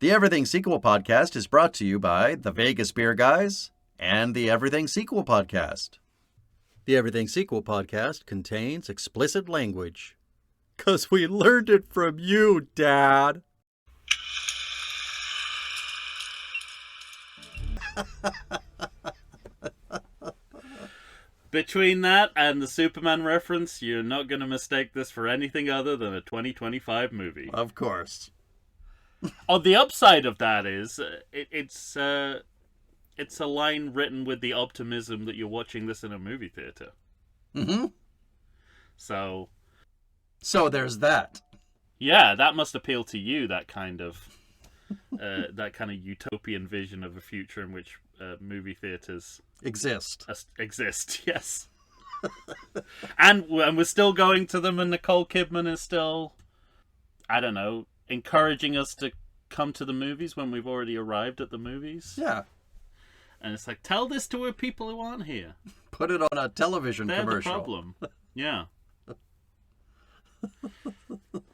The Everything Sequel Podcast is brought to you by the Vegas Beer Guys and the Everything Sequel Podcast. The Everything Sequel Podcast contains explicit language. 'Cause we learned it from you, Dad. Between that and the Superman reference, you're not going to mistake this for anything other than a 2025 movie. Of course. On the upside of that is, it's a line written with the optimism that you're watching this in a movie theater. Mm-hmm. So there's that. Yeah, that must appeal to you. That kind of utopian vision of a future in which movie theaters exist. Yes. and we're still going to them, and Nicole Kidman is still, I don't know, encouraging us to come to the movies when we've already arrived at the movies. Yeah. And it's like, tell this to people who aren't here. Put it on a television commercial. They're the problem. Yeah.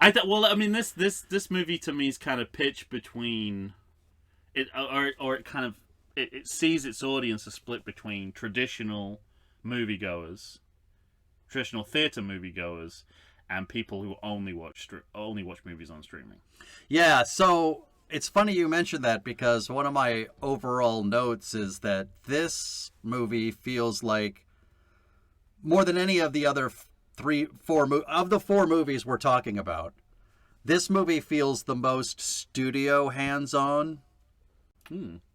This movie to me is kind of pitched between it, or it kind of it sees its audience as split between traditional moviegoers, traditional theater moviegoers, and people who only watch movies on streaming. Yeah, so it's funny you mentioned that, because one of my overall notes is that this movie feels like, more than any of the other of the four movies we're talking about, this movie feels the most studio hands-on.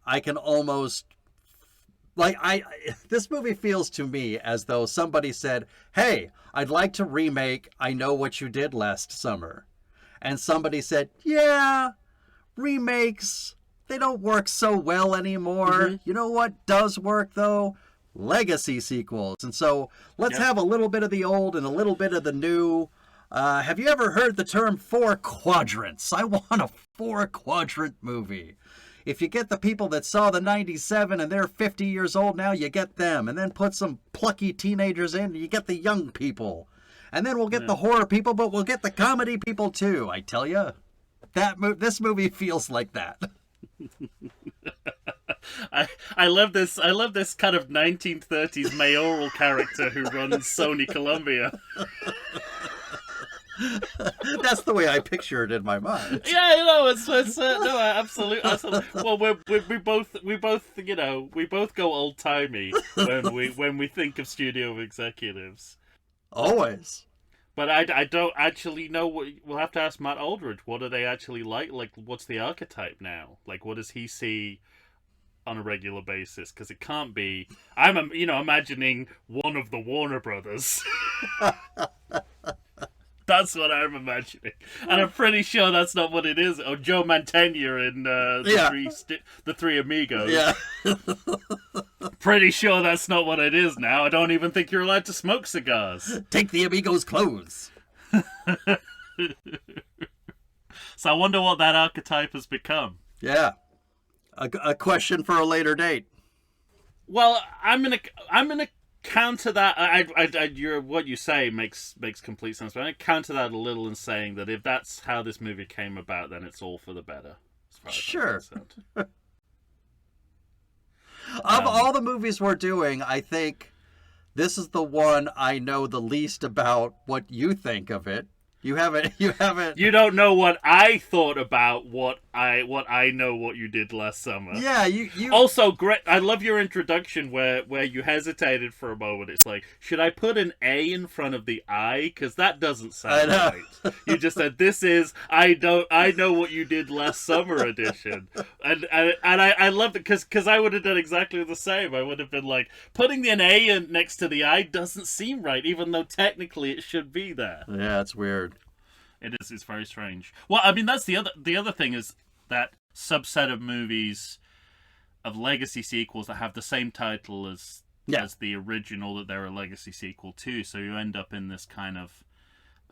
I can almost, this movie feels to me as though somebody said, hey, I'd like to remake I Know What You Did Last Summer. And somebody said, yeah, remakes, they don't work so well anymore. Mm-hmm. You know what does work, though? Legacy sequels. And so let's have a little bit of the old and a little bit of the new. Have you ever heard the term 4 quadrants? I want a 4-quadrant movie. If you get the people that saw the 97 and they're 50 years old now, you get them. And then put some plucky teenagers in, you get the young people. And then we'll get the horror people, but we'll get the comedy people too. I tell you, this movie feels like that. I love this kind of 1930s mayoral character who runs Sony Columbia. That's the way I picture it in my mind. Yeah, no, absolutely. Well, we both go old timey when we think of studio executives. Always. But I don't actually know what. We'll have to ask Matt Aldridge. What are they actually like? Like, what's the archetype now? Like, what does he see on a regular basis? Because it can't be. I'm imagining one of the Warner Brothers. That's what I'm imagining, and I'm pretty sure that's not what it is. Or Joe Mantegna in the Three Amigos. Yeah. Pretty sure that's not what it is now. I don't even think you're allowed to smoke cigars. Take the Amigos' clothes. So I wonder what that archetype has become. Yeah, a question for a later date. Well, I'm gonna counter that. What you say makes complete sense. But I'm gonna counter that a little in saying that if that's how this movie came about, then it's all for the better. Sure. Of all the movies we're doing, I think this is the one I know the least about what you think of it. You haven't. You don't know what I thought about what I know what you did last summer. Yeah, you. Also, great. I love your introduction where you hesitated for a moment. It's like, should I put an A in front of the I? Because that doesn't sound right. You just said, this is I know what you did last summer edition, and I loved it because I would have done exactly the same. I would have been like, putting an A in next to the I doesn't seem right, even though technically it should be there. Yeah, it's weird. It is. It's very strange. Well, I mean, that's the other thing is that subset of movies, of legacy sequels that have the same title as the original that they're a legacy sequel to. So you end up in this kind of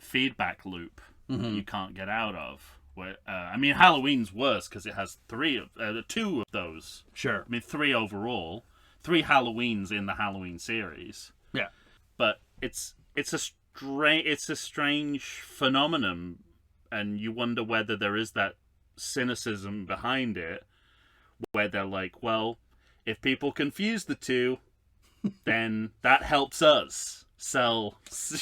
feedback loop you can't get out of. Where I mean, Halloween's worse because it has two of those. Sure. I mean, 3 overall, 3 Halloweens in the Halloween series. Yeah. But it's a strange phenomenon, and you wonder whether there is that cynicism behind it, where they're like, well, if people confuse the two, then that helps us sell.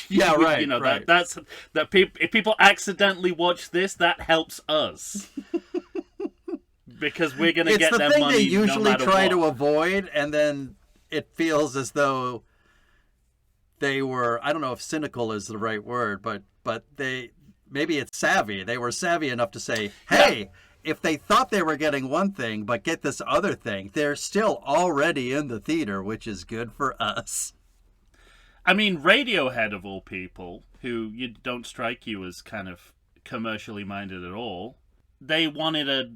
Yeah, right. You know, right. that's that. If people accidentally watch this, that helps us. Because we're going to get their money. It's the thing they usually no try what. to avoid, and then it feels as though they were, I don't know if cynical is the right word, but maybe it's savvy. They were savvy enough to say, hey, if they thought they were getting one thing, but get this other thing, they're still already in the theater, which is good for us. I mean, Radiohead, of all people, who don't strike you as kind of commercially minded at all, they wanted a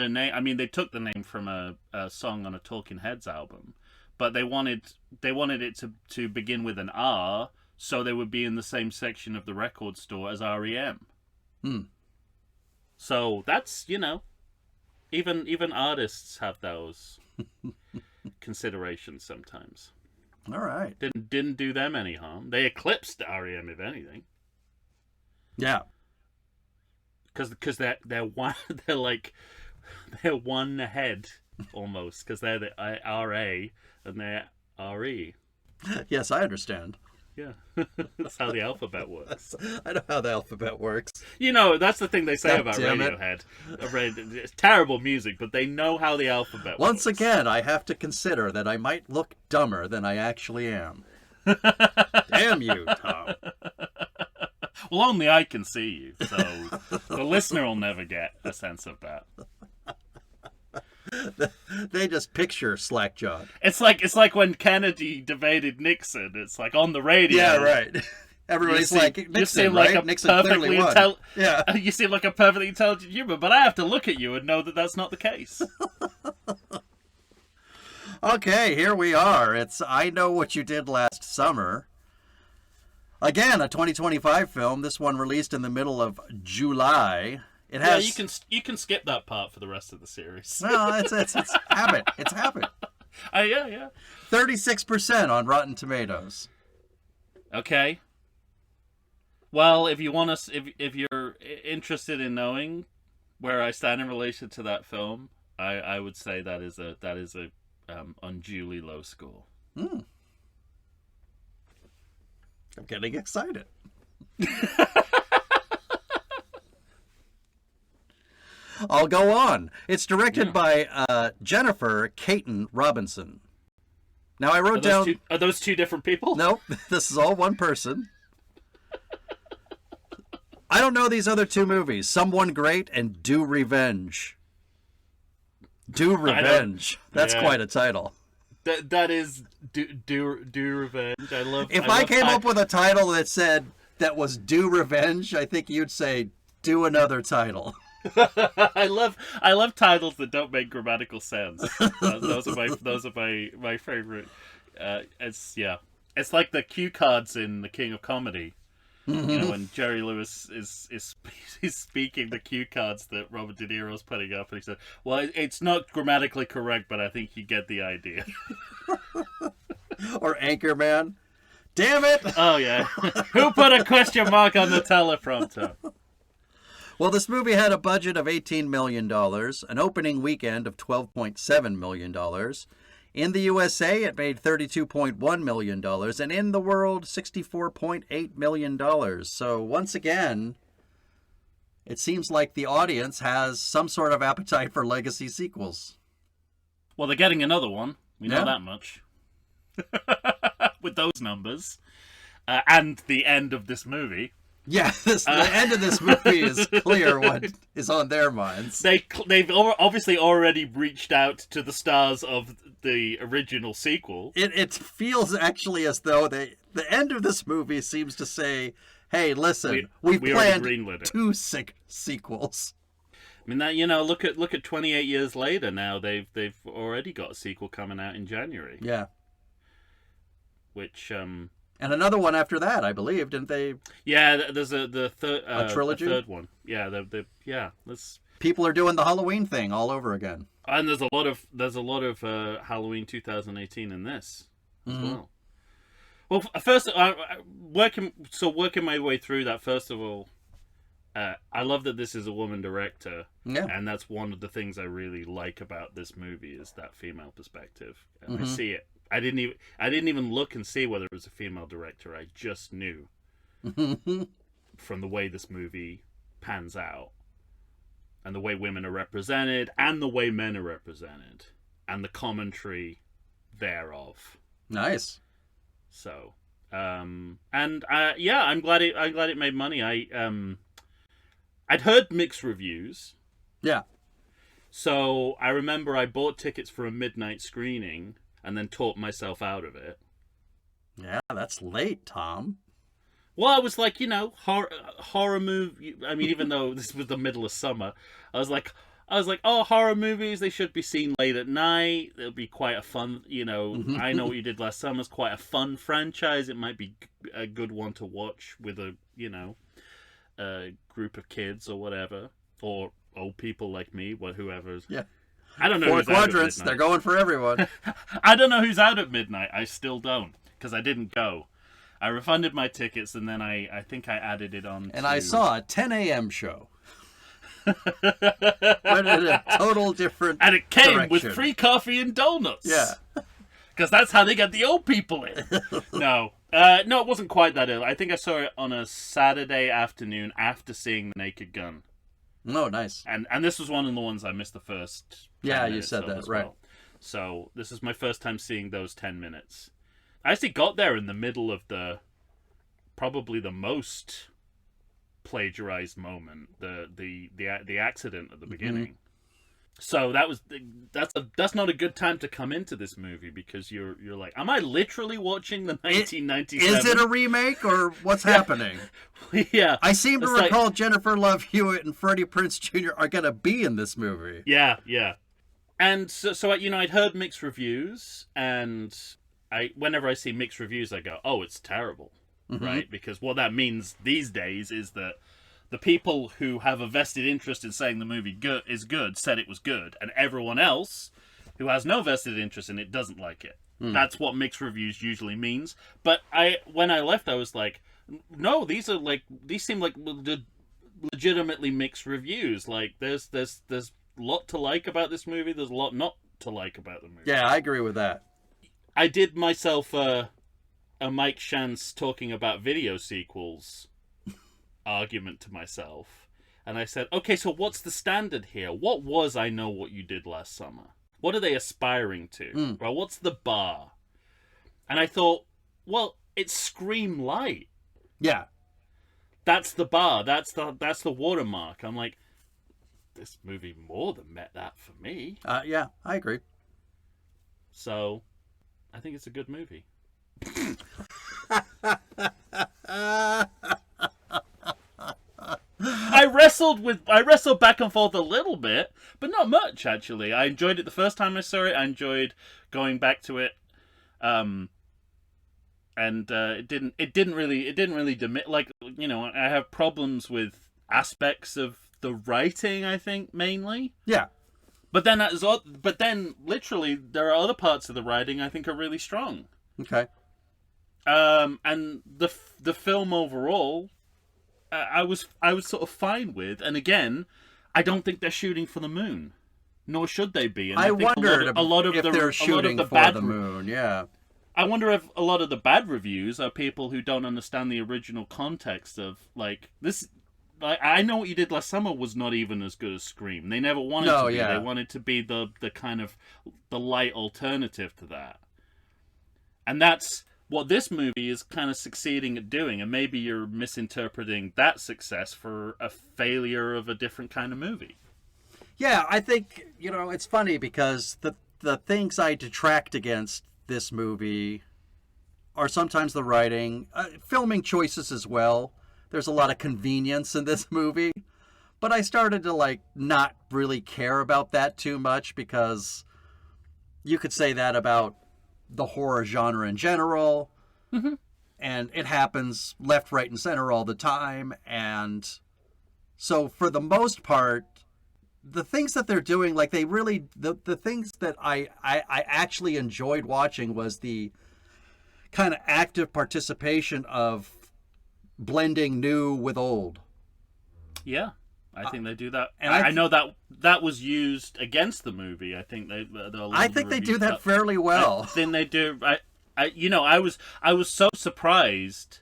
name. I mean, they took the name from a song on a Talking Heads album, but they wanted it to begin with an R, so they would be in the same section of the record store as REM. So that's, even artists have those considerations sometimes. All right. Didn't do them any harm. They eclipsed REM, if anything. Yeah. Because they're one they're one head almost, because they're the RA and they're RE. Yes, I understand. Yeah, that's how the alphabet works. I know how the alphabet works. That's the thing they say God about damn it. Radiohead. It's terrible music, but they know how the alphabet works. Once again, I have to consider that I might look dumber than I actually am. Damn you, Tom. Well, only I can see you, so the listener will never get a sense of that. They just picture slack-jawed. It's like when Kennedy debated Nixon. It's like on the radio. Yeah, right. Everybody's like, Nixon, you seem right? like a Nixon perfectly clearly won. Yeah. You seem like a perfectly intelligent human, but I have to look at you and know that that's not the case. Okay, here we are. It's I Know What You Did Last Summer. Again, a 2025 film. This one released in the middle of July. It has. Yeah, you can skip that part for the rest of the series. No, it's habit. It's habit. Yeah. 36% on Rotten Tomatoes. Okay. Well, if you want us, if you're interested in knowing where I stand in relation to that film, I would say that is a unduly low score. I'm getting excited. I'll go on. It's directed by Jennifer Caton Robinson. Now, I wrote down... Are those two different people? Nope, this is all one person. I don't know these other two movies. Someone Great and Do Revenge. Do Revenge. That's quite a title. That is Do Revenge. If I came up with a title that was Do Revenge, I think you'd say do another title. I love titles that don't make grammatical sense. Those are my favorite. It's like the cue cards in The King of Comedy. Mm-hmm. When Jerry Lewis is speaking the cue cards that Robert De Niro's putting up, and he said, "Well, it's not grammatically correct, but I think you get the idea." Or Anchorman. Damn it! Oh yeah, who put a question mark on the teleprompter? Well, this movie had a budget of $18 million, an opening weekend of $12.7 million. In the USA, it made $32.1 million, and in the world, $64.8 million. So once again, it seems like the audience has some sort of appetite for legacy sequels. Well, they're getting another one. We know that much. With those numbers. And the end of this movie. Yeah, the end of this movie is clear what is on their minds. They've obviously already reached out to the stars of the original sequel. It feels actually as though the end of this movie seems to say, hey, listen, we planned two sequels. I mean, that look at 28 years later now. They've already got a sequel coming out in January. Yeah. Which and another one after that, I believe, didn't they? Yeah, there's a trilogy, a third one. Yeah, people are doing the Halloween thing all over again. And there's a lot of Halloween 2018 in this as well. Well, first, working my way through that. First of all, I love that this is a woman director, Yeah. and that's one of the things I really like about this movie is that female perspective. And I see it. I didn't even look and see whether it was a female director. I just knew from the way this movie pans out, and the way women are represented, and the way men are represented, and the commentary thereof. Nice. So, yeah, I'm glad it made money. I'd heard mixed reviews. Yeah. So I remember I bought tickets for a midnight screening and then talked myself out of it. Yeah, that's late, Tom. Well, I was like, horror movie. I mean, even though this was the middle of summer, I was like, oh, horror movies, they should be seen late at night. It'll be quite a fun, I Know What You Did Last Summer is quite a fun franchise. It might be a good one to watch with a group of kids or whatever, or old people like me, whoever's. Yeah. I don't know. Four who's out at quadrants, midnight. they're going for everyone. I don't know who's out at midnight. I still don't, because I didn't go. I refunded my tickets, and then I think I added it on. And I saw a 10 a.m. show. Went in a total different and it came direction. with free coffee and donuts. Yeah. Because that's how they get the old people in. No, it wasn't quite that early. I think I saw it on a Saturday afternoon after seeing The Naked Gun. Oh, nice. And this was one of the ones I missed the first 10 Yeah, you minutes said of that, as right. well. So this is my first time seeing those 10 minutes. I actually got there in the middle of probably the most plagiarized moment, the accident at the beginning. So that's not a good time to come into this movie, because you're like, am I literally watching the 1997? Is it a remake or what's happening? Yeah, I seem to It's like- recall Jennifer Love Hewitt and Freddie Prinze Jr. are going to be in this movie. Yeah. And so I'd heard mixed reviews, and whenever I see mixed reviews, I go, oh, it's terrible, right? Because what that means these days is that the people who have a vested interest in saying the movie is good said it was good, and everyone else who has no vested interest in it doesn't like it. That's what mixed reviews usually means. But when I left, I was like, no, these seem like legitimately mixed reviews. Like there's a lot to like about this movie. There's a lot not to like about the movie. Yeah, I agree with that. I did myself a Mike Shantz talking about video sequels argument to myself, and I said, okay, so what's the standard here? What was I Know What You Did Last Summer? What are they aspiring to? Well, what's the bar? And I thought, well, it's Scream Light. Yeah. That's the bar. That's the watermark. I'm like, this movie more than met that for me. Yeah, I agree. So I think it's a good movie. I wrestled back and forth a little bit, but not much actually. I enjoyed it the first time I saw it. I enjoyed going back to it, and it didn't really I have problems with aspects of the writing, I think, mainly. Yeah. But then literally there are other parts of the writing I think are really strong. Okay. And the film overall, I was sort of fine with. And again, I don't think they're shooting for the moon, nor should they be. And I think wondered a lot of if the, they're shooting the for bad the moon. Yeah. I wonder if a lot of the bad reviews are people who don't understand the original context of like this. Like, I Know What You Did Last Summer was not even as good as Scream. They never wanted to be. Yeah. They wanted to be the kind of the light alternative to that. And that's what this movie is kind of succeeding at doing. And maybe you're misinterpreting that success for a failure of a different kind of movie. Yeah, I think, it's funny because the things I detract against this movie are sometimes the writing, filming choices as well. There's a lot of convenience in this movie, but I started to not really care about that too much, because you could say that about the horror genre in general, and it happens left, right, and center all the time. And so for the most part, the things that they're doing, they really, the things that I actually enjoyed watching was the kind of active participation of blending new with old. Yeah, I think they do that. And I know that was used against the movie. I think they. I think they do that fairly well. I think they do. I was so surprised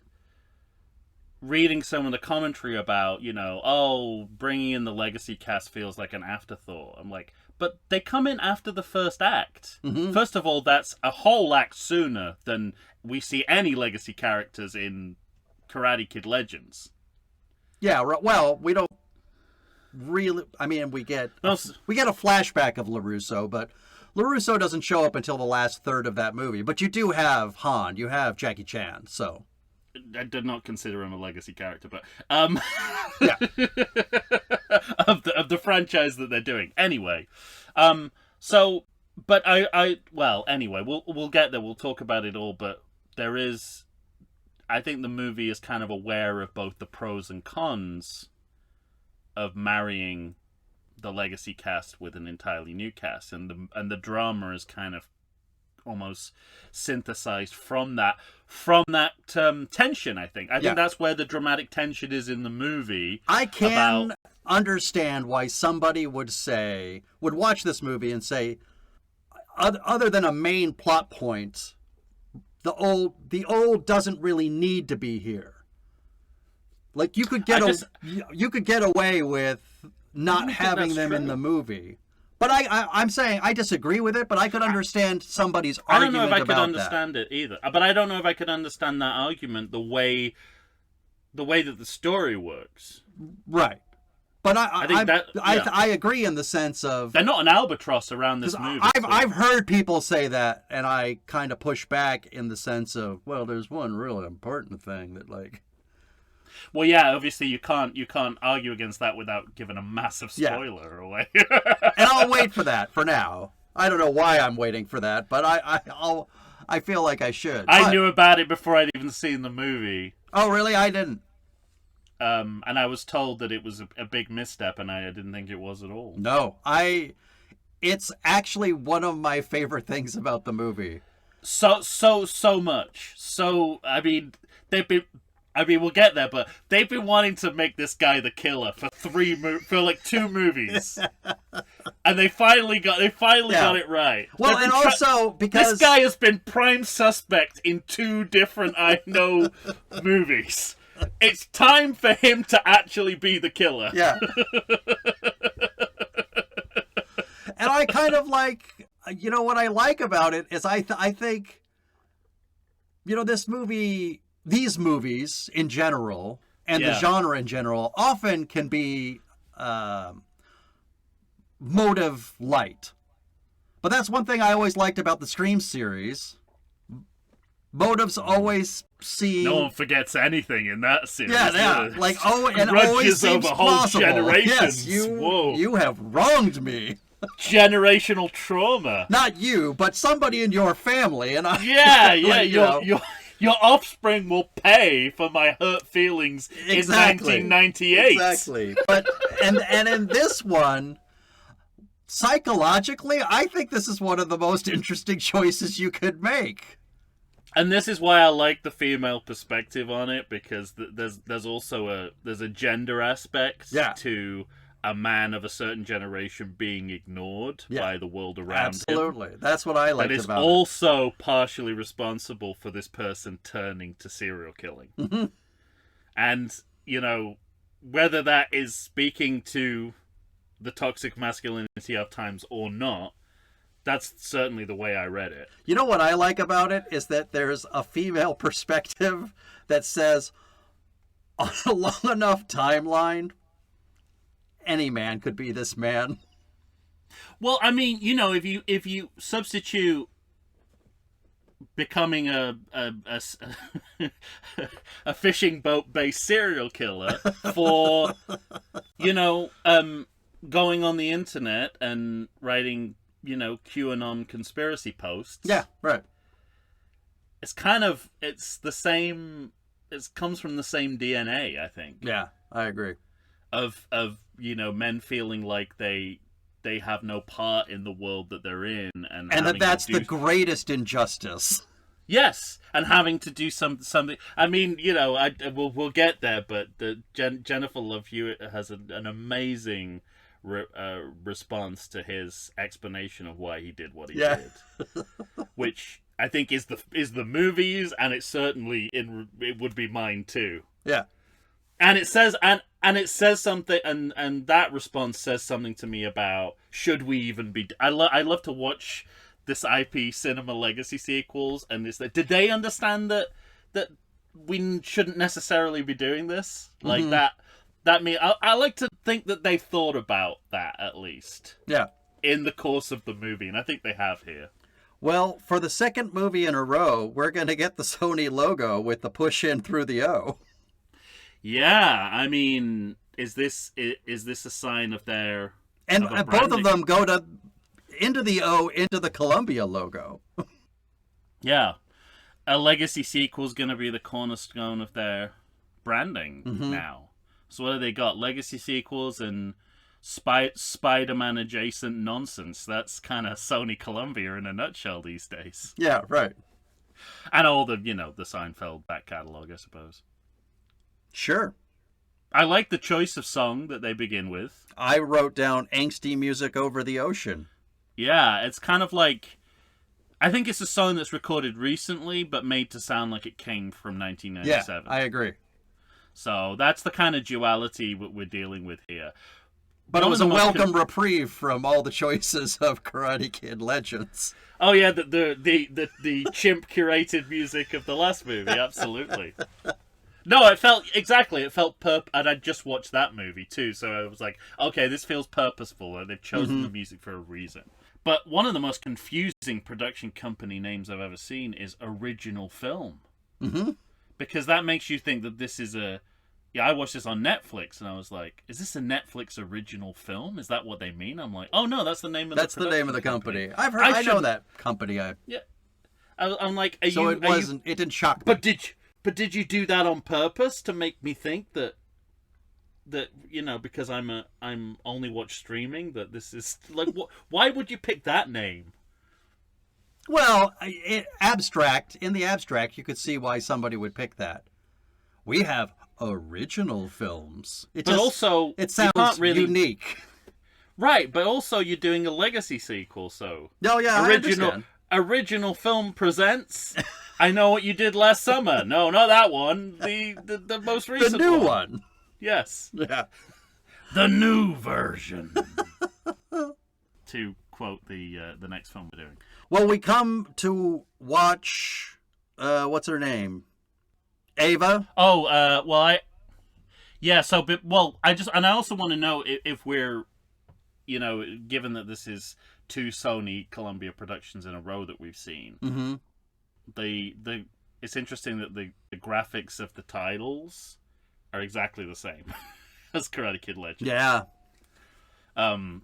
reading some of the commentary about, bringing in the legacy cast feels like an afterthought. I'm like, but they come in after the first act. Mm-hmm. First of all, that's a whole act sooner than we see any legacy characters in Karate Kid Legends. Yeah, well, we don't really. I mean, we get a flashback of LaRusso, but LaRusso doesn't show up until the last third of that movie. But you do have Han, you have Jackie Chan, so. I did not consider him a legacy character, but yeah, of the franchise that they're doing. Anyway, but anyway, we'll get there. We'll talk about it all, but there is, I think the movie is kind of aware of both the pros and cons of marrying the legacy cast with an entirely new cast, and the drama is kind of almost synthesized from that tension. I think that's where the dramatic tension is in the movie. I can understand why somebody would watch this movie and say, other than a main plot point, the old doesn't really need to be here. Like you could get away with not having them in the movie. But I'm saying I disagree with it, but I could understand somebody's argument about that. I don't know if I could understand it either. But I don't know if I could understand that argument the way that the story works. Right. But I agree in the sense of they're not an albatross around this movie. I've heard people say that, and I kind of push back in the sense of, well, there's one really important thing that like. Well, yeah, obviously you can't argue against that without giving a massive spoiler away. And I'll wait for that for now. I don't know why I'm waiting for that, but I feel like I should. I knew about it before I'd even seen the movie. Oh, really? I didn't. And I was told that it was a big misstep, and I didn't think it was at all. No, it's actually one of my favorite things about the movie. So much. So, I mean, we'll get there, but they've been wanting to make this guy the killer for 2 movies, and they finally got it right. Well, and also because this guy has been prime suspect in 2 different I Know movies. It's time for him to actually be the killer. Yeah. And I kind of like, what I like about it is I think, these movies in general and the genre in general often can be motive light. But that's one thing I always liked about the Scream series. Motives always seem... No one forgets anything in that series. Yeah. Like, and always seems over whole plausible. generations. Yes, you have wronged me. Generational trauma. Not you, but somebody in your family. And your offspring will pay for my hurt feelings in 1998. Exactly. But and in this one, psychologically, I think this is one of the most interesting choices you could make. And this is why I like the female perspective on it, because there's also a gender aspect to a man of a certain generation being ignored by the world around him. Absolutely. That's what I liked about it. That is also partially responsible for this person turning to serial killing. Mm-hmm. And, whether that is speaking to the toxic masculinity of times or not, that's certainly the way I read it. You know what I like about it is that there's a female perspective that says, on a long enough timeline, any man could be this man. Well, I mean, if you substitute becoming a fishing boat based serial killer for going on the internet and writing QAnon conspiracy posts. Yeah, right. It's the same. It comes from the same DNA, I think. Yeah, I agree. Of men feeling like they have no part in the world that they're in, and that's the greatest injustice. Yes, and having to do something. I mean, we'll get there, but Jennifer Love Hewitt has an amazing response to his explanation of why he did what he did, which I think is the movie's, and it's certainly it would be mine too. Yeah, and it says it says something, and that response says something to me about should we even be. I love to watch this IP cinema legacy sequels, and it's like, did they understand that we shouldn't necessarily be doing this like that? That mean I like to think that they thought about that at least. Yeah. In the course of the movie, and I think they have here. Well, for the second movie in a row, we're going to get the Sony logo with the push in through the O. Yeah, I mean, is this a sign of their and both of them go into the O, into the Columbia logo. Yeah. A legacy sequel is going to be the cornerstone of their branding now. So what have they got? Legacy sequels and Spider-Man adjacent nonsense. That's kind of Sony Columbia in a nutshell these days. Yeah, right. And all the, the Seinfeld back catalog, I suppose. Sure. I like the choice of song that they begin with. I wrote down angsty music over the ocean. Yeah, it's kind of like, I think it's a song that's recorded recently, but made to sound like it came from 1997. Yeah, I agree. So that's the kind of duality we're dealing with here. But it was a welcome reprieve from all the choices of Karate Kid Legends. Oh yeah, the chimp curated music of the last movie, absolutely. No, it felt and I just watched that movie too, so I was like, okay, this feels purposeful, and they've chosen the music for a reason. But one of the most confusing production company names I've ever seen is Original Film. Mm-hmm. Because that makes you think that this is I watched this on Netflix, and I was like, is this a Netflix original film? Is that what they mean? I'm like, oh no, that's the name of the name of the company. I've heard. I know that company. Yeah. I'm like, it didn't shock me. But did you do that on purpose to make me think that because I'm only watch streaming, that this is like, why would you pick that name? Well, in the abstract, you could see why somebody would pick that. We have original films. It sounds really unique. Right, but also you're doing a legacy sequel, so. Oh yeah, I understand. Original Film presents I Know What You Did Last Summer. No, not that one. The most recent one. The new one. Yes. Yeah. The new version. To quote the next film we're doing. Well, we come to watch what's her name? Ava? Oh, I also want to know if we're, given that this is 2 Sony Columbia productions in a row that we've seen, it's interesting that the graphics of the titles are exactly the same as Karate Kid Legends. Yeah.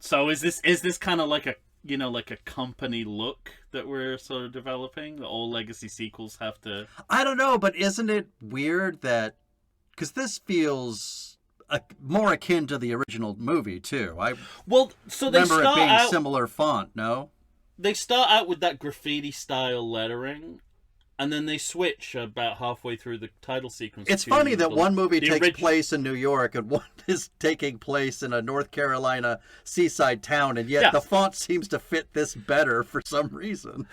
So is this kind of like a company look that we're sort of developing, that all legacy sequels have to? I don't know, but isn't it weird that, because this feels more akin to the original movie too. So they remember start it being out, similar font. No, they start out with that graffiti style lettering, and then they switch about halfway through the title sequence. It's funny that one movie takes place in New York and one is taking place in a North Carolina seaside town, and yet the font seems to fit this better for some reason.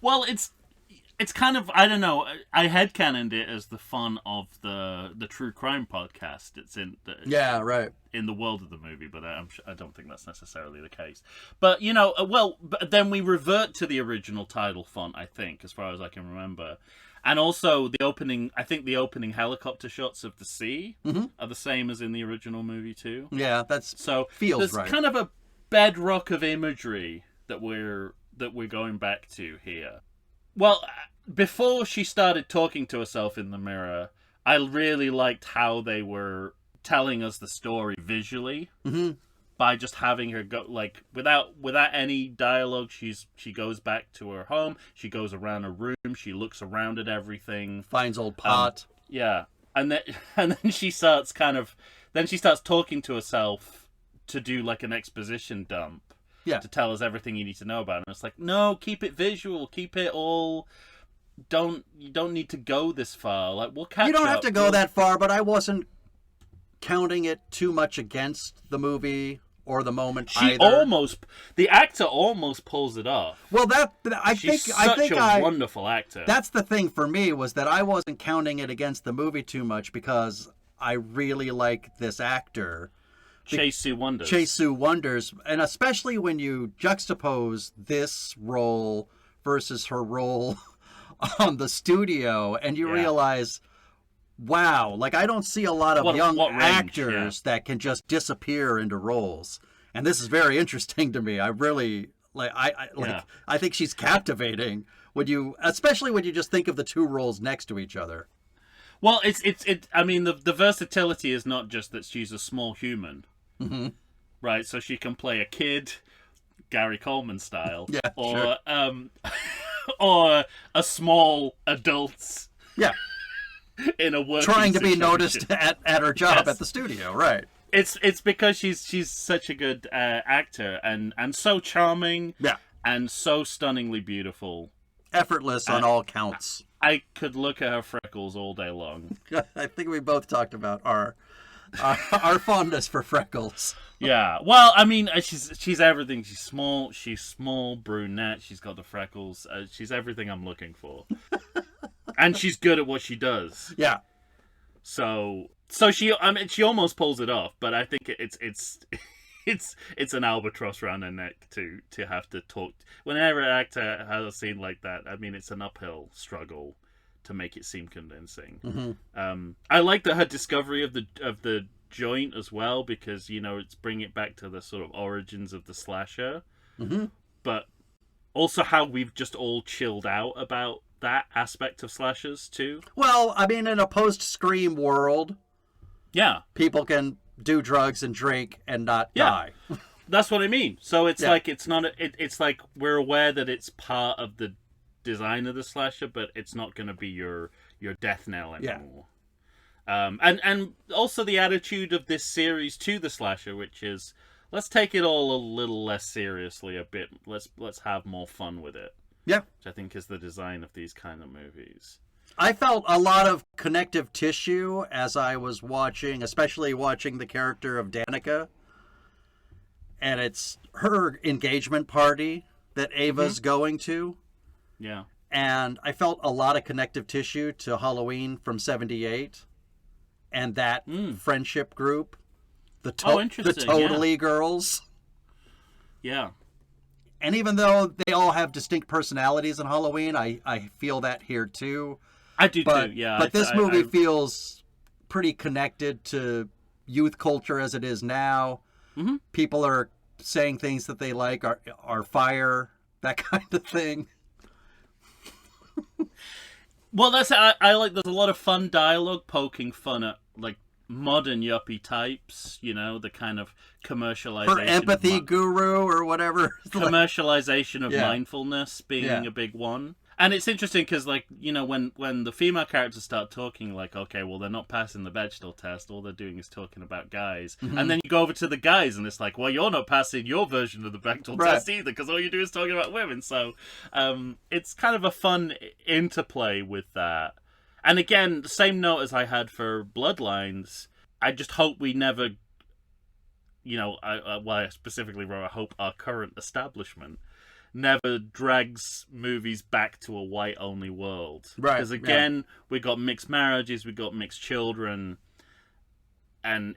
Well, it's kind of, I don't know, I headcanoned it as the fun of the True Crime podcast. It's in the world of the movie, but I don't think that's necessarily the case. But, but then we revert to the original title font, I think, as far as I can remember. And also the opening helicopter shots of the sea are the same as in the original movie too. Yeah, feels right. There's kind of a bedrock of imagery that we're going back to here. Well, before she started talking to herself in the mirror, I really liked how they were telling us the story visually by just having her go, like, without any dialogue. She goes back to her home. She goes around her room. She looks around at everything. Finds old pot. Yeah, and then she starts talking to herself to do like an exposition dump. Yeah. To tell us everything you need to know about it. And it's like, no, keep it visual. Keep it all you don't need to go this far. Like, we'll catch up. You don't have to go that far, but I wasn't counting it too much against the movie or the moment either. The actor almost pulls it off. Well, She's such a wonderful actor. That's the thing for me, was that I wasn't counting it against the movie too much because I really like this actor. Chase Sue Wonders. And especially when you juxtapose this role versus her role on the studio, and you realize, wow, like I don't see a lot of young actors that can just disappear into roles. And this is very interesting to me. I really I think she's captivating especially when you just think of the two roles next to each other. Well, I mean, the versatility is not just that she's a small human. Mm-hmm. Right? So she can play a kid, Gary Coleman style, or or a small adult. Yeah. In a working trying to be situation. noticed at her job at the studio, right? It's because she's such a good actor and so charming, and so stunningly beautiful, effortless on all counts. I could look at her freckles all day long. I think we both talked about our fondness for freckles. Yeah, well, I mean, she's everything. She's small, brunette. She's got the freckles. She's everything I'm looking for, and she's good at what she does. Yeah. So she almost pulls it off, but I think it's an albatross around her neck to have to talk. Whenever an actor has a scene like that, I mean, it's an uphill struggle to make it seem convincing. Mm-hmm. I like her discovery of the joint as well, because it's bringing it back to the sort of origins of the slasher, but also how we've just all chilled out about that aspect of slashers too. Well, I mean, in a post-Scream world, people can do drugs and drink and not die. That's what I mean. So it's like it's not. It's like we're aware that it's part of the design of the slasher, but it's not going to be your death knell anymore. And also the attitude of this series to the slasher, which is, let's take it all a little less seriously a bit. Let's have more fun with it. Yeah. Which I think is the design of these kind of movies. I felt a lot of connective tissue as I was watching, especially watching the character of Danica. And it's her engagement party that Ava's going to. Yeah. And I felt a lot of connective tissue to Halloween from '78. And that friendship group. The Totally Girls. Yeah. And even though they all have distinct personalities in Halloween, I feel that here too. I do too, yeah. But this movie feels pretty connected to youth culture as it is now. Mm-hmm. People are saying things that they like, are fire, that kind of thing. Well, I like. There's a lot of fun dialogue poking fun at like modern yuppie types. The kind of commercialization. Her empathy guru or whatever. Commercialization of mindfulness being a big one. And it's interesting because, like, when the female characters start talking, like, okay, well, they're not passing the Bechdel test. All they're doing is talking about guys. Mm-hmm. And then you go over to the guys, and it's like, well, you're not passing your version of the Bechdel test either, because all you do is talking about women. So it's kind of a fun interplay with that. And again, the same note as I had for Bloodlines, I just hope we never, I specifically wrote, I hope our current establishment never drags movies back to a white-only world. Right. Because again, we got mixed marriages, we got mixed children, and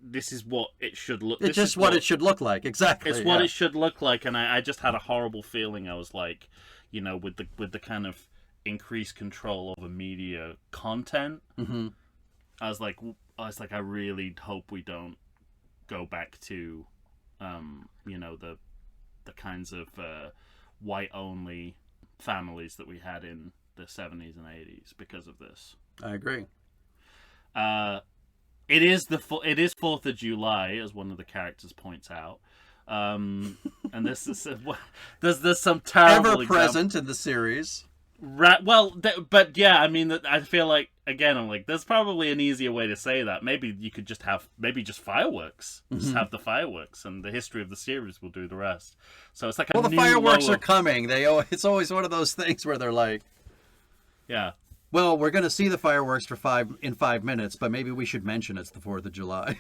this is what it should look. It's just what it should look like. Exactly. It's what it should look like, and I just had a horrible feeling. I was like, with the kind of increased control over media content. Mm-hmm. I was like, I really hope we don't go back to, the kinds of white-only families that we had in the 70s and 80s because of this. I agree. It is 4th of July, as one of the characters points out. And this is there's some terrible ever present in the series. Right. Well, but yeah, I mean, I feel like again, I'm like, there's probably an easier way to say that. Maybe you could just have just fireworks, just have the fireworks, and the history of the series will do the rest. So it's like well, the fireworks are coming. It's always one of those things where they're like, yeah. Well, we're going to see the fireworks in 5 minutes, but maybe we should mention it's the 4th of July.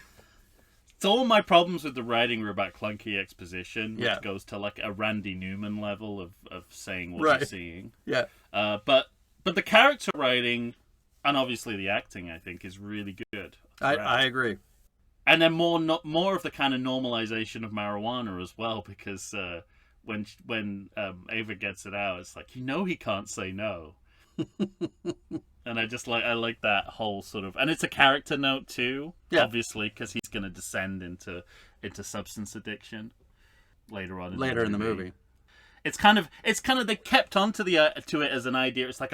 So all my problems with the writing are about clunky exposition, which Yeah. goes to like a Randy Newman level of saying what Right. you're seeing. Yeah. But the character writing and obviously the acting, I think, is really good. I agree. And then more of the kind of normalization of marijuana as well, because when Ava gets it out, it's like, he can't say no. And I like that whole sort of, and it's a character note too, obviously, because he's going to descend into substance addiction later on. In the movie. It's kind of they kept onto to it as an idea. It's like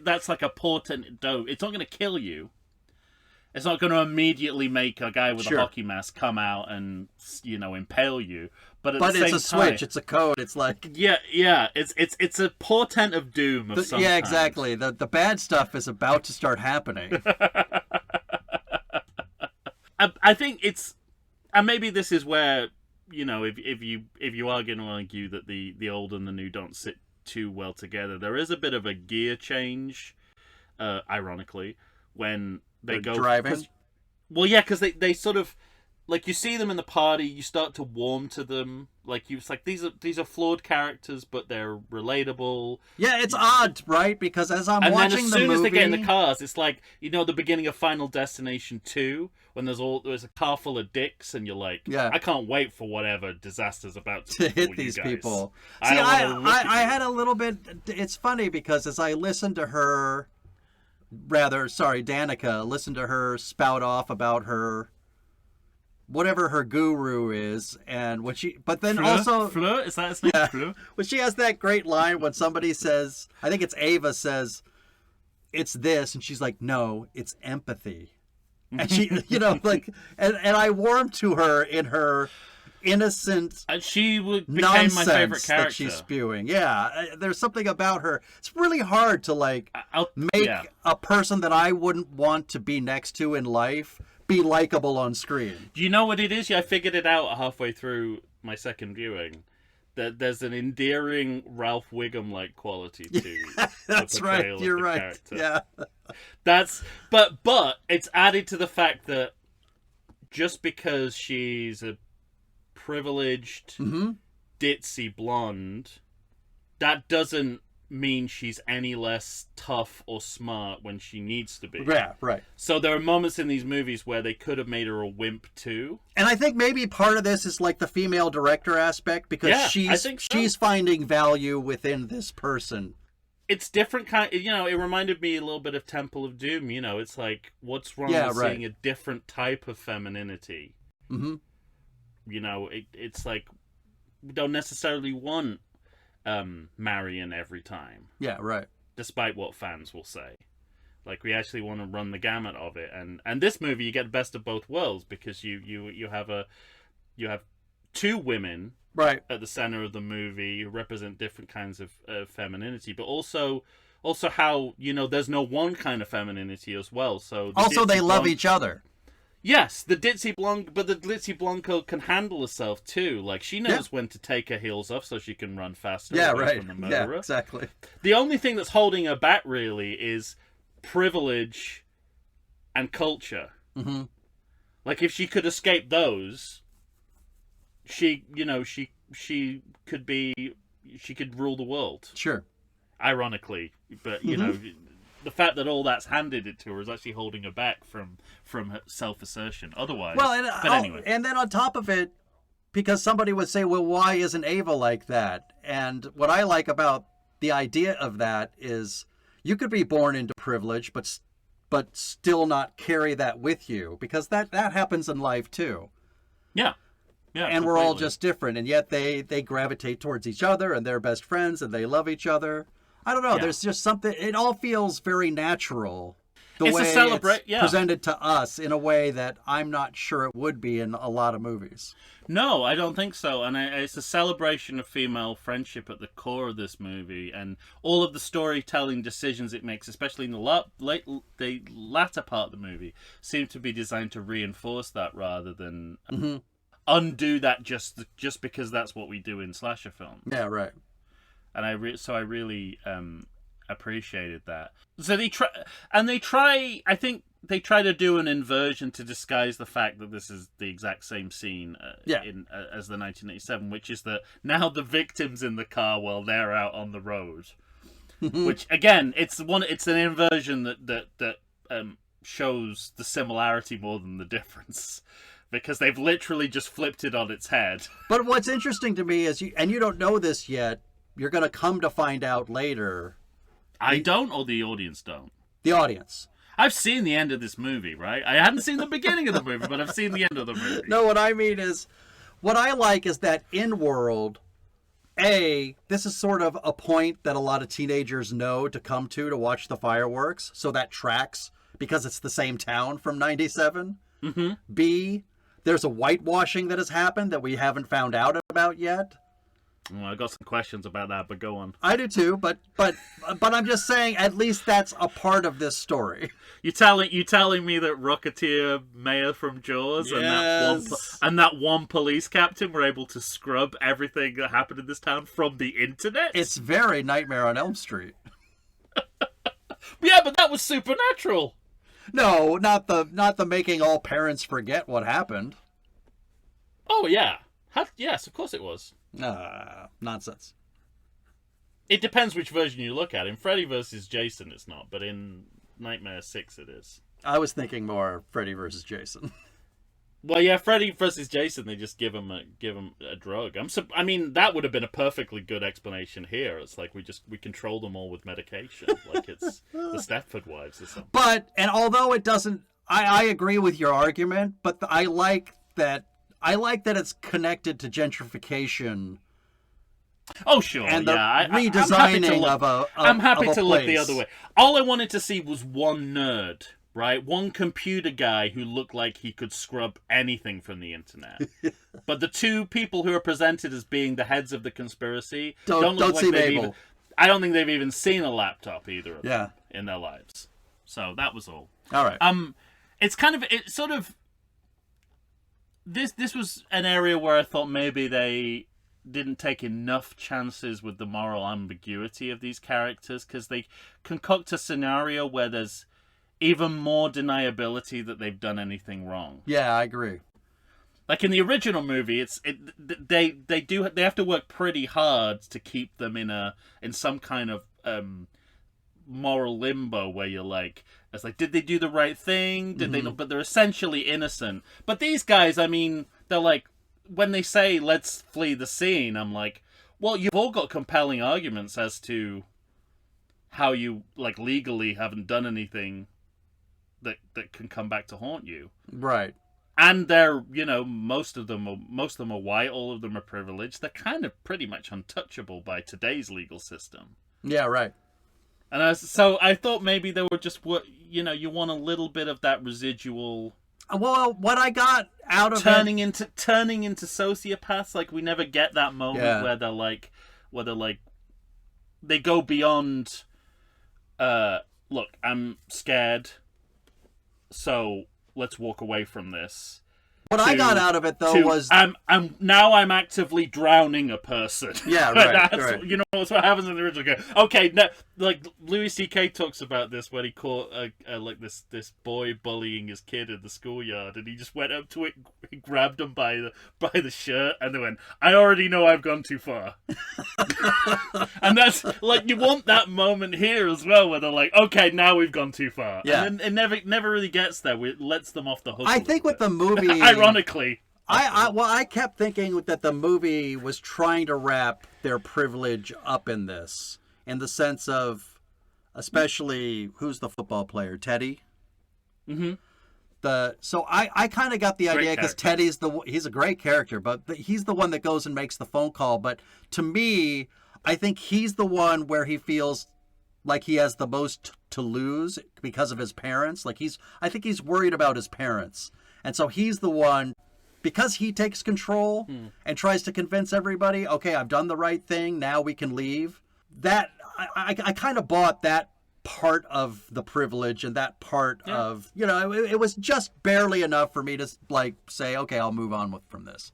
that's like a portent dope. It's not going to kill you. It's not going to immediately make a guy with a hockey mask come out and impale you. But at the same it's a switch. time, It's a code. It's like yeah. It's a portent of doom of some yeah, kind. exactly. The bad stuff is about to start happening. I think it's, and maybe this is where if you are going to argue that the old and the new don't sit too well together, there is a bit of a gear change, ironically, when they go driving. Well, yeah, because they sort of, like, you see them in the party, you start to warm to them. Like, it's like these are flawed characters, but they're relatable. Yeah, it's odd, right? Because as I'm And watching then as the soon movie, as they get in the cars, it's like, the beginning of Final Destination 2, when there's a car full of dicks, and you're like, I can't wait for whatever disaster's about to hit these people. See, I had a little bit. It's funny because as I listened to her, Danica, listen to her spout off about her, whatever her guru is, and when she, but then also Fleur, is that his name? Yeah. Fleur? When she has that great line when somebody says, I think it's Ava says, it's this, and she's like, no, it's empathy. And she, like, and I warmed to her in her innocent She became nonsense my favorite character. that she's spewing. Yeah, there's something about her. It's really hard to, like, make a person that I wouldn't want to be next to in life be likable on screen. Do you know what it is? Yeah, I figured it out halfway through my second viewing. That there's an endearing Ralph Wiggum-like quality to That's right. You're right. Character. Yeah. But it's added to the fact that just because she's a privileged, ditzy blonde, that doesn't mean she's any less tough or smart when she needs to be. Yeah, right. So there are moments in these movies where they could have made her a wimp too. And I think maybe part of this is like the female director aspect, because she's finding value within this person. It's different kind. It reminded me a little bit of Temple of Doom. It's like, what's wrong with seeing a different type of femininity? Mm-hmm. It's like, we don't necessarily want Marion every time. Yeah, right. Despite what fans will say. Like, we actually want to run the gamut of it. And this movie, you get the best of both worlds, because you have two women right at the center of the movie who represent different kinds of femininity, but also how, there's no one kind of femininity as well. So also they love each other. Yes, the ditzy Blanco can handle herself too. Like, she knows when to take her heels off so she can run faster away from the murderer. Yeah, exactly. The only thing that's holding her back really is privilege and culture. Mm-hmm. Like, if she could escape those, she could rule the world. Sure. Ironically, but the fact that all that's handed it to her is actually holding her back from her self-assertion. Otherwise, anyway. And then on top of it, because somebody would say, well, why isn't Ava like that? And what I like about the idea of that is you could be born into privilege, but still not carry that with you, because that happens in life too. Yeah. Yeah, and we're all just different, and yet they gravitate towards each other, and they're best friends, and they love each other. I don't know. Yeah. There's just something. It all feels very natural. the It's a way celebra- yeah. presented to us in a way that I'm not sure it would be in a lot of movies. No, I don't think so. And it's a celebration of female friendship at the core of this movie, and all of the storytelling decisions it makes, especially in the latter part of the movie, seem to be designed to reinforce that rather than undo that just because that's what we do in slasher films. Yeah, right. And I really appreciated that. So they try. I think they try to do an inversion to disguise the fact that this is the exact same scene as the 1987, which is that now the victim's in the car while they're out on the road. Which again, it's an inversion that shows the similarity more than the difference. Because they've literally just flipped it on its head. But what's interesting to me is, you don't know this yet, you're going to come to find out later. I don't, or the audience don't? The audience. I've seen the end of this movie, right? I hadn't seen the beginning of the movie, but I've seen the end of the movie. No, what I mean is, what I like is that in world, this is sort of a point that a lot of teenagers know to come to watch the fireworks, so that tracks, because it's the same town from 97. Mm-hmm. B, there's a whitewashing that has happened that we haven't found out about yet. Well, I got some questions about that, but go on. I do too, but I'm just saying, at least that's a part of this story. You telling me that Rocketeer Mayor from Jaws and that one police captain were able to scrub everything that happened in this town from the internet? It's very Nightmare on Elm Street. Yeah, but that was supernatural. No, not the making all parents forget what happened. Oh yeah, yes, of course it was. Nonsense. It depends which version you look at. In Freddy vs. Jason, it's not, but in Nightmare 6, it is. I was thinking more Freddy vs. Jason. Well, yeah, Freddy vs. Jason, they just give him a drug. I mean, that would have been a perfectly good explanation here. It's like we control them all with medication, like it's the Stepford Wives or something. But although it doesn't, I agree with your argument, but I like that it's connected to gentrification. Oh sure, and the yeah. redesigning I'm happy to look the place. other way. All I wanted to see was one nerd, right? One computer guy who looked like he could scrub anything from the internet. But the two people who are presented as being the heads of the conspiracy don't look like seem they've able. even. I don't think they've even seen a laptop either of them Yeah. in their lives. So that was all. All right. It's sort of. This was an area where I thought maybe they didn't take enough chances with the moral ambiguity of these characters, because they concoct a scenario where there's even more deniability that they've done anything wrong. Yeah, I agree. Like in the original movie, they have to work pretty hard to keep them in some kind of moral limbo where you're like, it's like, did they do the right thing? Did they not? But they're essentially innocent. But these guys, I mean, they're like, when they say, let's flee the scene, I'm like, well, you've all got compelling arguments as to how you, like, legally haven't done anything that can come back to haunt you. Right. And they're, most of them are white, all of them are privileged. They're kind of pretty much untouchable by today's legal system. Yeah, right. And I thought maybe they were just you want a little bit of that residual. Well, what I got out of turning into sociopaths, like we never get that moment where they're like, they go beyond. Look, I'm scared, so let's walk away from this. What I got out of it though was I'm actively drowning a person. Yeah, right. Right. You know, that's what happens in the original game. Okay, no, like Louis C.K. talks about this when he caught like this boy bullying his kid in the schoolyard, and he just went up to it, he grabbed him by the shirt, and they went, "I already know I've gone too far." And that's like, you want that moment here as well, where they're like, "Okay, now we've gone too far." Yeah. And then it never really gets there. It lets them off the hook. I think with the movie, ironically, I kept thinking that the movie was trying to wrap their privilege up in this, in the sense of, especially, who's the football player, Teddy? Mm-hmm. So I kind of got the idea, because Teddy's he's a great character, but he's the one that goes and makes the phone call. But to me, I think he's the one where he feels like he has the most to lose because of his parents. Like I think he's worried about his parents. And so he's the one, because he takes control and tries to convince everybody, okay, I've done the right thing, now we can leave. That I kind of bought that part of the privilege and that part of, it was just barely enough for me to like say, okay, I'll move on from this.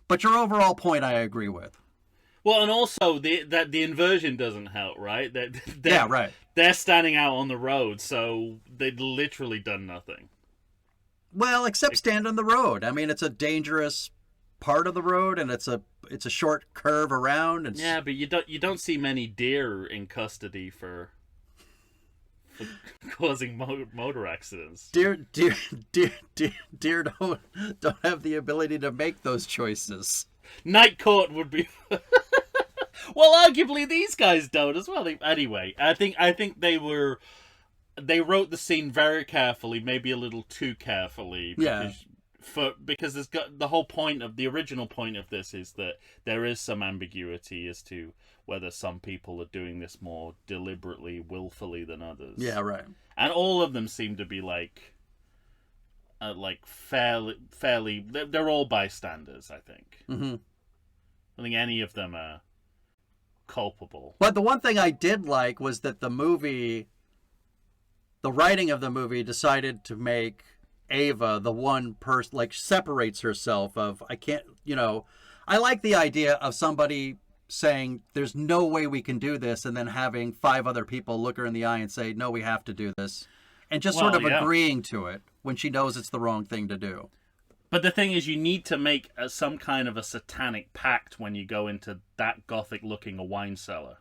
But your overall point I agree with. Well, and also that the inversion doesn't help, right? Right. They're standing out on the road, so they'd literally done nothing. Well, except stand on the road. I mean, it's a dangerous part of the road, and it's a short curve around. And yeah, but you don't see many deer in custody for causing motor accidents. Deer don't have the ability to make those choices. Night Court would be. Well, arguably these guys don't as well. Anyway, I think they wrote the scene very carefully, maybe a little too carefully. Because there's got the whole point of the original point of this is that there is some ambiguity as to whether some people are doing this more deliberately, willfully than others. Yeah, right. And all of them seem to be fairly. They're all bystanders, I think. Mm-hmm. I don't think any of them are culpable. But the one thing I did like was that the writing of the movie decided to make Ava the one person, like, separates herself of, I like the idea of somebody saying there's no way we can do this, and then having 5 other people look her in the eye and say, no, we have to do this, and just sort of agreeing to it when she knows it's the wrong thing to do. But the thing is, you need to make some kind of a satanic pact when you go into that gothic-looking a wine cellar.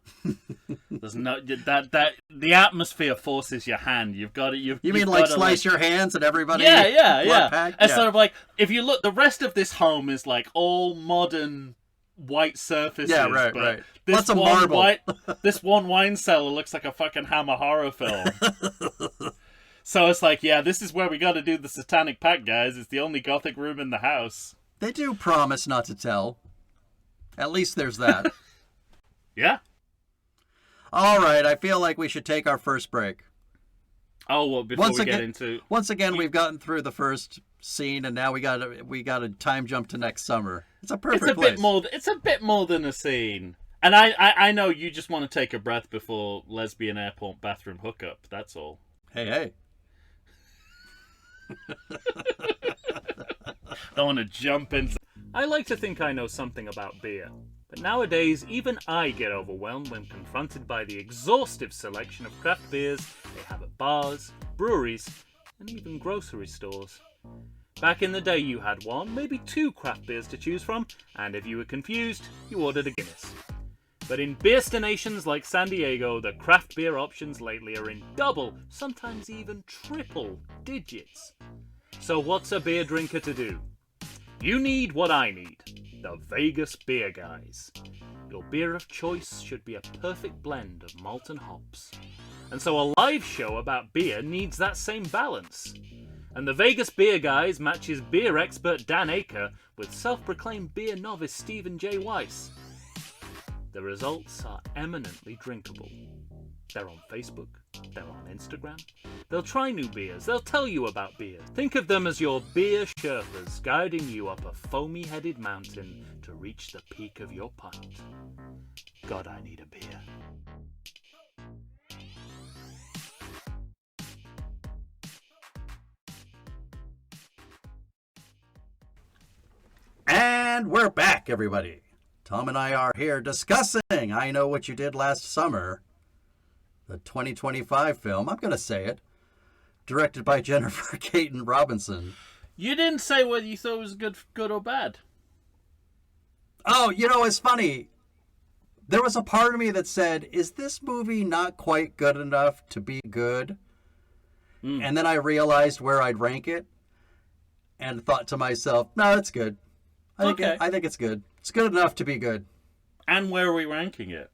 There's no that the atmosphere forces your hand. You've got it. You mean like slice your hands and everybody? Yeah. Packed? And sort of like, if you look, the rest of this home is like all modern white surfaces. Yeah, right. This Lots of marble. This one wine cellar looks like a fucking Hammer horror film. So it's like, yeah, this is where we got to do the satanic pact, guys. It's the only gothic room in the house. They do promise not to tell. At least there's that. Yeah. All right, I feel like we should take our first break. Oh, well, before we get into... Once again, we've gotten through the first scene, and now we got a time jump to next summer. It's a perfect place. It's a bit more than a scene. And I know you just want to take a breath before lesbian airport bathroom hookup. That's all. Hey. Don't want to jump in. I like to think I know something about beer, but nowadays even I get overwhelmed when confronted by the exhaustive selection of craft beers they have at bars, breweries, and even grocery stores. Back in the day you had one, maybe 2 craft beers to choose from, and if you were confused, you ordered a Guinness. But in beerstinations like San Diego, the craft beer options lately are in double, sometimes even triple digits. So what's a beer drinker to do? You need what I need, the Vegas Beer Guys. Your beer of choice should be a perfect blend of malt and hops. And so a live show about beer needs that same balance. And the Vegas Beer Guys matches beer expert Dan Aker with self-proclaimed beer novice Stephen J. Weiss. The results are eminently drinkable. They're on Facebook, they're on Instagram. They'll try new beers, they'll tell you about beer. Think of them as your beer Sherpas guiding you up a foamy-headed mountain to reach the peak of your pint. God, I need a beer. And we're back, everybody. Tom and I are here discussing I Know What You Did Last Summer, the 2025 film, I'm going to say it, directed by Jennifer Caton Robinson. You didn't say whether you thought it was good or bad. Oh, it's funny. There was a part of me that said, is this movie not quite good enough to be good? And then I realized where I'd rank it and thought to myself, no, it's good. I think it's good. It's good enough to be good. And where are we ranking it?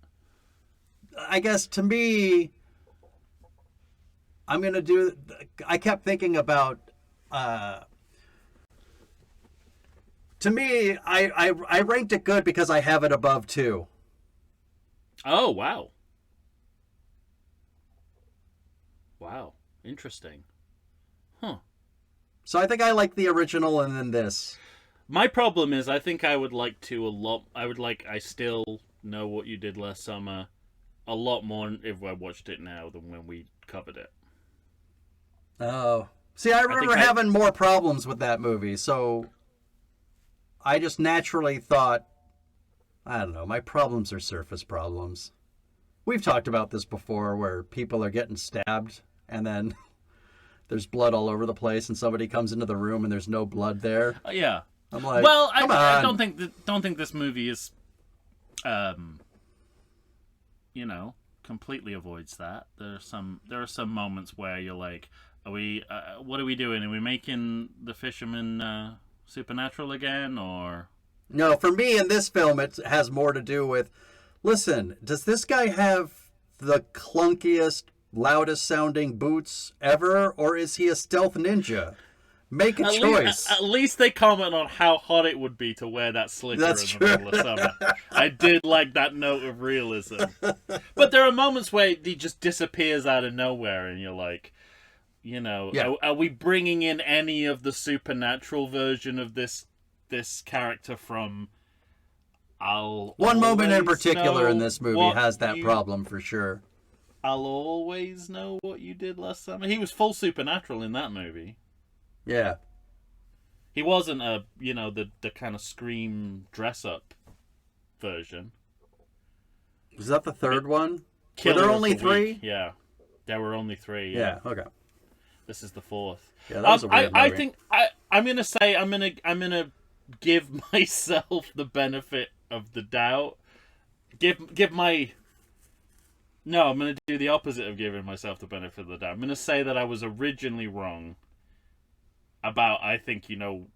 I guess to me, I'm going to do... I kept thinking about... to me, I ranked it good because I have it above 2. Oh, wow. Wow. Interesting. Huh. So I think I like the original and then this. My problem is I think I would like to I Still Know What You Did Last Summer a lot more if I watched it now than when we covered it. Oh. See, I remember having more problems with that movie, so I just naturally thought, I don't know, my problems are surface problems. We've talked about this before where people are getting stabbed and then there's blood all over the place and somebody comes into the room and there's no blood there. Yeah. I'm like, well, come I on. don't think this movie is, completely avoids that. There are some moments where you're like, what are we doing? Are we making the fisherman supernatural again, or? No, for me in this film, it has more to do with, listen, does this guy have the clunkiest, loudest sounding boots ever, or is he a stealth ninja? Make a choice. At least they comment on how hot it would be to wear that slicker That's in the middle of summer. I did like that note of realism. But there are moments where he just disappears out of nowhere, and you're like, are we bringing in any of the supernatural version of this character from One moment in particular in this movie has that problem for sure. I'll always know what you did last summer. He was full supernatural in that movie. Yeah. He wasn't the kind of Scream dress-up version. Was that the third one? Were there only 3? Yeah. There were only 3. Yeah, okay. This is the 4th. Yeah, that was a weird movie. I think I'm gonna say I'm gonna give myself the benefit of the doubt. I'm gonna do the opposite of giving myself the benefit of the doubt. I'm gonna say that I was originally wrong about I think you know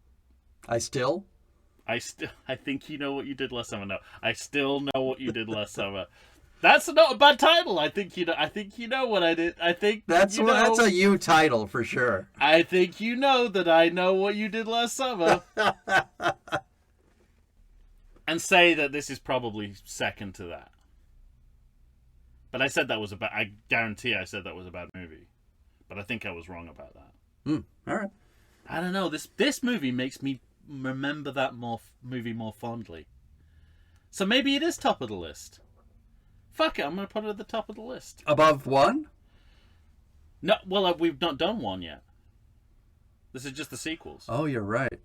I think you know what you did last summer. No, I still know what you did last summer. That's not a bad title. I think you know what I did. I think that's a you title for sure. I think you know that I know what you did last summer. And say that this is probably second to that. But I said that was I guarantee I said that was a bad movie. But I think I was wrong about that. All right. I don't know. This movie makes me remember that movie more fondly. So maybe it is top of the list. Fuck it, I'm going to put it at the top of the list. Above 1? No, well, we've not done 1 yet. This is just the sequels. Oh, you're right.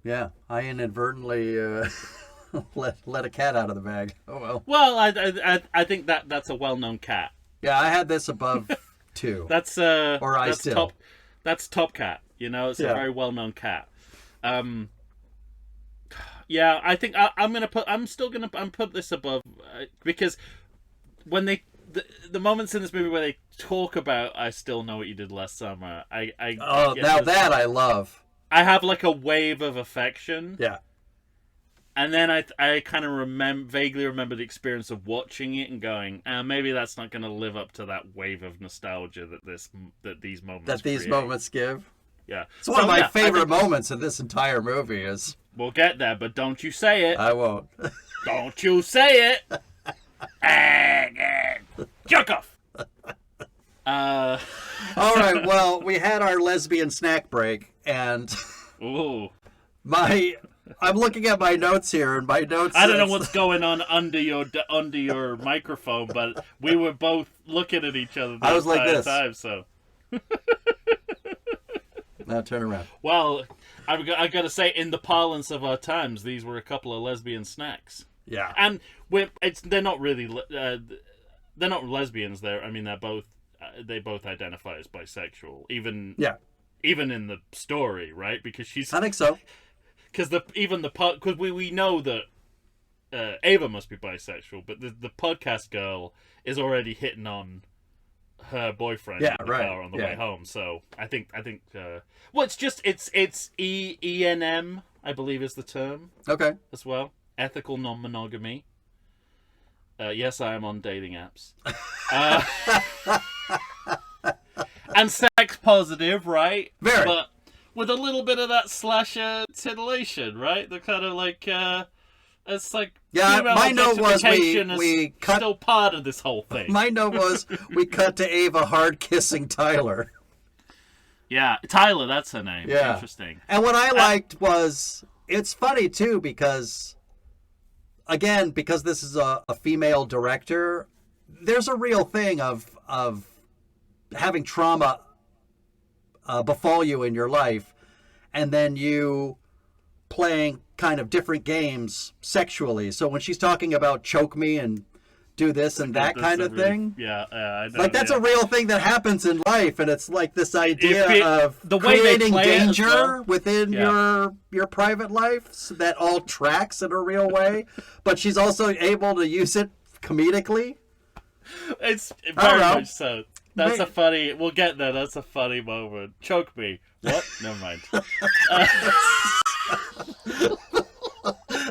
Yeah, I inadvertently let a cat out of the bag. Oh well. Well, I think that's a well-known cat. Yeah, I had this above 2. That's Top Cat. It's a very well-known cat. Yeah, I think I'm still gonna put this above because when the moments in this movie where they talk about I still know what you did last summer, that I love. I have like a wave of affection. Yeah. And then I kind of vaguely remember the experience of watching it and going, maybe that's not going to live up to that wave of nostalgia that these moments give. Yeah. It's one of my favorite moments in this entire movie is... We'll get there, but don't you say it. I won't. Don't you say it. Jerk off. All right, well, we had our lesbian snack break, and... Ooh. I'm looking at my notes here, and my notes... I don't know what's going on under your microphone, but we were both looking at each other the entire time, so... Now turn around. Well, I got to say, in the parlance of our times, these were a couple of lesbian snacks. Yeah. And they're not really... they're not lesbians. They both identify as bisexual. Even in the story, right? Because she's... I think so. Because we know that Ava must be bisexual, but the podcast girl is already hitting on her boyfriend in the car on the way home. So I think it's ENM, I believe is the term. Okay. As well, ethical non-monogamy. Yes, I am on dating apps. And sex positive, right? Very. But with a little bit of that slasher titillation, right? The kind of like, It's like Yeah, female my note was objectification we is cut. still part of this whole thing. My note was we cut to Ava hard kissing Tyler. Yeah, Tyler, that's her name. Yeah. Interesting. And what I liked was it's funny too because, again, because this is a female director, there's a real thing of having trauma befall you in your life, and then you playing kind of different games sexually. So when she's talking about choke me and do this and that kind of thing, Yeah, I know. like that's a real thing that happens in life, and it's like this idea of the way they creating play it as danger well. within your private life, so that all tracks in a real way. But she's also able to use it comedically. It's I don't very know. much so. That's a funny. We'll get there. That's a funny moment. Choke me. What? Never mind.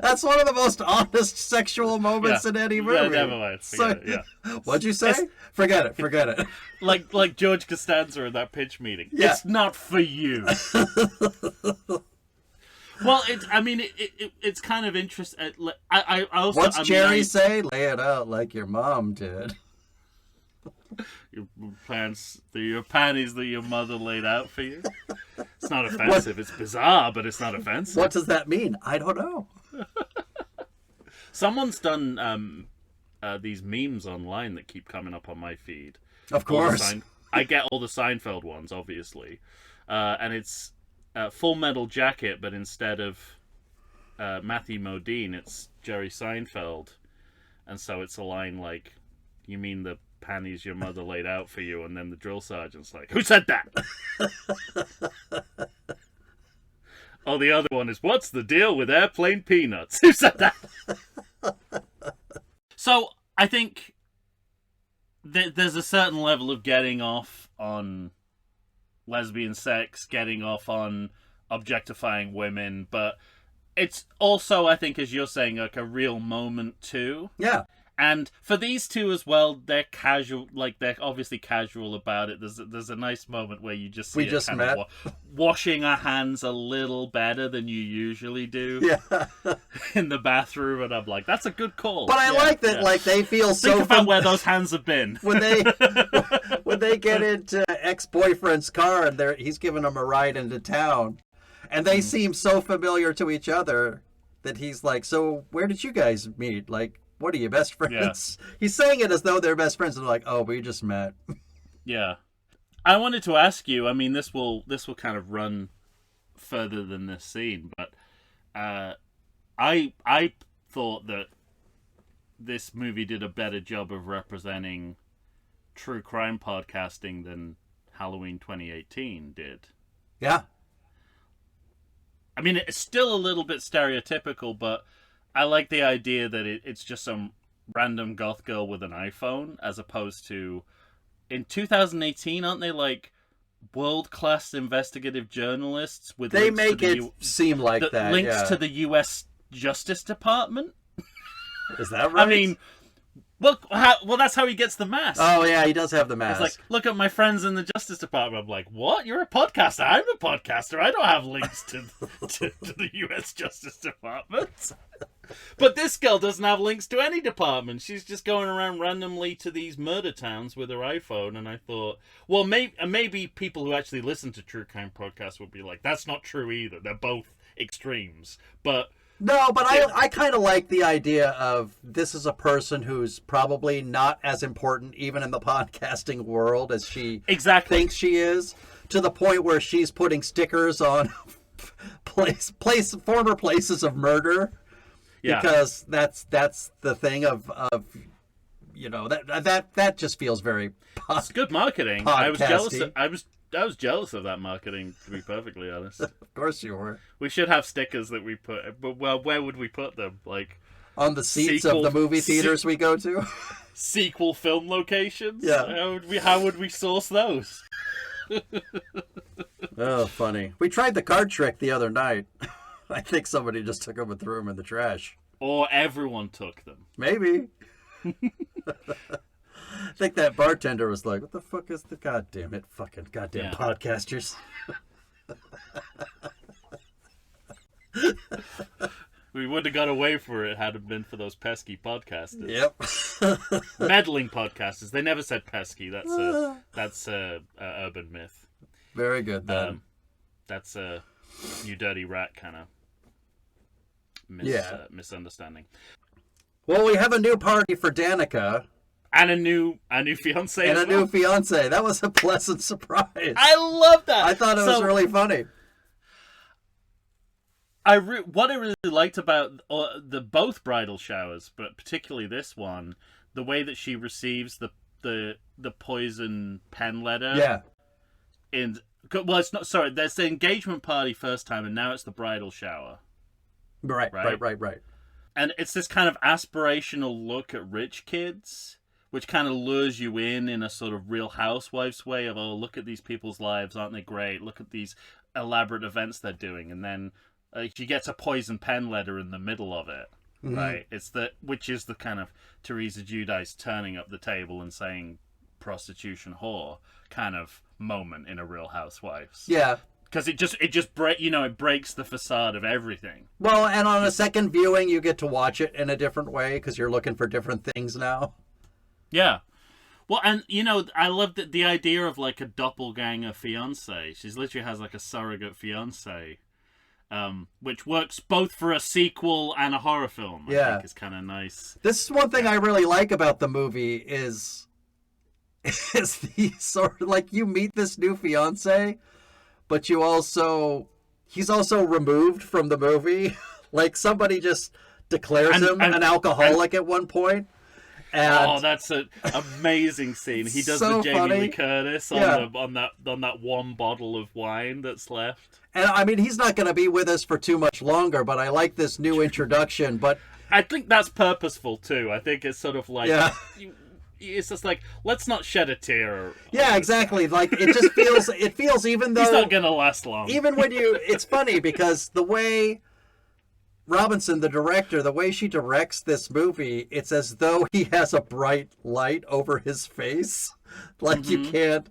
That's one of the most honest sexual moments in any movie. Yeah, never mind. Forget it, yeah. What'd you say? Forget it. Forget it. Like George Costanza in that pitch meeting. Yeah. It's not for you. Well, it's kind of interesting. I also. What's Jerry say? Lay it out like your mom did. Your pants, your panties that your mother laid out for you. It's not offensive. It's bizarre, but it's not offensive. What does that mean? I don't know. Someone's done these memes online that keep coming up on my feed. Of course. I get all the Seinfeld ones, obviously. And it's Full Metal Jacket, but instead of Matthew Modine, it's Jerry Seinfeld. And so it's a line like, you mean the panties your mother laid out for you? And then the drill sergeant's like, who said that? Oh, the other one is, what's the deal with airplane peanuts? Who said that? So, I think there's a certain level of getting off on lesbian sex, getting off on objectifying women, but it's also, I think, as you're saying, like a real moment too. Yeah. And for these two as well, they're casual, like they're obviously casual about it. There's a nice moment where you just see it just kind met. of washing our hands a little better than you usually do Yeah. in the bathroom, and I'm like, that's a good call. But I like that, like, they feel so... Think about where those hands have been. when they get into ex-boyfriend's car and he's giving them a ride into town, and they seem so familiar to each other that he's like, so where did you guys meet? Like, what are you, best friends? Yeah. He's saying it as though they're best friends, and they're like, oh, we just met. Yeah. I wanted to ask you, I mean, this will kind of run further than this scene, but I thought that this movie did a better job of representing true crime podcasting than Halloween 2018 did. Yeah. I mean, it's still a little bit stereotypical, but I like the idea that it's just some random goth girl with an iPhone, as opposed to, in 2018, aren't they like world-class investigative journalists with they links make to it seem like that, links yeah. to the U.S. Justice Department? Is that right? I mean, well, that's how he gets the mask. Oh, yeah, he does have the mask. It's like, look at my friends in the Justice Department. I'm like, what? You're a podcaster. I'm a podcaster. I don't have links to the U.S. Justice Department. But this girl doesn't have links to any department. She's just going around randomly to these murder towns with her iPhone. And I thought, well, maybe people who actually listen to true crime podcasts would be like, that's not true either. They're both extremes. But no, but I kind of like the idea of this is a person who's probably not as important even in the podcasting world as she thinks she is, to the point where she's putting stickers on former places of murder. Yeah. Because that's the thing of you know, that just feels very it's good marketing. I was jealous of that marketing, to be perfectly honest. Of course you were. We should have stickers that we put, but well, where would we put them? Like on the seats of the movie theaters we go to? Sequel film locations? Yeah. How would we source those? Oh, funny. We tried the card trick the other night. I think somebody just took them and threw them in the trash. Or everyone took them. Maybe. I think that bartender was like, what the fuck is the goddamn podcasters. We would have got away for it had it been for those pesky podcasters. Yep. Meddling podcasters. They never said pesky. That's a urban myth. Very good then. That's a you dirty rat kind of misunderstanding. Well, we have a new party for Danica. And a new fiance. And as a well. new fiance. That was a pleasant surprise. I love that. I thought it was really funny. What I really liked about the both bridal showers, but particularly this one, the way that she receives the poison pen letter. Yeah. It's not. Sorry, there's the engagement party first time, and now it's the bridal shower. Right. And it's this kind of aspirational look at rich kids, which kind of lures you in a sort of Real Housewives way of, oh, look at these people's lives, aren't they great? Look at these elaborate events they're doing, and then she gets a poison pen letter in the middle of it, right? Which is the kind of Teresa Giudice turning up the table and saying prostitution whore kind of moment in a Real Housewives. Yeah. Because it breaks the facade of everything. Well, and on a second viewing, you get to watch it in a different way because you're looking for different things now. Yeah. Well, and, I love the idea of, like, a doppelganger fiancé. She literally has, like, a surrogate fiancé, which works both for a sequel and a horror film. I think is kind of nice. This is one thing I really like about the movie is the sort of, like, you meet this new fiancé, but he's also removed from the movie. Like, somebody just declares him an alcoholic at one point. And that's an amazing scene. He does so the Jamie funny. Lee Curtis on that one bottle of wine that's left. And I mean, he's not going to be with us for too much longer, but I like this new introduction. But I think that's purposeful too. I think it's sort of like, it's just like, let's not shed a tear. Yeah, exactly. Like, it feels even though he's not going to last long. Even when it's funny because the way Robinson, the director, the way she directs this movie, it's as though he has a bright light over his face. Like, you can't...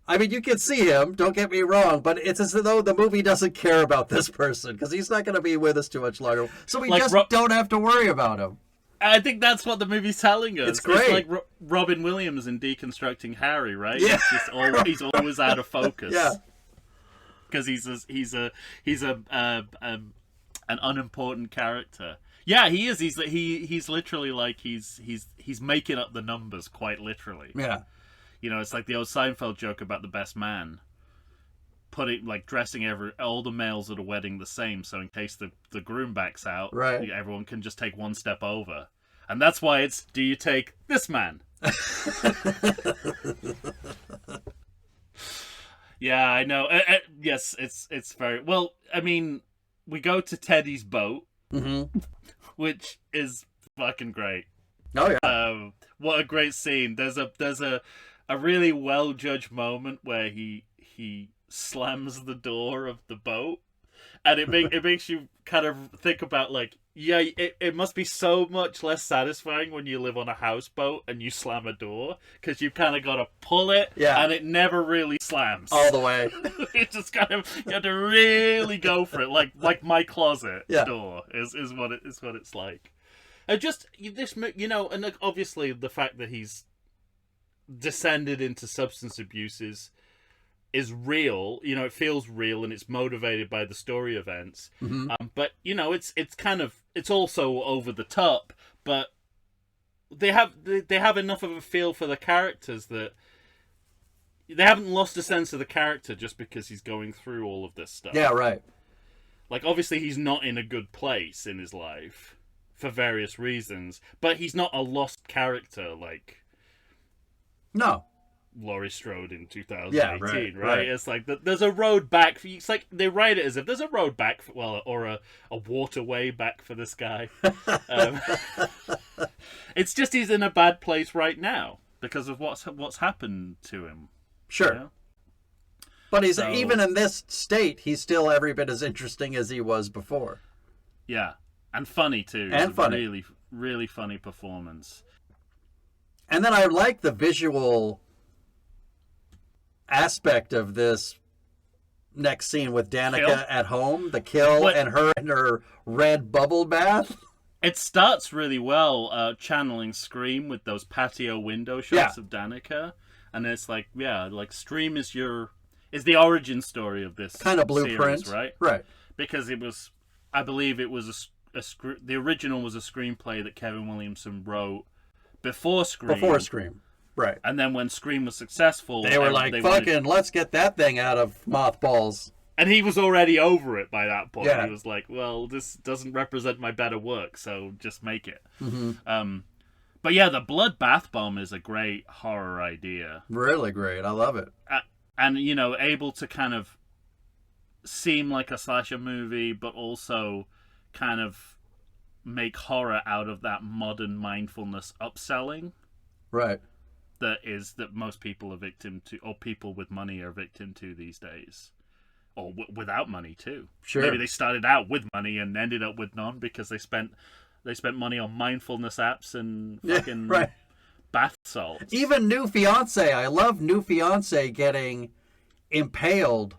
I mean, you can see him, don't get me wrong, but it's as though the movie doesn't care about this person, because he's not going to be with us too much longer. So we just don't have to worry about him. I think that's what the movie's telling us. It's great. It's like Robin Williams in Deconstructing Harry, right? Yeah. He's always out of focus. Yeah. Because he's an unimportant character. Yeah, he is. He's literally like he's making up the numbers quite literally. Yeah. It's like the old Seinfeld joke about the best man dressing all the males at a wedding the same, so in case the groom backs out, right, everyone can just take one step over. And that's why it's, do you take this man? Yeah, I know. Yes, it's very well. I mean, we go to Teddy's boat, which is fucking great. Oh yeah. What a great scene. There's a really well judged moment where he slams the door of the boat, and it makes you kind of think about, like, it must be so much less satisfying when you live on a houseboat and you slam a door, because you've kind of got to pull it, and it never really slams all the way. You just kind of, you have to really go for it, like my closet door is what it's like. And just this, and obviously the fact that he's descended into substance abuses is real. It feels real, and it's motivated by the story events. But it's also over the top. But they have enough of a feel for the characters that they haven't lost a sense of the character just because he's going through all of this stuff. Yeah, right. Like, obviously he's not in a good place in his life for various reasons, but he's not a lost character like Laurie Strode in 2018, right? It's like there's a road back. It's like they write it as if there's a road back, or a waterway back for this guy. It's just he's in a bad place right now because of what's happened to him. Sure. But even in this state, he's still every bit as interesting as he was before. Yeah, and funny too. And funny. Really, really funny performance. And then I like the visual aspect of this next scene with Danica Kill? at home, the kill, What- and her in her red bubble bath. It starts really well, channeling Scream with those patio window shots of Danica, and it's like, yeah, like Scream is the origin story of this Kind of blueprint, series, right? Right. Because it was, I believe it was the original was a screenplay that Kevin Williamson wrote before Scream. Before Scream. Right. And then when Scream was successful, They were like, fucking, let's get that thing out of mothballs. and he was already over it by that point. Yeah. He was like, well, this doesn't represent my better work, so just make it. Mm-hmm. But yeah, the blood bath bomb is a great horror idea. Really great. I love it. And, you know, able to kind of seem like a slasher movie, but also kind of make horror out of that modern mindfulness upselling Right. that most people are victim to, or people with money are victim to these days. Or without money, too. Sure. Maybe they started out with money and ended up with none because they spent money on mindfulness apps and fucking right. bath salts. Even New Fiance. I love New Fiance getting impaled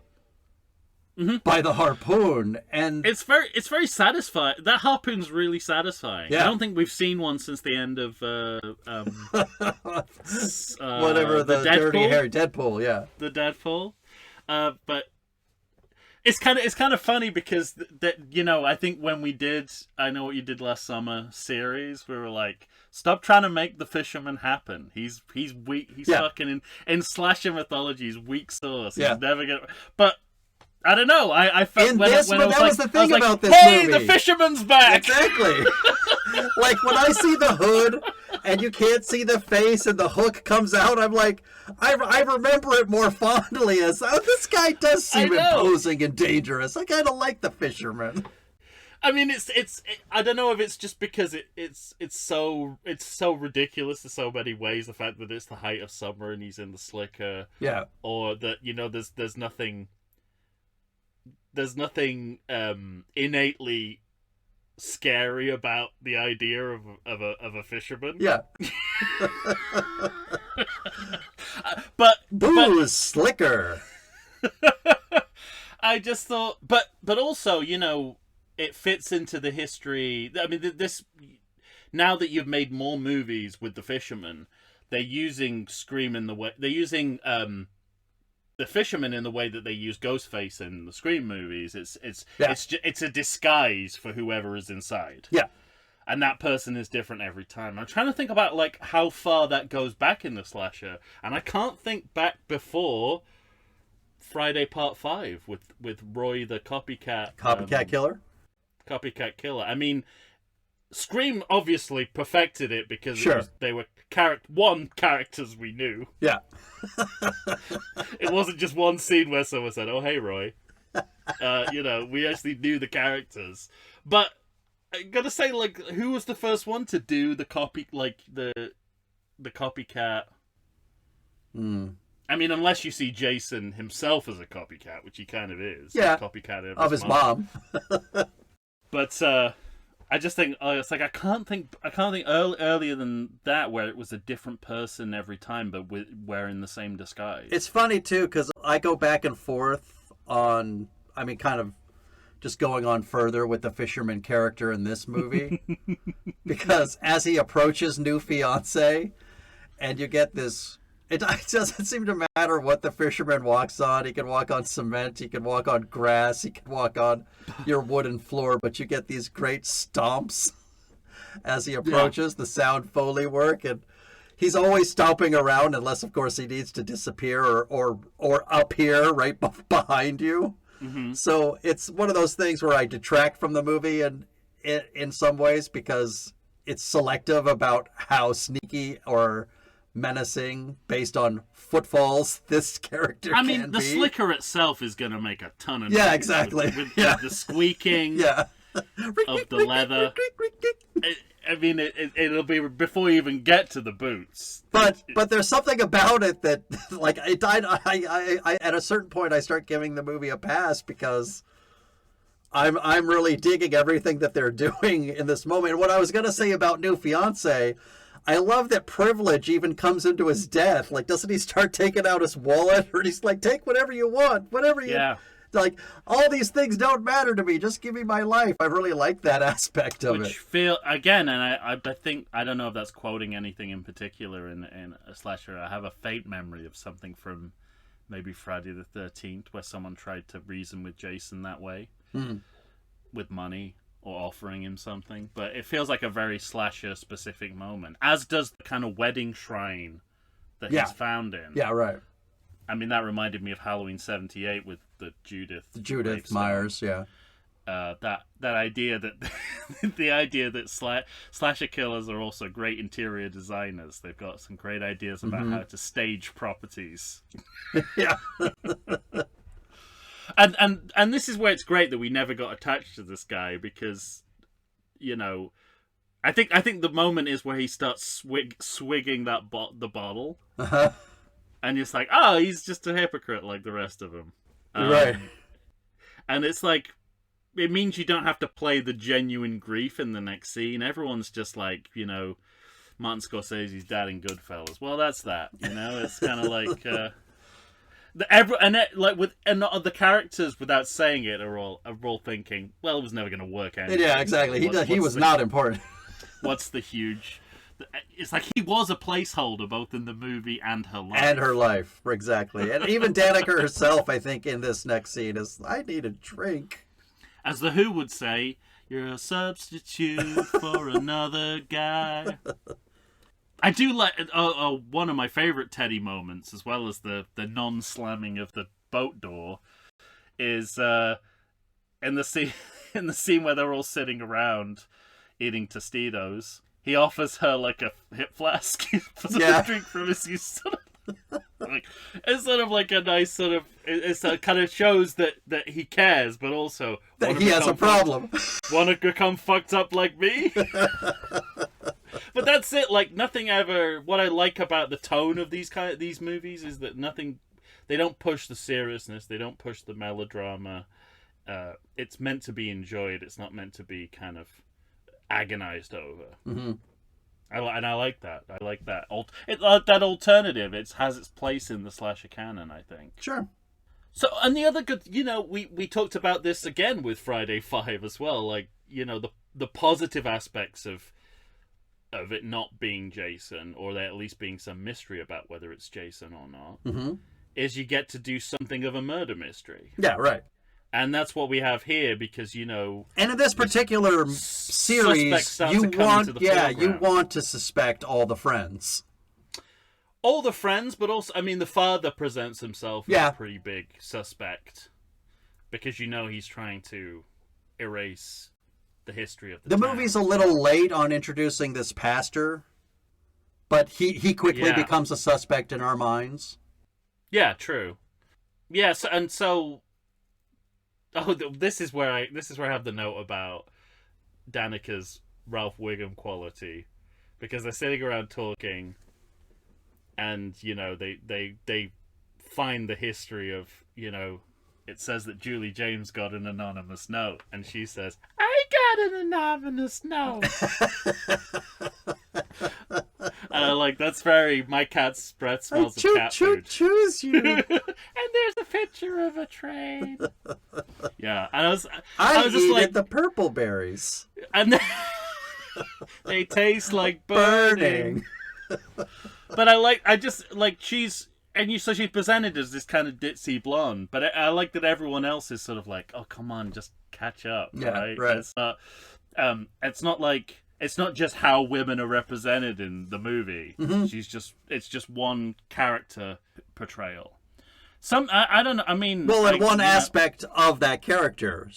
by the harpoon, and It's very satisfying. That harpoon's really satisfying. Yeah. I don't think we've seen one since the end of whatever the dirty Deadpool. hairy Deadpool. Yeah. The Deadpool. But it's kind of funny because that you know, I think when we did I Know What You Did Last Summer series, we were like, stop trying to make the fisherman happen. He's weak. He's Yeah. fucking in slasher mythology. He's weak sauce. Yeah. He's never gonna. But I don't know. I felt In when this, it but was that like, was the I thing like, about this hey, movie. the fisherman's back. Exactly. Like when I see the hood and you can't see the face and the hook comes out, I'm like, I remember it more fondly as, oh, this guy does seem I know. imposing and dangerous. I kind of like the fisherman. I mean, I don't know if it's just because it's so ridiculous in so many ways. The fact that it's the height of summer and he's in the slicker, Yeah. or that, you know, there's nothing innately scary about the idea of a fisherman. Yeah. But Booze slicker. I just thought, but also, you know, it fits into the history. I mean, this, now that you've made more movies with the fisherman, they're using Scream in the way they're using the fisherman in the way that they use Ghostface in the Scream movies. It's a disguise for whoever is inside. Yeah. And that person is different every time. I'm trying to think about like how far that goes back in the slasher, and I can't think back before Friday Part 5 with Roy the copycat Killer. Copycat killer. I mean, Scream obviously perfected it because Sure. they were characters we knew. Yeah. It wasn't just one scene where someone said, "Oh, hey, Roy." You know, we actually knew the characters. But I gotta say, like, who was the first one to do the the copycat? I mean, unless you see Jason himself as a copycat, which he kind of is. Yeah. A copycat Of his mom. But I just think it's like I can't think earlier than that where it was a different person every time, but wearing the same disguise. It's funny, too, because I go back and forth on, I mean, kind of just going on further with the fisherman character in this movie. Because as he approaches New Fiance, and you get this, it doesn't seem to matter what the fisherman walks on. He can walk on cement, he can walk on grass, he can walk on your wooden floor, but you get these great stomps as he approaches, the sound Foley work, and he's always stomping around unless, of course, he needs to disappear or appear right behind you. Mm-hmm. So it's one of those things where I detract from the movie and in some ways because it's selective about how sneaky or menacing based on footfalls this character I mean, can the be. Slicker itself is going to make a ton of Yeah, noise exactly. with Yeah. the squeaking Yeah. of the leather. I mean, it'll be before you even get to the boots. But there's something about it that, like, I at a certain point I start giving the movie a pass because I'm really digging everything that they're doing in this moment. And what I was gonna say about New Fiance, I love that Privilege even comes into his death. Like, doesn't he start taking out his wallet, or he's like, take whatever you want, whatever you. Yeah. Like, all these things don't matter to me. Just give me my life. I really like that aspect of Which it. feel again, and I think I don't know if that's quoting anything in particular in a slasher. I have a faint memory of something from maybe Friday the 13th where someone tried to reason with Jason that way with money or offering him something. But it feels like a very slasher specific moment, as does the kind of wedding shrine that he's found in. Yeah, right. I mean, that reminded me of Halloween '78 with the Judith gravestone. Myers, yeah. That idea that the idea that slasher killers are also great interior designers. They've got some great ideas about how to stage properties. Yeah. and this is where it's great that we never got attached to this guy, because, you know, I think the moment is where he starts swigging the bottle. Uh-huh. And it's like, oh, he's just a hypocrite like the rest of them. Right. And it's like, it means you don't have to play the genuine grief in the next scene. Everyone's just like, you know, Martin Scorsese's dad in Goodfellas. Well, that's that. You know, it's kind of like the characters, without saying it, are all thinking, well, it was never going to work anyway. Yeah, exactly. He was not important. What's the huge? It's like he was a placeholder both in the movie and her life. And her life, exactly. And even Danica herself, I think, in this next scene is, I need a drink. As the Who would say, you're a substitute for another guy. I do like one of my favorite Teddy moments, as well as the non-slamming of the boat door, is in the scene where they're all sitting around eating Tostitos. He offers her like a hip flask for a drink from his use. It's sort of like a nice sort of. It kind of shows that he cares, but also that he has a problem. Want to become fucked up like me? But that's it. Like, nothing ever. What I like about the tone of these movies is that nothing. They don't push the seriousness. They don't push the melodrama. It's meant to be enjoyed. It's not meant to be kind of agonized over. Mm-hmm. I like that. I like that. That alternative. It has its place in the slasher canon, I think. Sure. So, and the other good, you know, we talked about this again with Friday 5 as well. Like, you know, the positive aspects of it not being Jason, or there at least being some mystery about whether it's Jason or not, is you get to do something of a murder mystery. Yeah, right. And that's what we have here, because, you know... And in this particular series, you want to suspect all the friends. All the friends, but also, I mean, the father presents himself as a pretty big suspect. Because, you know, he's trying to erase the history of the town. Movie's a little late on introducing this pastor, but he quickly becomes a suspect in our minds. Yeah, true. Yes, and so... Oh, this is where I have the note about Danica's Ralph Wiggum quality, because they're sitting around talking, and, you know, they find the history of, you know, it says that Julie James got an anonymous note, and she says, I got an anonymous note. And I'm like, that's very, my cat's breath smells of cat food. Choose you. And there's a picture of a train. Yeah, and I was just like, the purple berries. And they taste like burning. But she's presented as this kind of ditzy blonde, but I like that everyone else is sort of like, oh, come on, just catch up. Yeah, right. It's not like, it's not just how women are represented in the movie. Mm-hmm. It's just one character portrayal. I don't know. I mean, well, in one aspect of that character,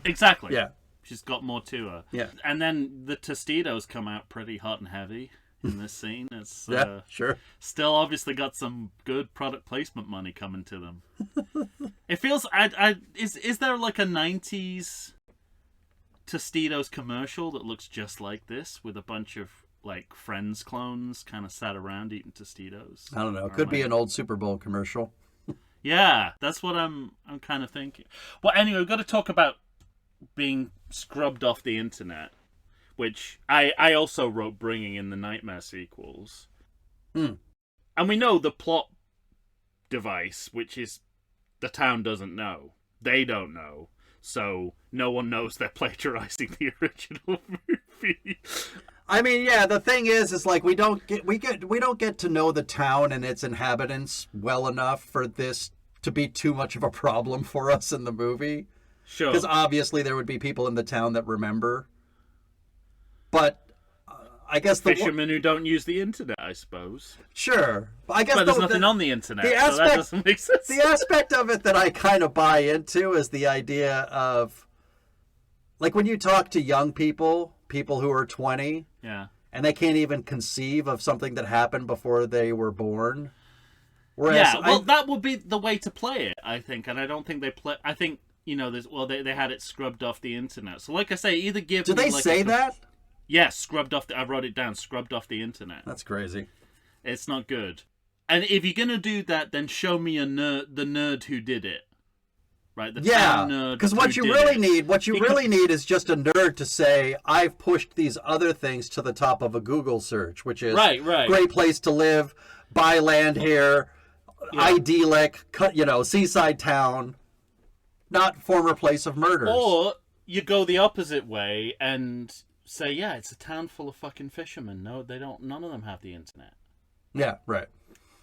exactly. Yeah, she's got more to her. Yeah, and then the Tostitos come out pretty hot and heavy in this scene. It's sure. Still, obviously, got some good product placement money coming to them. It feels. Is there like a '90s Tostitos commercial that looks just like this, with a bunch of like Friends clones kind of sat around eating Tostitos? I don't know. It could be an old Super Bowl commercial. Yeah, that's what I'm kind of thinking. Well, anyway, we've got to talk about being scrubbed off the internet, which I also wrote bringing in the Nightmare sequels. And we know the plot device, which is the town doesn't know. They don't know. So no one knows they're plagiarizing the original movie. I mean, yeah, the thing is like we don't get to know the town and its inhabitants well enough for this to be too much of a problem for us in the movie. Sure. Because obviously there would be people in the town that remember. But I guess the fishermen who don't use the internet, I suppose. Sure. I guess but there's nothing on the internet, so that doesn't make sense. The aspect of it that I kind of buy into is the idea of, like, when you talk to young people who are 20, yeah, and they can't even conceive of something that happened before they were born. Whereas yeah, well, that would be the way to play it, I think, and I don't think they play. I think they had it scrubbed off the internet. So, like I say, either give. Do they say that? Yes, scrubbed off. I wrote it down. Scrubbed off the internet. That's crazy. It's not good. And if you're gonna do that, then show me the nerd who did it. Right? The town nerd. Because what you really need is just a nerd to say, "I've pushed these other things to the top of a Google search," which is right. Great place to live, buy land here, idyllic, seaside town, not former place of murders. Or you go the opposite way and say, yeah, it's a town full of fucking fishermen. No, they don't. None of them have the internet. Yeah, right.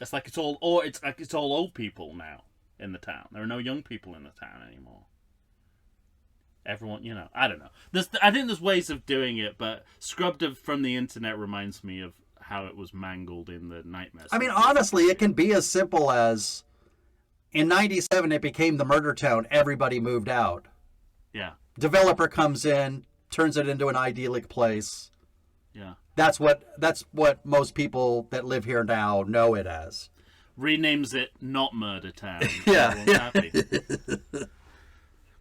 It's like it's all old people now in the town. There are no young people in the town anymore. Everyone, I don't know. I think there's ways of doing it, but scrubbed from the internet reminds me of how it was mangled in the Nightmare. I mean, honestly, it can be as simple as in '97 it became the murder town. Everybody moved out. Yeah. Developer comes in, turns it into an idyllic place. Yeah. That's what most people that live here now know it as. Renames it not Murder Town. Yeah. Happy.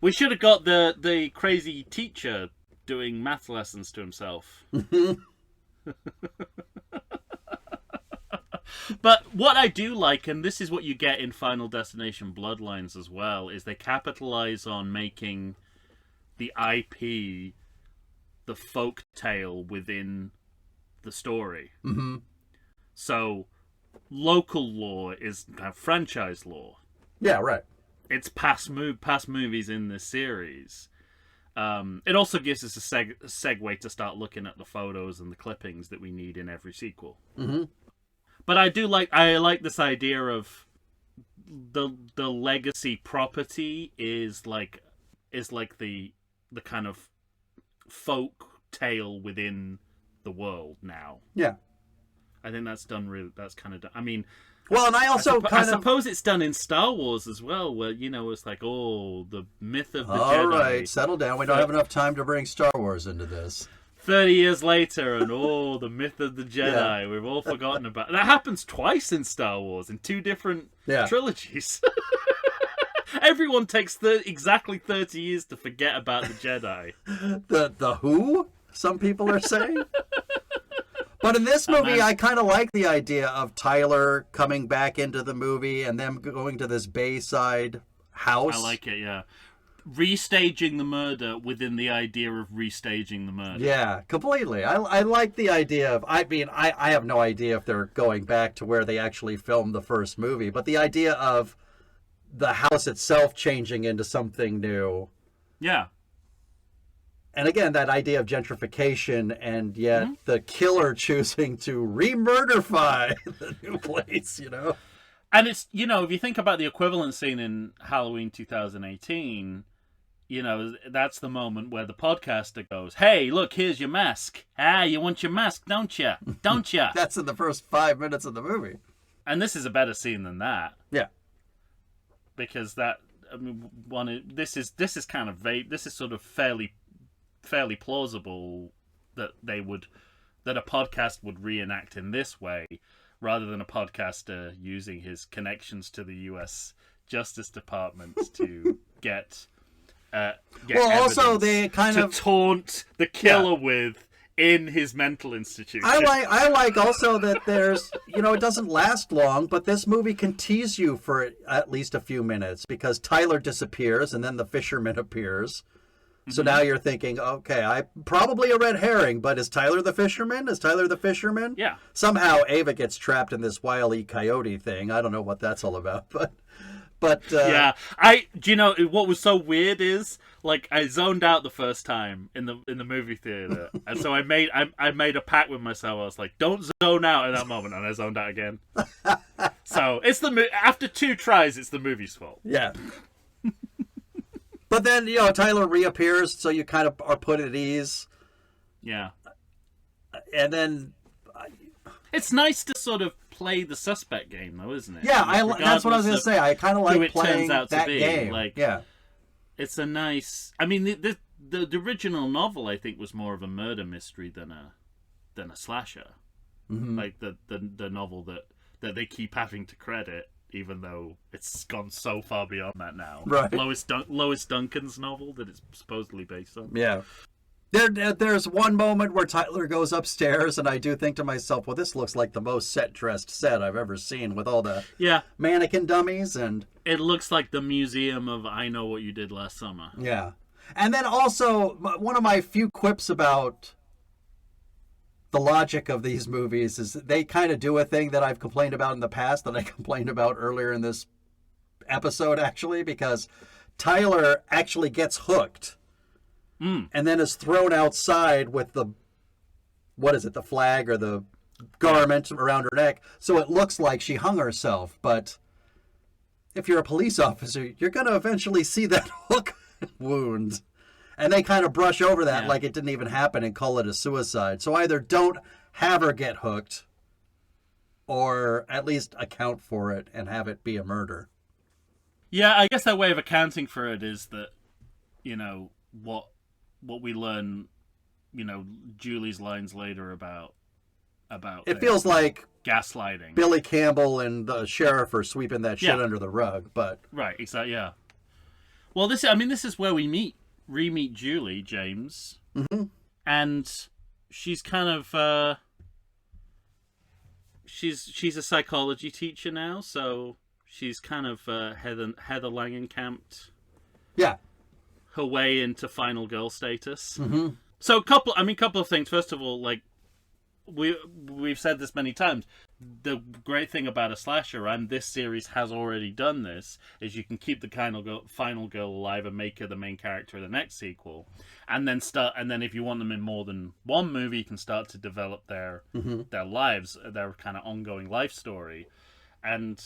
We should have got the crazy teacher doing math lessons to himself. But what I do like, and this is what you get in Final Destination Bloodlines as well, is they capitalize on making the IP the folk tale within the story. Mm-hmm. So local lore is franchise lore. Yeah, right. It's past movies in this series. It also gives us a segue to start looking at the photos and the clippings that we need in every sequel. Mm-hmm. But I like this idea of the legacy property is like the kind of folk tale within the world now. Yeah, I think that's done really. That's kind of done. I mean, well, and I suppose it's done in Star Wars as well, where it's like, the myth of the Jedi. All right, settle down. We don't have enough time to bring Star Wars into this. 30 years later, and the myth of the Jedi, yeah. We've all forgotten about. That happens twice in Star Wars, in 2 different trilogies. Everyone takes exactly 30 years to forget about the Jedi. The who? Some people are saying. But in this movie, I kind of like the idea of Tyler coming back into the movie and them going to this Bayside house. I like it, yeah. Restaging the murder within the idea of restaging the murder. Yeah, completely. I like the idea of... I mean, I have no idea if they're going back to where they actually filmed the first movie, but the idea of the house itself changing into something new. Yeah. And again, that idea of gentrification, and yet the killer choosing to re-murderify the new place, And it's, if you think about the equivalent scene in Halloween 2018, that's the moment where the podcaster goes, "Hey, look, here's your mask. Ah, you want your mask, don't you? Don't you?" That's in the first 5 minutes of the movie. And this is a better scene than that. Yeah. Because this is kind of vague. This is sort of fairly plausible that a podcast would reenact in this way, rather than a podcaster using his connections to the U.S. Justice Department to get also they kind of taunt the killer with in his mental institution. I like also that there's it doesn't last long, but this movie can tease you for at least a few minutes because Tyler disappears and then the fisherman appears. So now you're thinking, okay, probably a red herring, but is Tyler the fisherman? Yeah. Somehow Ava gets trapped in this Wile E. Coyote thing. I don't know what that's all about, But Yeah, do you know what was so weird is like I zoned out the first time in the movie theater, and so I made a pact with myself. I was like, don't zone out in that moment, and I zoned out again. So it's after 2 tries, it's the movie's fault. Yeah. But then Tyler reappears, so you kind of are put at ease. Yeah, and then it's nice to sort of play the suspect game, though, isn't it? Yeah, that's what I was going to say. I kind of like playing that game. Like, yeah, it's a nice. I mean, the original novel, I think, was more of a murder mystery than a slasher. Mm-hmm. Like the novel that they keep having to credit, even though it's gone so far beyond that now. Right. Lois Duncan's novel that it's supposedly based on. Yeah. There's one moment where Tyler goes upstairs, and I do think to myself, well, this looks like the most set-dressed set I've ever seen, with all the mannequin dummies. And it looks like the museum of I Know What You Did Last Summer. Yeah. And then also, one of my few quips about the logic of these movies is they kind of do a thing that I've complained about in the past, that I complained about earlier in this episode, actually, because Tyler actually gets hooked. And then is thrown outside with the flag or the garment around her neck, so it looks like she hung herself. But if you're a police officer, you're going to eventually see that hook wound. And they kind of brush over that like it didn't even happen and call it a suicide. So either don't have her get hooked, or at least account for it and have it be a murder. Yeah, I guess that way of accounting for it is that, what we learn, Julie's lines later about it feels like gaslighting. Billy Campbell and the sheriff are sweeping that shit under the rug, but right, exactly, yeah. Well, this is where we re-meet Julie, James, and she's kind of she's a psychology teacher now, so she's kind of Heather Langenkamp. Yeah. Her way into final girl status. Mm-hmm. So couple of things. First of all, like we've said this many times, the great thing about a slasher, and this series has already done this, is you can keep the final girl alive and make her the main character of the next sequel, and then if you want them in more than one movie, you can start to develop their lives, their kind of ongoing life story. And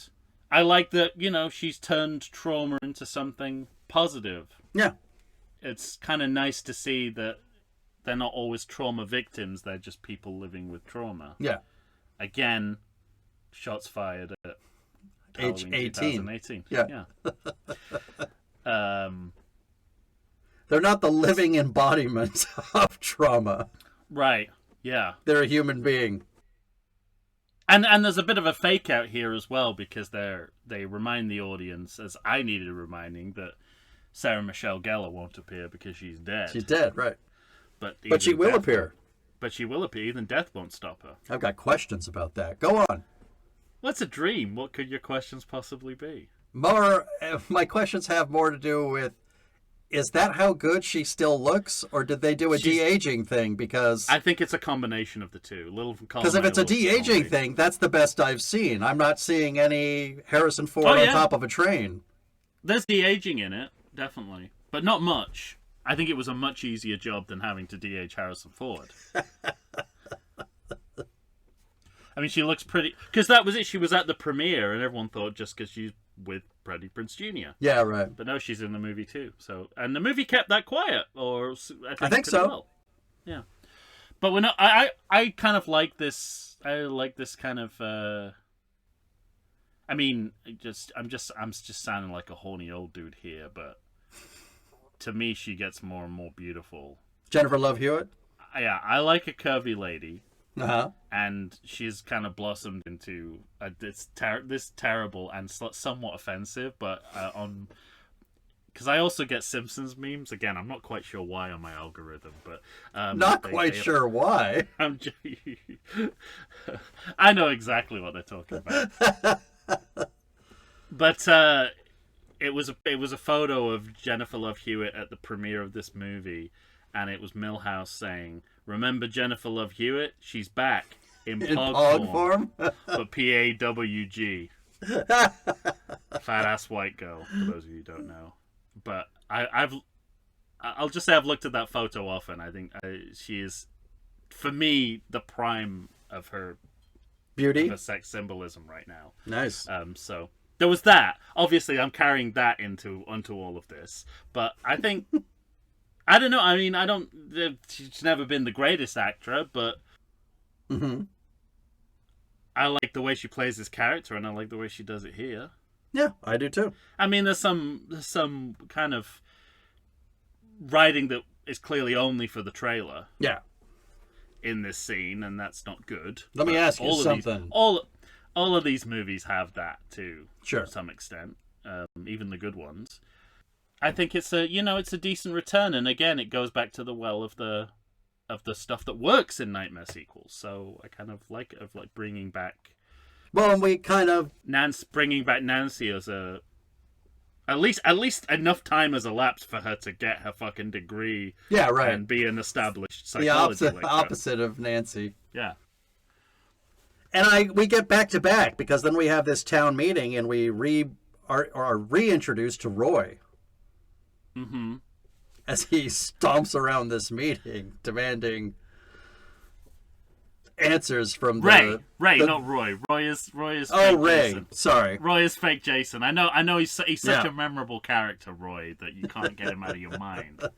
I like that, she's turned trauma into something positive. Yeah. It's kind of nice to see that they're not always trauma victims. They're just people living with trauma. Yeah. Again, shots fired at age 18. 2018. Yeah. They're not the living embodiment of trauma. Right. Yeah. They're a human being. And there's a bit of a fake out here as well, because they remind the audience, as I needed reminding, that Sarah Michelle Gellar won't appear because she's dead. She's dead, right. But she will appear. But she will appear, even death won't stop her. I've got questions about that. Go on. Well, it's a dream. What could your questions possibly be? My questions have more to do with, is that how good she still looks, or did they do a de-aging thing? Because I think it's a combination of the two. Because if it's a de-aging thing, that's the best I've seen. I'm not seeing any Harrison Ford on top of a train. There's de-aging in it. Definitely. But not much. I think it was a much easier job than having to de-age Harrison Ford. I mean, she looks pretty... Because that was it. She was at the premiere, and everyone thought just because she's with Freddie Prinze Jr. Yeah, right. But no, she's in the movie too. So, and the movie kept that quiet. I think so. Well. Yeah. But we're not... I kind of like this... I like this kind of... I mean, I'm just sounding like a horny old dude here, but to me, she gets more and more beautiful. Jennifer Love Hewitt? Yeah, I like a curvy lady. Uh-huh. And she's kind of blossomed into this terrible and somewhat offensive, but because I also get Simpsons memes. Again, I'm not quite sure why on my algorithm, but not quite sure why. I know exactly what they're talking about. But it was a photo of Jennifer Love Hewitt at the premiere of this movie, and it was Milhouse saying, "Remember Jennifer Love Hewitt? She's back in pog form, but PAWG." Fat ass white girl, for those of you who don't know. But I'll just say I've looked at that photo often. I think she is, for me, the prime of her Beauty. of her sex symbolism right now. Nice. So there was that. Obviously, I'm carrying that onto all of this. But I think I don't know. I mean, she's never been the greatest actor, but I like the way she plays this character, and I like the way she does it here. Yeah, I do too. I mean, there's some kind of writing that is clearly only for the trailer. Yeah. In this scene, and that's not good. Let me ask you something. All of these movies have that too, sure, to some extent. Even the good ones. I think it's a decent return, and again, it goes back to the well of the stuff that works in Nightmare sequels. So I kind of like bringing back. Well, and we kind of bringing back Nancy as a. At least enough time has elapsed for her to get her fucking degree. Yeah, right. And be an established psychology the opposite of Nancy. Yeah. And we get back to back because then we have this town meeting and we are reintroduced to Roy. Mm-hmm. As he stomps around this meeting demanding answers from Ray, not Roy. Roy is oh, Ray. Jason. Sorry. Roy is fake Jason. I know he's such a memorable character, Roy, that you can't get him out of your mind.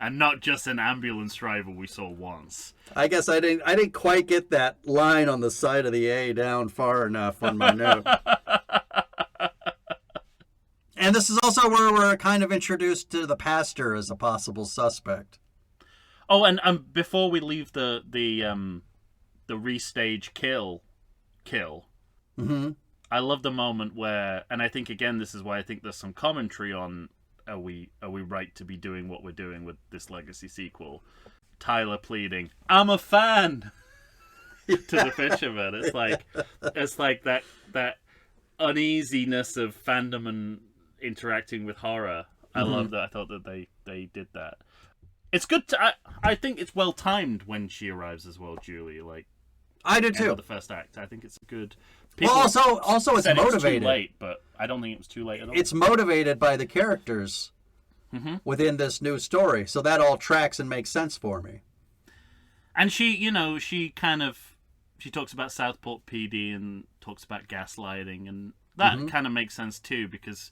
And not just an ambulance driver we saw once. I guess I didn't quite get that line on the side of the A down far enough on my note. And this is also where we're kind of introduced to the pastor as a possible suspect. Oh, and before we leave the restage kill. Mm-hmm. I love the moment where, and I think again this is why I think there's some commentary on are we right to be doing what we're doing with this Legacy sequel? Tyler pleading, "I'm a fan," to the fisherman. It's like that uneasiness of fandom and interacting with horror. I love that. I thought that they did that. It's good. I think it's well timed when she arrives as well, Julie. Like I do too. The first act. I think it's good. People also it's motivated. It's too late, but I don't think it was too late at all. It's motivated by the characters within this new story, so that all tracks and makes sense for me. And she talks about Southport PD and talks about gaslighting, and that kind of makes sense too because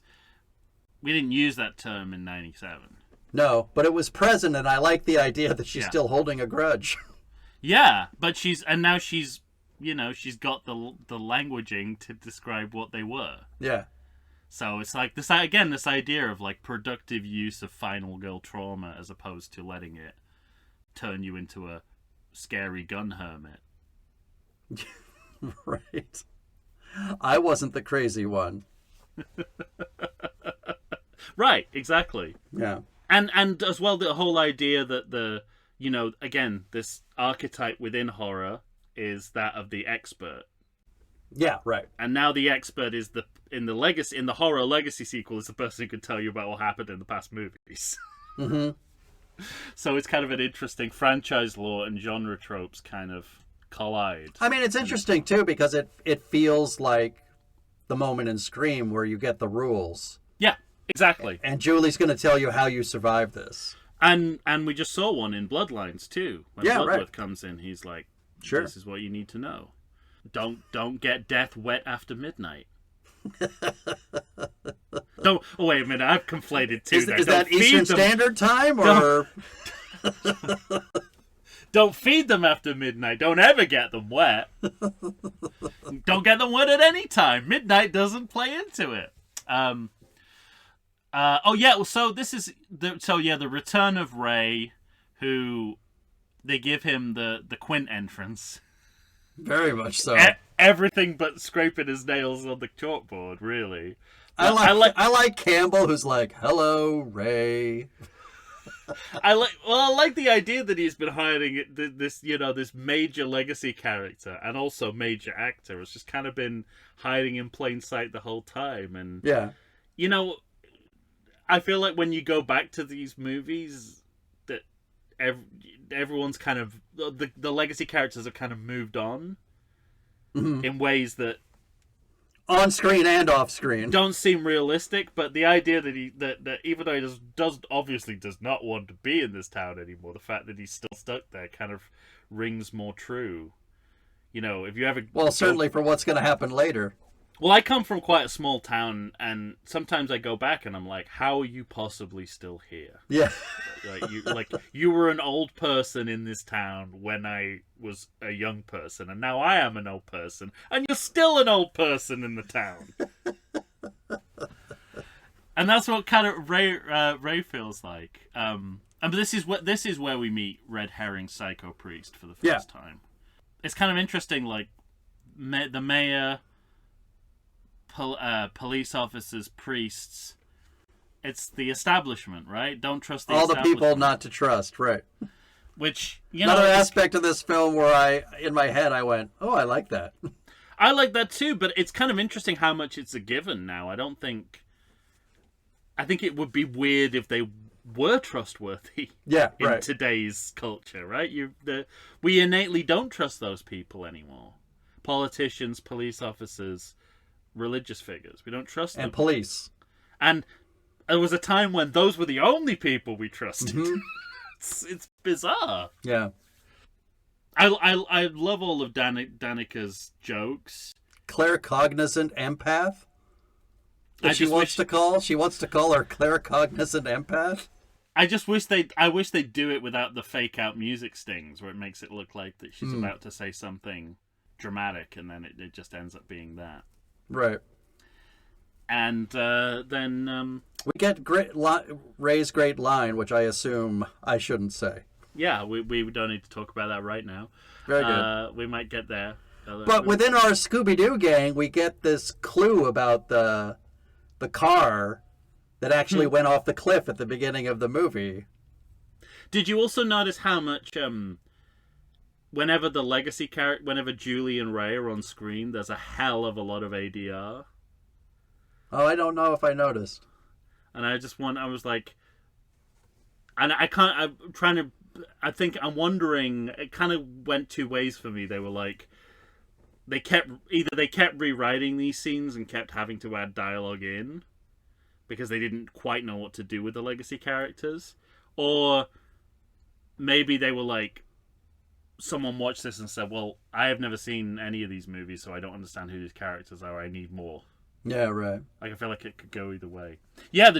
we didn't use that term in '97. No, but it was present, and I like the idea that she's still holding a grudge. Yeah, but now she's got the languaging to describe what they were. Yeah. So it's like this idea of like productive use of final girl trauma as opposed to letting it turn you into a scary gun hermit. Right. I wasn't the crazy one. Right, exactly. Yeah. And as well the whole idea that again, this archetype within horror is that of the expert. Yeah, right. And now the expert is in the horror legacy sequel is the person who can tell you about what happened in the past movies. Mm-hmm. So it's kind of an interesting franchise lore and genre tropes kind of collide. I mean, it's interesting too because it feels like the moment in Scream where you get the rules. Yeah, exactly. And Julie's going to tell you how you survive this. And we just saw one in Bloodlines too. When Bloodworth comes in, he's like, "Sure, this is what you need to know. Don't get death wet after midnight." Don't. Oh wait a minute, I've conflated two. Is that Eastern Standard Time or? Don't feed them after midnight. Don't ever get them wet. Don't get them wet at any time. Midnight doesn't play into it. So this is the return of Ray, who they give him the Quint entrance. Very much so. Everything but scraping his nails on the chalkboard, really. I like Campbell, who's like, "Hello, Ray." I like the idea that he's been hiding this major legacy character and also major actor. It's just kind of been hiding in plain sight the whole time, and yeah, I feel like when you go back to these movies, that everyone's kind of the legacy characters have kind of moved on in ways that On screen and off screen. don't seem realistic. But the idea that even though he obviously does not want to be in this town anymore, the fact that he's still stuck there kind of rings more true. You know, if you ever Certainly for what's going to happen later. Well, I come from quite a small town, and sometimes I go back and I'm like, how are you possibly still here? Yeah. You were an old person in this town when I was a young person, and now I am an old person, and you're still an old person in the town. And that's what kind of Ray feels like. And this is where we meet Red Herring Psycho Priest for the first time. It's kind of interesting, like the mayor, police officers, priests. It's the establishment, right? Don't trust all the people not to trust, right? Which, another aspect of this film where in my head I went, oh, I like that. I like that too, but it's kind of interesting how much it's a given now. I think it would be weird if they were trustworthy. Yeah, in today's culture, right? We innately don't trust those people anymore. Politicians, police officers, religious figures. We don't trust them. And police. And there was a time when those were the only people we trusted. Mm-hmm. It's bizarre. Yeah. I love all of Danica's jokes. Claircognizant empath? She wants to call her claircognizant empath? I wish they'd do it without the fake out music stings where it makes it look like that she's about to say something dramatic and then it just ends up being that. Right. And then we get Ray's great line, which I assume I shouldn't say. Yeah, we don't need to talk about that right now. Very good. We might get there. But within our Scooby-Doo gang, we get this clue about the car that actually went off the cliff at the beginning of the movie. Did you also notice how much whenever whenever Julie and Ray are on screen, there's a hell of a lot of ADR? Oh, I don't know if I noticed. And I was like, and I'm wondering, it kind of went two ways for me. They were like, they kept rewriting these scenes and kept having to add dialogue in because they didn't quite know what to do with the legacy characters, or maybe they were like, someone watched this and said, well, I have never seen any of these movies, so I don't understand who these characters are. I need more. Yeah, right. Like, I feel like it could go either way. Yeah,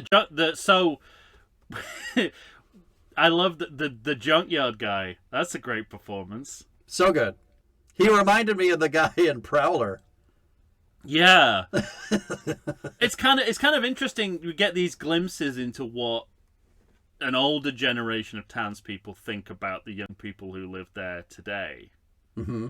so I love the junkyard guy. That's a great performance. So good. He reminded me of the guy in Prowler. Yeah. It's kind of interesting. We get these glimpses into what an older generation of townspeople think about the young people who live there today. Mm-hmm.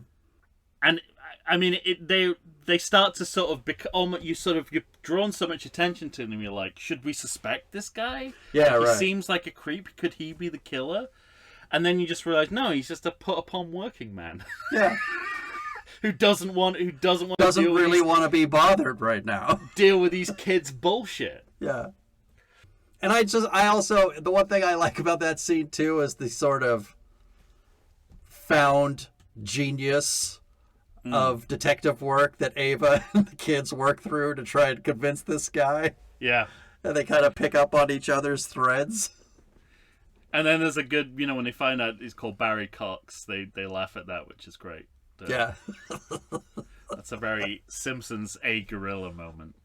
And I mean, they start to sort of become, you've drawn so much attention to them. You're like, should we suspect this guy? Yeah, like, right. He seems like a creep. Could he be the killer? And then you just realize, no, he's just a put upon working man. Yeah. who doesn't really want to be bothered right now. Deal with these kids' bullshit. Yeah. And I also, the one thing I like about that scene too is the sort of found genius of detective work that Ava and the kids work through to try and convince this guy. Yeah. And they kind of pick up on each other's threads. And then there's a good, when they find out he's called Barry Cox, they laugh at that, which is great. Yeah. That's a very Simpsons A gorilla moment.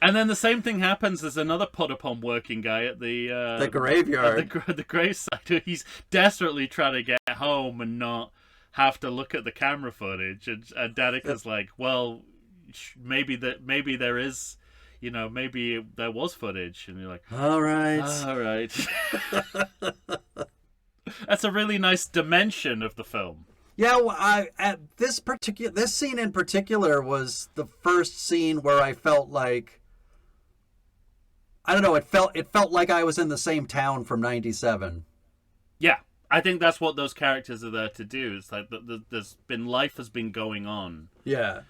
And then the same thing happens. There's another put upon working guy at the graveyard, the gravesite. He's desperately trying to get home and not have to look at the camera footage. And Danica's like, well, maybe there is, maybe there was footage. And you're like, all right. That's a really nice dimension of the film. Yeah, well, this scene in particular was the first scene where I felt like, I don't know, it felt like I was in the same town from '97. Yeah, I think that's what those characters are there to do. It's like life has been going on. Yeah.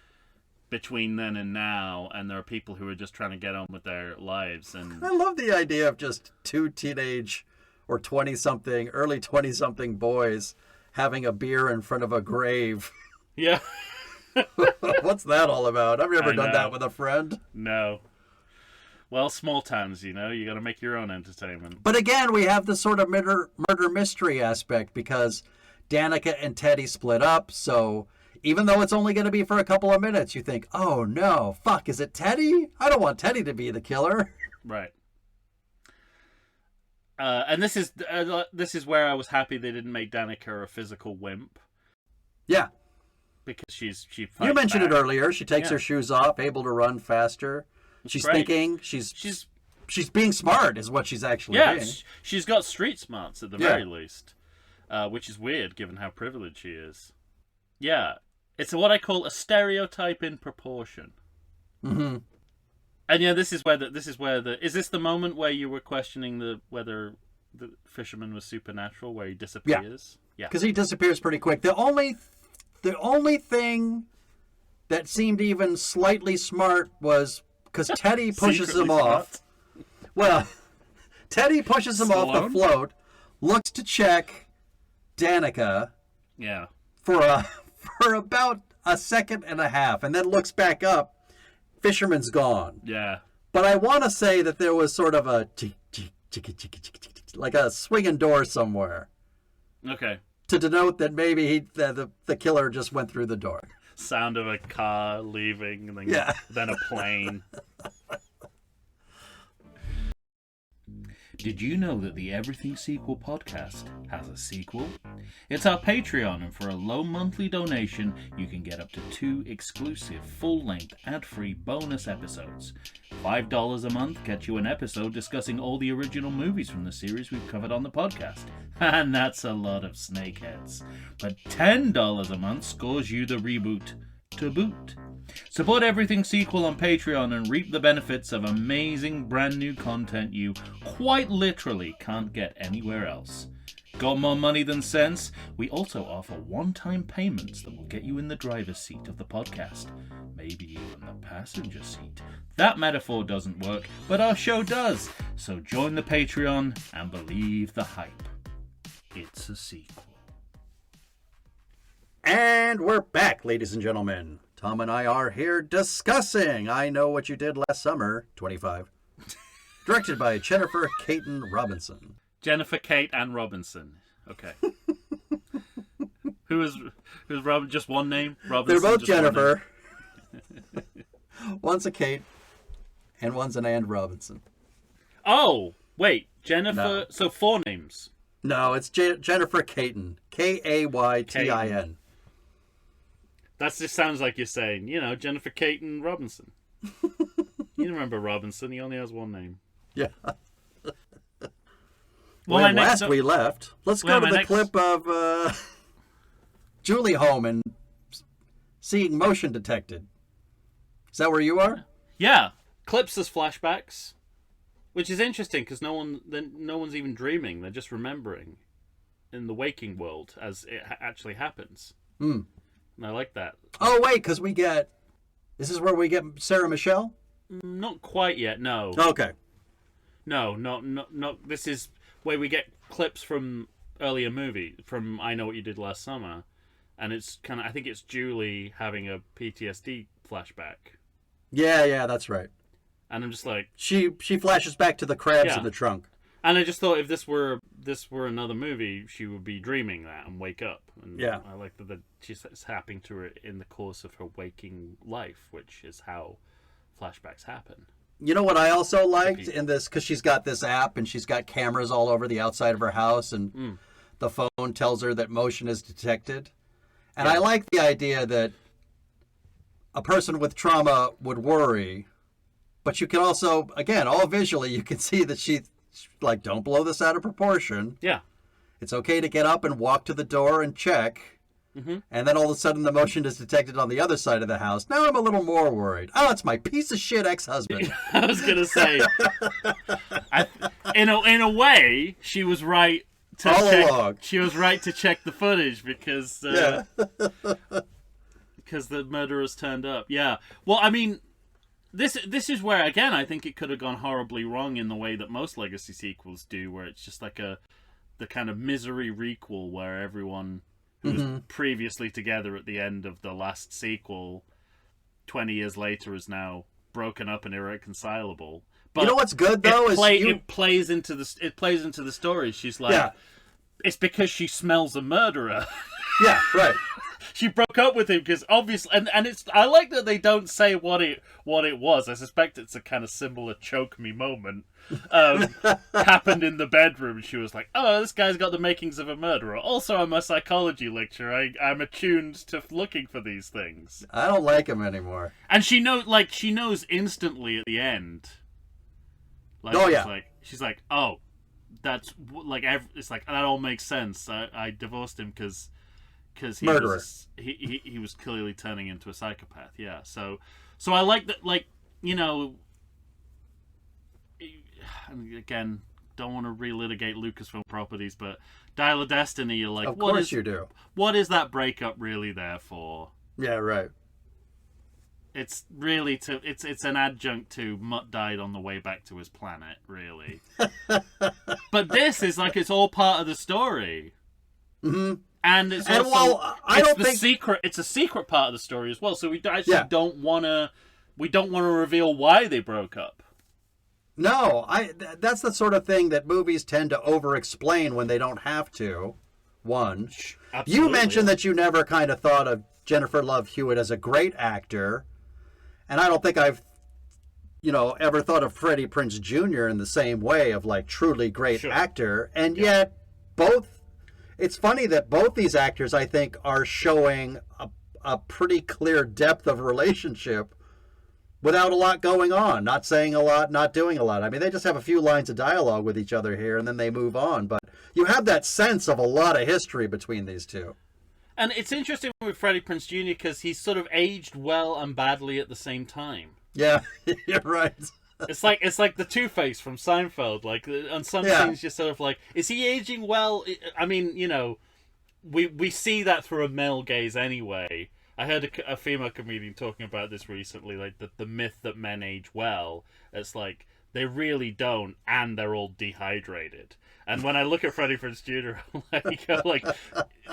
Between then and now, and there are people who are just trying to get on with their lives. And I love the idea of just two teenage or early 20-something boys having a beer in front of a grave. Yeah. What's that all about? I've never I done know. that with a friend. No. Well, small towns, you got to make your own entertainment. But again, we have the sort of murder mystery aspect because Danica and Teddy split up. So even though it's only going to be for a couple of minutes, you think, oh no, fuck, is it Teddy? I don't want Teddy to be the killer. Right. And this is where I was happy they didn't make Danica a physical wimp, Yeah. because she You fights mentioned back. it earlier. She takes Yeah. her shoes off, able to run faster. She's great. thinking. She's being smart, is what she's actually being. She's got street smarts at the Yeah. very least, which is weird given how privileged she is. Yeah, it's what I call a stereotype in proportion. Mm-hmm. And yeah, this is where is this the moment where you were questioning whether the fisherman was supernatural, where he disappears? Yeah. Because he disappears pretty quick. The only thing that seemed even slightly smart was because Teddy pushes him Secretly off. Well, Teddy pushes him off the Stallone? float, looks to check Danica Yeah. for about a second and a half, and then looks back up. Fisherman's gone. Yeah. But I want to say that there was sort of a like a swinging door somewhere Okay. to denote that maybe the killer just went through the door. Sound of a car leaving, and then Yeah. then a plane. Did you know that the Everything Sequel podcast has a sequel? It's our Patreon, and for a low monthly donation, you can get up to 2 exclusive, full-length, ad-free bonus episodes. $5 a month gets you an episode discussing all the original movies from the series we've covered on the podcast. And that's a lot of snakeheads. But $10 a month scores you the reboot to boot. Support Everything Sequel on Patreon and reap the benefits of amazing brand new content you quite literally can't get anywhere else. Got more money than sense? We also offer one-time payments that will get you in the driver's seat of the podcast. Maybe even the passenger seat. That metaphor doesn't work, but our show does. So join the Patreon and believe the hype. It's a sequel. And we're back, ladies and gentlemen. Tom and I are here discussing I Know What You Did Last Summer, 25. Directed by Jennifer Caton Robinson. Jennifer, Kate, and Robinson. Okay. who's Robin? Just one name? Robinson. They're both just one name? Jennifer. One's a Kate, and one's an Ann Robinson. Oh, wait. Jennifer. No. So 4 names. No, it's Jennifer Caton. Kaytin. That just sounds like you're saying, Jennifer, Kate, and Robinson. You remember Robinson? He only has one name. Yeah. Well, last we left, let's go to the clip of Julie home and seeing motion detected. Is that where you are? Yeah, clips as flashbacks, which is interesting because no one's even dreaming; they're just remembering in the waking world as it actually happens. Hmm. And I like that. Oh wait, because this is where we get Sarah Michelle. Not quite yet. No. Okay. No. This is where we get clips from earlier movie from I Know What You Did Last Summer, and it's I think it's Julie having a PTSD flashback. Yeah, that's right. And I'm just like, she flashes back to the crabs in the trunk. And I just thought if this were another movie, she would be dreaming that and wake up. And yeah, I like that it's happening to her in the course of her waking life, which is how flashbacks happen. You know what I also liked in this, because she's got this app and she's got cameras all over the outside of her house, and the phone tells her that motion is detected. And I like the idea that a person with trauma would worry, but you can also, again, all visually, you can see that she's like, don't blow this out of proportion. Yeah. It's okay to get up and walk to the door and check. Mm-hmm. And then all of a sudden the motion is detected on the other side of the house. Now I'm a little more worried. Oh, it's my piece of shit ex-husband. I was going to say, in a way, she was right to all check. Along. She was right to check the footage because because the murderers turned up. Yeah. Well, I mean, this is where, again, I think it could have gone horribly wrong in the way that most legacy sequels do, where it's just like the kind of misery requel where everyone who was previously together at the end of the last sequel, 20 years later is now broken up and irreconcilable. But you know what's good though it plays into the story. She's like, it's because she smells a murderer. Yeah, right. She broke up with him because obviously, and it's. I like that they don't say what it was. I suspect it's a kind of similar choke me moment. Happened in the bedroom. She was like, "Oh, this guy's got the makings of a murderer." Also, I'm a psychology lecturer. I'm attuned to looking for these things. I don't like him anymore. And she knows instantly at the end. Like, she's like, "Oh, that's like it's like that all makes sense. I divorced him because he was clearly turning into a psychopath." Yeah, so I like that. Like, you know, again, don't want to relitigate Lucasfilm properties, but Dial of Destiny, you're like, of course you do. What is that breakup really there for? Yeah, right. It's really it's an adjunct to Mutt died on the way back to his planet, really. But this is like it's all part of the story. Mm-hmm. And it's also it's a secret part of the story as well. So we actually don't want to reveal why they broke up. No, that's the sort of thing that movies tend to over-explain when they don't have to. One, absolutely, you mentioned that you never kind of thought of Jennifer Love Hewitt as a great actor, and I don't think I've, ever thought of Freddie Prinze Jr. in the same way of like truly great actor, and yet both. It's funny that both these actors, I think, are showing a pretty clear depth of relationship without a lot going on, not saying a lot, not doing a lot. I mean, they just have a few lines of dialogue with each other here, and then they move on. But you have that sense of a lot of history between these two. And it's interesting with Freddie Prinze Jr. because he's sort of aged well and badly at the same time. Yeah, you're right. It's like the Two-Face from Seinfeld. Like, on some things, you're sort of like, is he aging well? I mean, we see that through a male gaze anyway. I heard a female comedian talking about this recently, like the myth that men age well. It's like they really don't, and they're all dehydrated. And when I look at Freddie Prinze Jr., I'm like,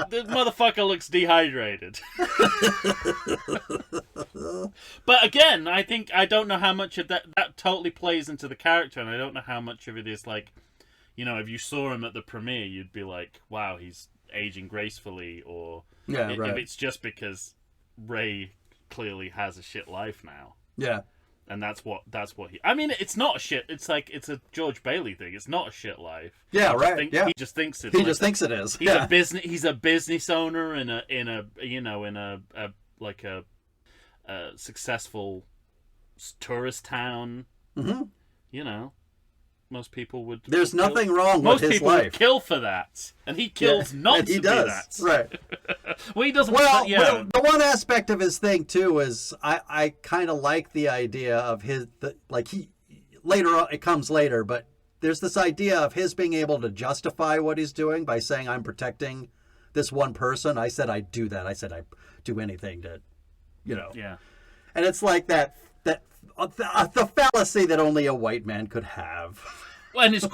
the motherfucker looks dehydrated. But again, I don't know how much of that totally plays into the character, and I don't know how much of it is like, if you saw him at the premiere, you'd be like, wow, he's aging gracefully, or if it's just because Ray clearly has a shit life now. Yeah. And that's what he. I mean, it's not a shit. It's like it's a George Bailey thing. It's not a shit life. Yeah, He just thinks it. He just thinks it is. He's a business owner in a successful tourist town. Mm-hmm. Most people would. There's nothing wrong with his life. Most people would kill for that, and he kills not to do that. Right. Well, he doesn't. Well, the one aspect of his thing too is I kind of like the idea of later on, it comes later, but there's this idea of his being able to justify what he's doing by saying, I'm protecting this one person. I said I'd do that. I said I'd do anything to, Yeah. And it's like that the fallacy that only a white man could have. Well, and it's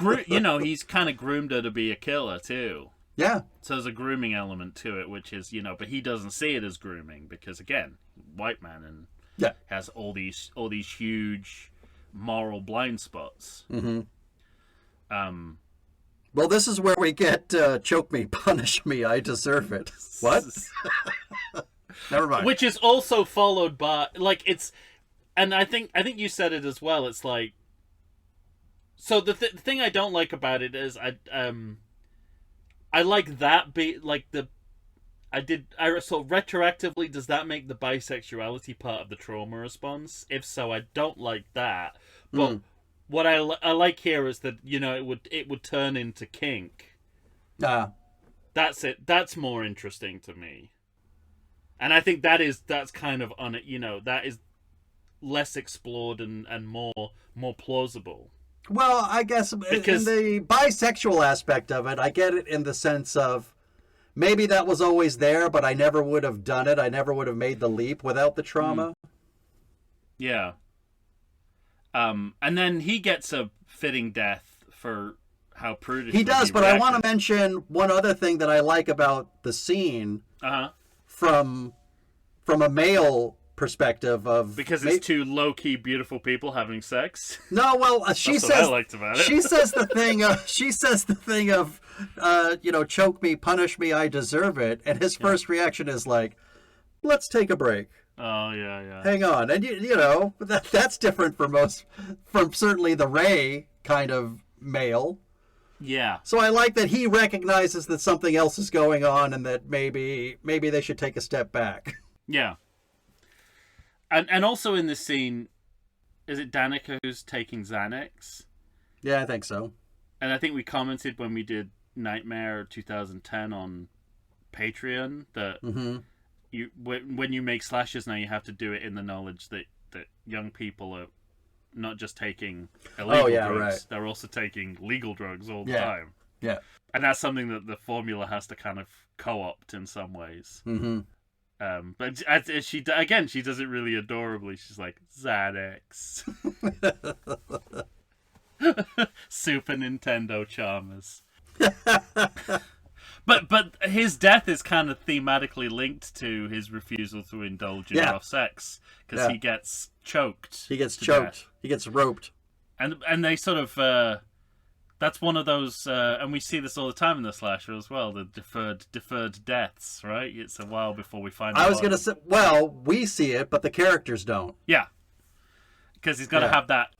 he's kind of groomed her to be a killer too. Yeah. So there's a grooming element to it, which is, but he doesn't see it as grooming because, again, white man and has all these huge moral blind spots. Mm-hmm. Well, this is where we get choke me, punish me, I deserve it. What? Never mind. Which is also followed by and I think you said it as well. It's like, so the thing I don't like about it is I like that so retroactively, does that make the bisexuality part of the trauma response? If so, I don't like that. But what I like here is that, it would turn into kink. That's it. That's more interesting to me. And I think that's kind of that is less explored and more plausible. Well, I guess because in the bisexual aspect of it, I get it in the sense of maybe that was always there, but I never would have done it. I never would have made the leap without the trauma. Yeah. And then he gets a fitting death for how prudish He does, but I want to reacted. mention one other thing that I like about the scene Uh-huh. from a male perspective of Because it's two low-key beautiful people having sex. no, well, she That's says what I liked about it. she says the thing. She says the thing of, choke me, punish me, I deserve it. And his first reaction is like, let's take a break. Oh, yeah. Hang on, and that's different from certainly the Ray kind of male. Yeah. So I like that he recognizes that something else is going on, and that maybe they should take a step back. Yeah. And also in this scene, is it Danica who's taking Xanax? Yeah, I think so. And I think we commented when we did Nightmare 2010 on Patreon that you when you make slashes now, you have to do it in the knowledge that young people are not just taking illegal drugs, right. they're also taking legal drugs all the Yeah. time. Yeah. And that's something that the formula has to kind of co-opt in some ways. Mm-hmm. But as she does it really adorably. She's like, Xanax. Super Nintendo Chalmers. But his death is kind of thematically linked to his refusal to indulge in raw sex, because he gets choked. He gets to choked. death. He gets roped. And they sort of that's one of those, and we see this all the time in the slasher as well. The deferred deaths, right? It's a while before we find. I was gonna say, well, we see it, but the characters don't. Yeah, because he's got to have that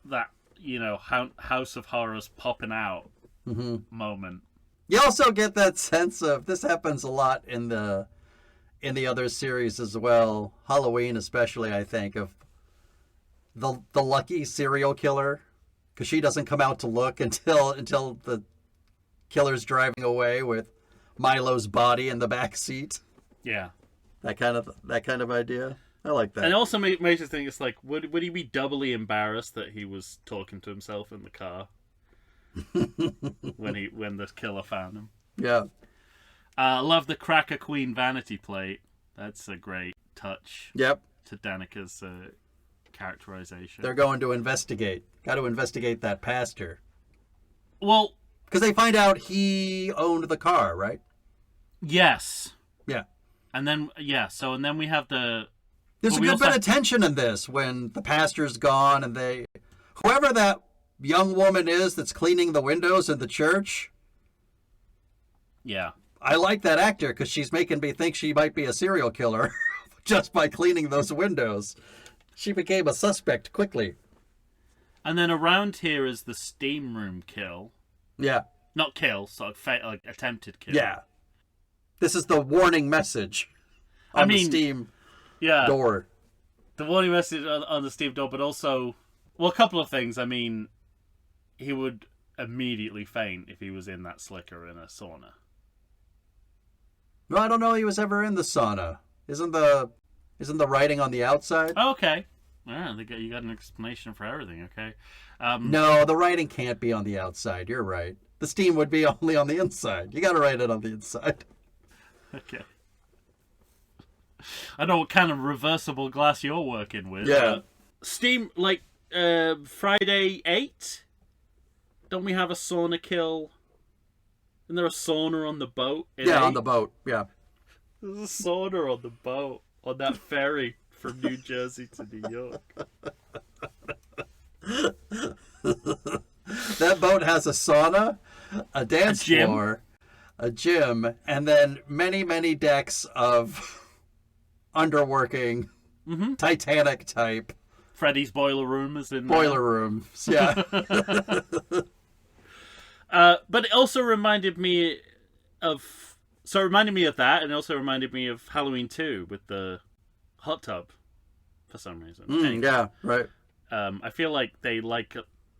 House of Horrors popping out moment. You also get that sense of, this happens a lot in the other series as well, Halloween especially, I think, of the lucky serial killer, because she doesn't come out to look until the killer's driving away with Milo's body in the back seat. Yeah, that kind of idea. I like that. And it also makes you think, it's like, would he be doubly embarrassed that he was talking to himself in the car when the killer found him? Yeah. I love the Cracker Queen vanity plate. That's a great touch. Yep. To Danica's characterization. They're going to investigate. Got to investigate that pastor. Well, because they find out he owned the car, right? Yes. Yeah. And then we have the. There's a good bit of tension in this when the pastor's gone and whoever that young woman is that's cleaning the windows in the church. Yeah. I like that actor because she's making me think she might be a serial killer just by cleaning those windows. She became a suspect quickly. And then around here is the steam room kill. Yeah. Not kill, sort of like attempted kill. Yeah. This is the warning message on the steam door. The warning message on the steam door, but also, well, a couple of things. I mean, he would immediately faint if he was in that slicker in a sauna. No, I don't know he was ever in the sauna. Isn't the writing on the outside? Oh, okay. Yeah, you got an explanation for everything, okay? No, the writing can't be on the outside. You're right. The steam would be only on the inside. You got to write it on the inside. Okay. I know what kind of reversible glass you're working with. Yeah. Steam, like, Friday 8? Don't we have a sauna kill? Isn't there a sauna on the boat? Yeah, 8? On the boat, yeah. There's a sauna on the boat, on that ferry from New Jersey to New York. That boat has a sauna, a dance floor, a gym, and then many, many decks of underworking, Titanic type. Freddy's boiler room is in boiler rooms, yeah. But it also reminded me of that, and it also reminded me of Halloween 2 with the hot tub for some reason. Anyway, yeah, right. I feel like they like,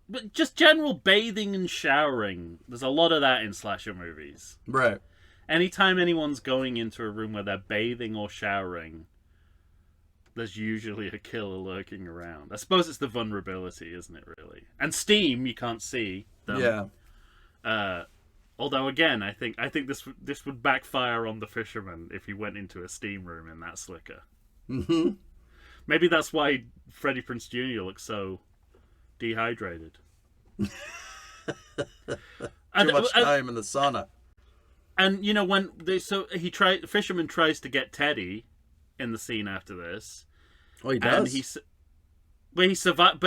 but just general bathing and showering. There's a lot of that in slasher movies. Right. Anytime anyone's going into a room where they're bathing or showering, there's usually a killer lurking around. I suppose it's the vulnerability, isn't it, really? And steam, you can't see them. Yeah. Although, again, I think this would backfire on the fisherman if he went into a steam room in that slicker. Mm-hmm. Maybe that's why Freddie Prinze Jr. looks so dehydrated. Too much time in the sauna. And when fisherman tries to get Teddy in the scene after this. Oh, he does. And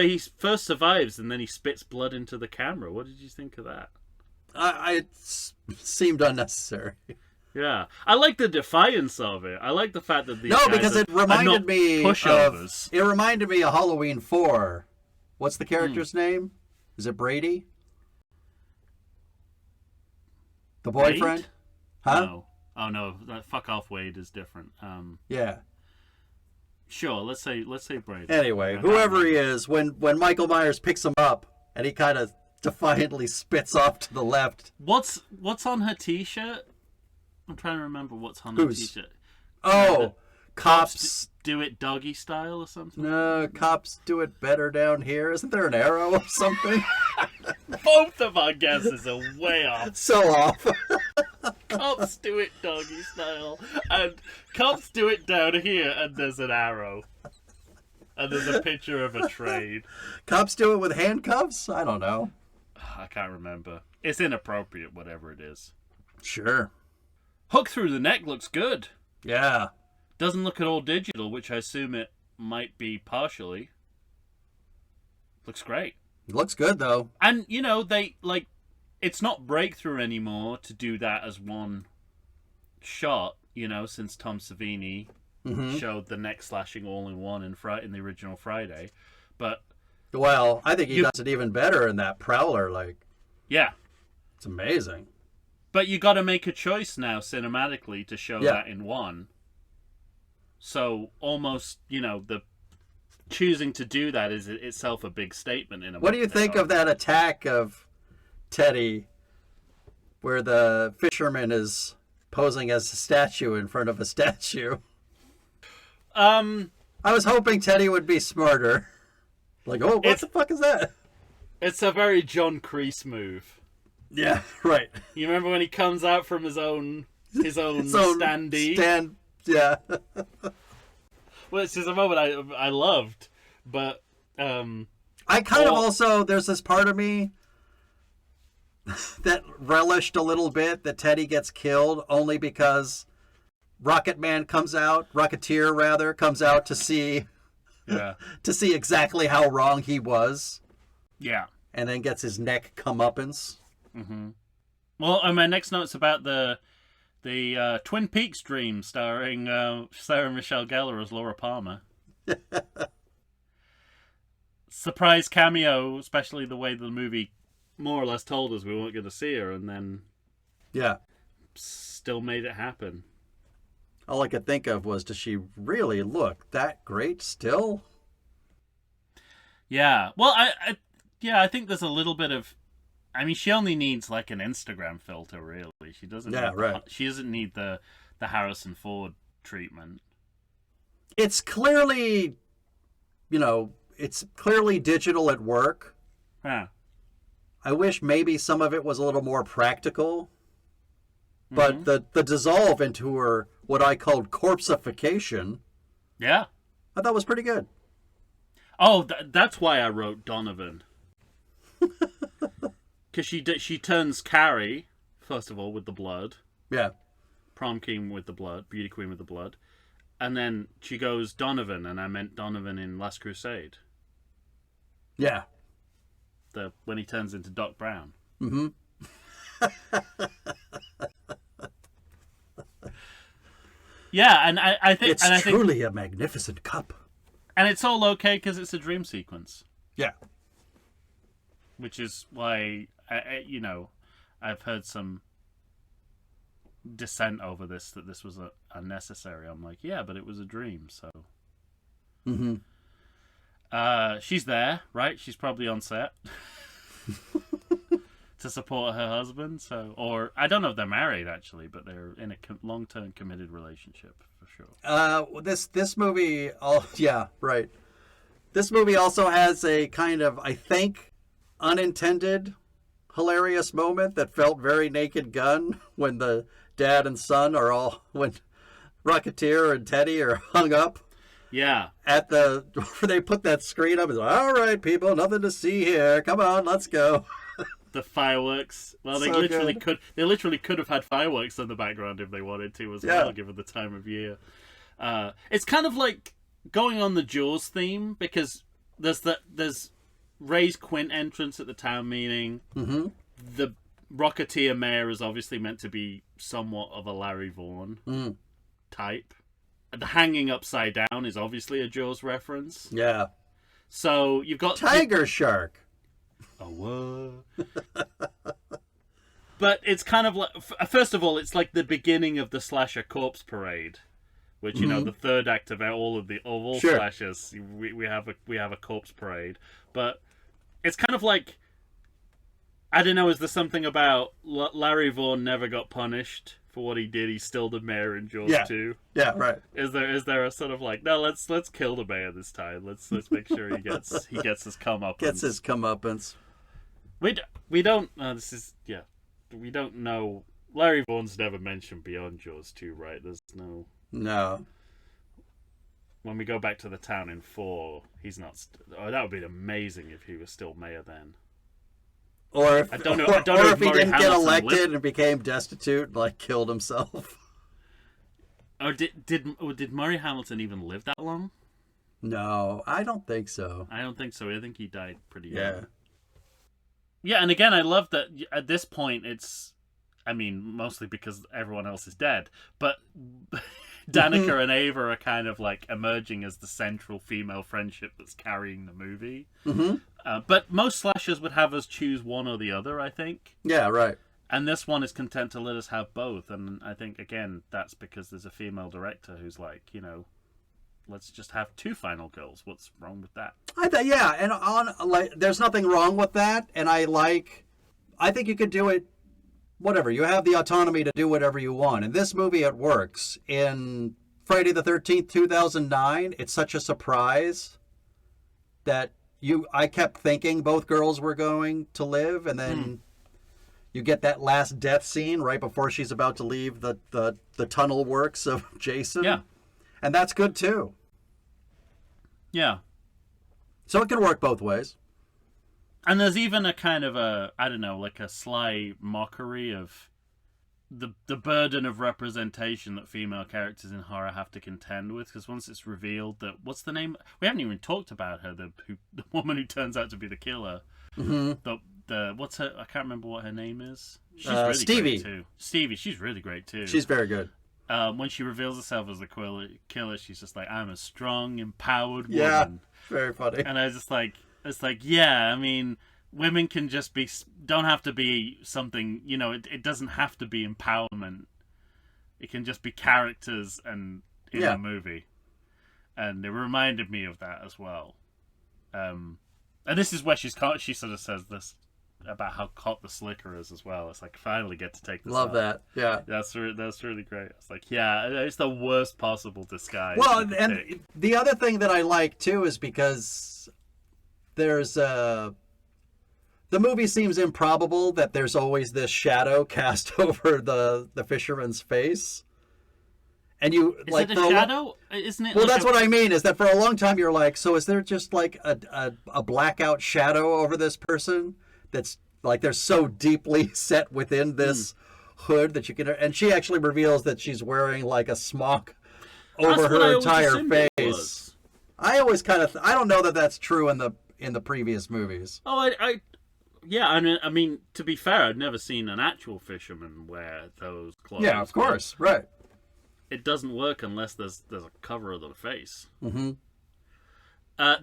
he first survives, and then he spits blood into the camera. What did you think of that? It seemed unnecessary. Yeah, I like the defiance of it. I like the fact that these because it reminded me pushovers. It reminded me of Halloween 4. What's the character's name? Is it Brady? The boyfriend? Wade? Huh? No. Oh no, that fuck off Wade is different. Yeah. Sure, let's say Brady. Anyway, whoever he is, when Michael Myers picks him up and he kind of defiantly spits off to the left. What's on her t-shirt? I'm trying to remember what's on her t-shirt. Oh, cops do it doggy style or something? No, cops do it better down here. Isn't there an arrow or something? Both of our guesses are way off. So off. Cops do it doggy style, and cops do it down here, and there's an arrow. And there's a picture of a train. Cops do it with handcuffs? I don't know. I can't remember. It's inappropriate, whatever it is. Sure. Hook through the neck looks good. Yeah. Doesn't look at all digital, which I assume it might be partially. Looks great. It looks good, though. And, it's not breakthrough anymore to do that as one shot, since Tom Savini showed the neck slashing all in one in the original Friday. But... Well, I think he does it even better in that Prowler, Yeah. It's amazing. But you got to make a choice now cinematically to show that in one. So almost, the choosing to do that is itself a big statement in a way. What do you think of that attack of Teddy where the fisherman is posing as a statue in front of a statue? I was hoping Teddy would be smarter. What the fuck is that? It's a very John Kreese move. Yeah, right. You remember when he comes out from his own standee? Yeah. Well, it's just a moment I loved, but I kind of also, there's this part of me that relished a little bit that Teddy gets killed only because Rocketeer comes out to see exactly how wrong he was. Yeah. And then gets his neck comeuppance. Mm-hmm. Well, my next note's about the Twin Peaks dream starring Sarah Michelle Gellar as Laura Palmer. Surprise cameo, especially the way the movie more or less told us we weren't going to see her, and then still made it happen. All I could think of was, does she really look that great still? Yeah. Well, I think there's a little bit of... I mean, she only needs an Instagram filter, really. She doesn't. She doesn't need the Harrison Ford treatment. It's clearly, digital at work. Yeah. I wish maybe some of it was a little more practical. But the dissolve into her, what I called corpseification. Yeah. I thought was pretty good. Oh, that's why I wrote Donovan. Because she turns Carrie, first of all, with the blood. Yeah. Prom King with the blood. Beauty Queen with the blood. And then she goes Donovan, and I meant Donovan in Last Crusade. Yeah. When he turns into Doc Brown. Mm-hmm. Yeah, and I think... It's truly a magnificent cup. And it's all okay because it's a dream sequence. Yeah. Which is why, I've heard some dissent over this, that this was unnecessary. I'm like, yeah, but it was a dream, so... Mm-hmm. She's there, right? She's probably on set to support her husband. Or I don't know if they're married actually, but they're in a long-term committed relationship for sure. This movie, right. This movie also has a kind of, I think, unintended hilarious moment that felt very Naked Gun when the dad and son when Rocketeer and Teddy are hung up. Yeah. Where they put that screen up, it's like, all right, people, nothing to see here. Come on, let's go. the fireworks. Well, they So literally good. could. They literally could have had fireworks in the background if they wanted to, as Yeah. well, given the time of year. It's kind of like going on the Jaws theme, because there's Ray's Quint entrance at the town meeting. Mm-hmm. The Rocketeer mayor is obviously meant to be somewhat of a Larry Vaughn type. The hanging upside down is obviously a Jaws reference. Yeah. So you've got Tiger shark. Oh, what? But it's kind of like, first of all, it's like the beginning of the slasher corpse parade, which, you know, the third act of all Sure. slashers. We have a corpse parade, but it's kind of like, I don't know. Is there something about Larry Vaughn never got punished for what he did? He's still the mayor in Jaws 2. Yeah, right. Is there a sort of like, no, let's kill the mayor this time. Let's make sure he gets his comeuppance. Gets his comeuppance. We don't. We don't know. Larry Vaughn's never mentioned beyond Jaws 2, right? There's no. No. When we go back to the town in 4, he's not. That would be amazing if he was still mayor then. Or if, I don't know. or, I don't know or if if he Murray didn't get Hamilton elected lived- and became destitute, like killed himself. Or did Murray Hamilton even live that long? No, I don't think so. I don't think so. I think he died pretty Yeah. young. Yeah, and again, I love that at this point it's, I mean, mostly because everyone else is dead, but Danica and Ava are kind of like emerging as the central female friendship that's carrying the movie. Mm-hmm. But most slashers would have us choose one or the other, I think. Yeah, right. And this one is content to let us have both. And I think, again, that's because there's a female director who's like, you know, let's just have 2 final girls. What's wrong with that? Yeah, and there's nothing wrong with that. And I think you could do it. Whatever, you have the autonomy to do whatever you want. In this movie, it works. In Friday the 13th, 2009, it's such a surprise that I kept thinking both girls were going to live, and then you get that last death scene right before she's about to leave the tunnel works of Jason. Yeah. And that's good too. Yeah. So it can work both ways. And there's even a kind of a, I don't know, like a sly mockery of the burden of representation that female characters in horror have to contend with. Because once it's revealed that, what's the name? We haven't even talked about her, the woman who turns out to be the killer. Mm-hmm. What's her? I can't remember what her name is. She's really Stevie. great too. Stevie, she's really great too. She's very good. When she reveals herself as the killer, she's just like, I'm a strong, empowered woman. Yeah, very funny. And I was just like, it's like, yeah, I mean, women can just be, don't have to be something, you know, it doesn't have to be empowerment. It can just be characters and in a movie. And it reminded me of that as well. And this is where she sort of says this about how hot the slicker is as well. It's like, finally get to take this Love off. that. Yeah. That's really great. It's like, yeah, it's the worst possible disguise. Well, you could and pick. the other thing that I like too is because there's the movie seems improbable that there's always this shadow cast over the fisherman's face. And you Is like it for a a shadow? Isn't it? well, like that's what I mean. Is that for a long time you're like, so is there just like a blackout shadow over this person that's like they're so deeply set within this hood that you can? And she actually reveals that she's wearing like a smock over That's what I her always entire assumed it face. was. I always kind of I don't know that that's true in the previous movies. Oh, yeah. I mean, to be fair, I'd never seen an actual fisherman wear those clothes. Yeah, of course, right. It doesn't work unless there's a cover of the face. Mm-hmm.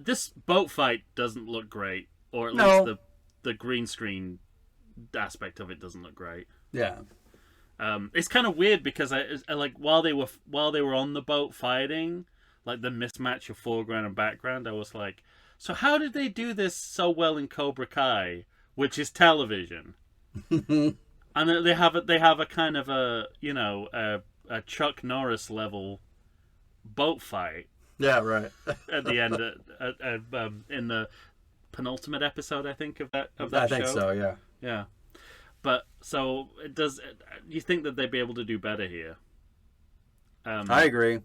This boat fight doesn't look great, or at No. least the green screen aspect of it doesn't look great. Yeah. It's kind of weird because I like while they were on the boat fighting, like the mismatch of foreground and background, I was like, so how did they do this so well in Cobra Kai, which is television? And they have a kind of a a Chuck Norris level boat fight Yeah, right. at the end in the penultimate episode, I think, of that show. I think so, yeah. Yeah. But so it does. You think that they'd be able to do better here? I agree.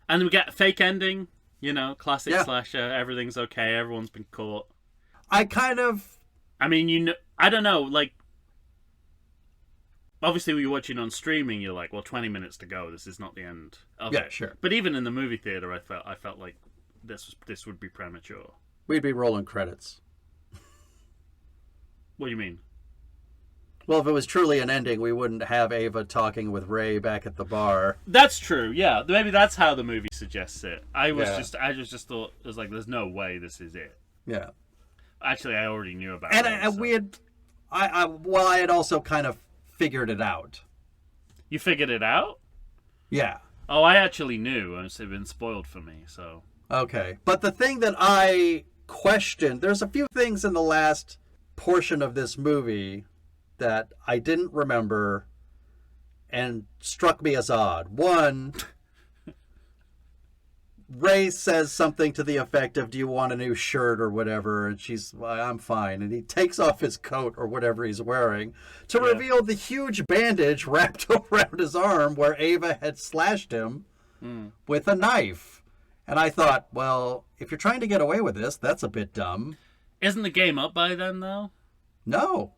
And we get a fake ending. You know, classic Yeah. slasher. Everything's okay. Everyone's been caught. I kind of I mean, I don't know, like, obviously when you're watching on streaming, you're like, well, 20 minutes to go, this is not the end of Yeah, it. sure. But even in the movie theater, I felt like this would be premature. We'd be rolling credits. What do you mean? Well, if it was truly an ending, we wouldn't have Ava talking with Ray back at the bar. That's true. Yeah, maybe that's how the movie suggests it. I just thought it was like, there's no way this is it. Yeah. Actually, I already knew about And it. we had, I had also kind of figured it out. You figured it out? Yeah. Oh, I actually knew. It's been spoiled for me. So Okay. But the thing that I questioned, there's a few things in the last portion of this movie that I didn't remember and struck me as odd. One, Ray says something to the effect of, do you want a new shirt or whatever? And she's, well, I'm fine. And he takes off his coat or whatever he's wearing to reveal the huge bandage wrapped around his arm where Ava had slashed him with a knife. And I thought, well, if you're trying to get away with this, that's a bit dumb. isn't the game up by then, though? No.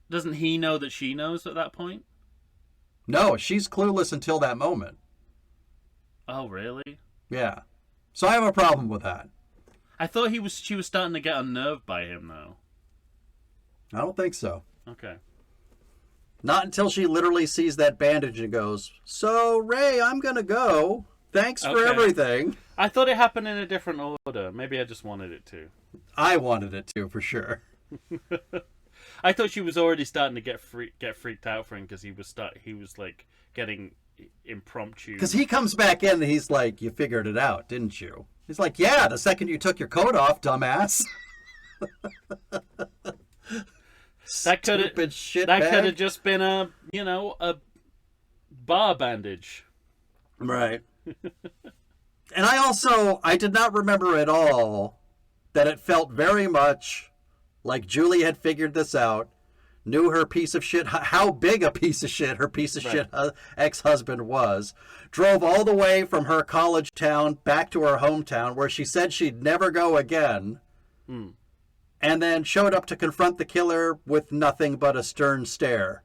Doesn't he know that she knows at that point? No, she's clueless until that moment. Oh, really? Yeah. So I have a problem with that. I thought she was starting to get unnerved by him, though. I don't think so. Okay. Not until she literally sees that bandage and goes, so, Ray, I'm going to go. Thanks for Okay. everything. I thought it happened in a different order. Maybe I just wanted it to. I wanted it to, for sure. I thought she was already starting to get freaked out for him because he was like getting impromptu. Because he comes back in and he's like, you figured it out, didn't you? He's like, yeah, the second you took your coat off, dumbass. That could have just been a bar bandage. Right. And I did not remember at all that it felt very much like Julie had figured this out, knew her piece of shit, how big a piece of shit her piece of shit ex-husband was, drove all the way from her college town back to her hometown where she said she'd never go again, and then showed up to confront the killer with nothing but a stern stare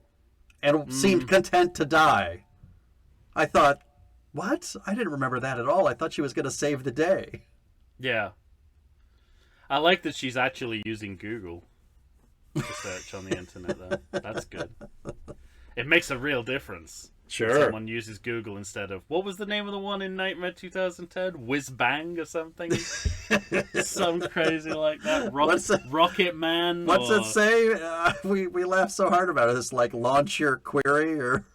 and seemed content to die. I thought, what? I didn't remember that at all. I thought she was going to save the day. Yeah. I like that she's actually using Google to search on the internet, though. That's good. It makes a real difference. Sure. Someone uses Google instead of... What was the name of the one in Nightmare 2010? Whiz Bang or something? Some crazy like that. Rocket Man? What's it say? We laughed so hard about it. It's like launch your query or...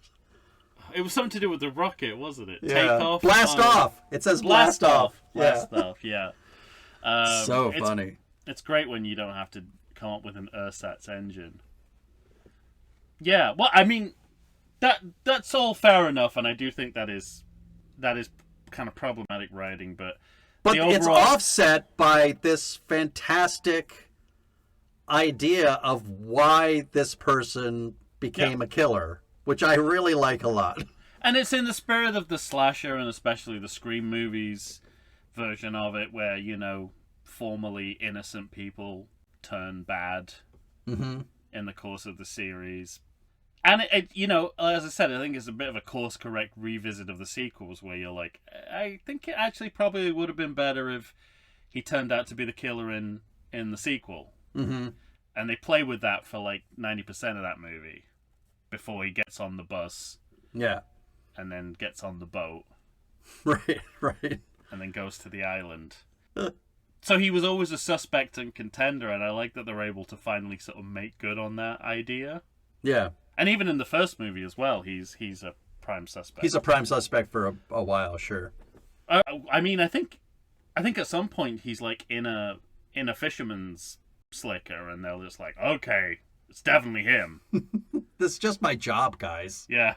It was something to do with the rocket, wasn't it? Yeah. Take off. Blast off. It says blast off. Blast off, yeah. So funny. It's great when you don't have to come up with an ersatz engine. Yeah, well, I mean, that's all fair enough, and I do think that is kind of problematic writing, but it's offset by this fantastic idea of why this person became a killer, which I really like a lot. And it's in the spirit of the slasher, and especially the Scream movies version of it, where, formerly innocent people turn bad in the course of the series. And, as I said, I think it's a bit of a course-correct revisit of the sequels, where you're like, I think it actually probably would have been better if he turned out to be the killer in the sequel. Mm-hmm. And they play with that for, 90% of that movie before he gets on the bus. Yeah. And then gets on the boat. Right. And then goes to the island. So he was always a suspect and contender, and I like that they're able to finally sort of make good on that idea. Yeah. And even in the first movie as well, he's a prime suspect. He's a prime suspect for a while, sure. I mean, I think at some point he's in a fisherman's slicker, and they're just like, okay, it's definitely him. This is just my job, guys. Yeah.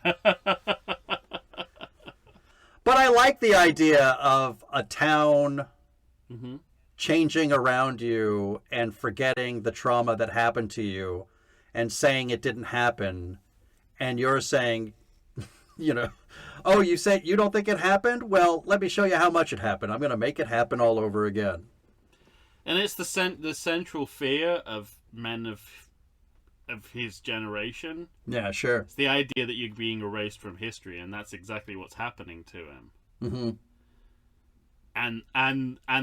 But I like the idea of a town changing around you and forgetting the trauma that happened to you and saying it didn't happen. And you're saying, oh, you say you don't think it happened? Well, let me show you how much it happened. I'm going to make it happen all over again. And it's the central fear of men of his generation. Yeah, sure. It's the idea that you're being erased from history, and that's exactly what's happening to him. Mm-hmm. And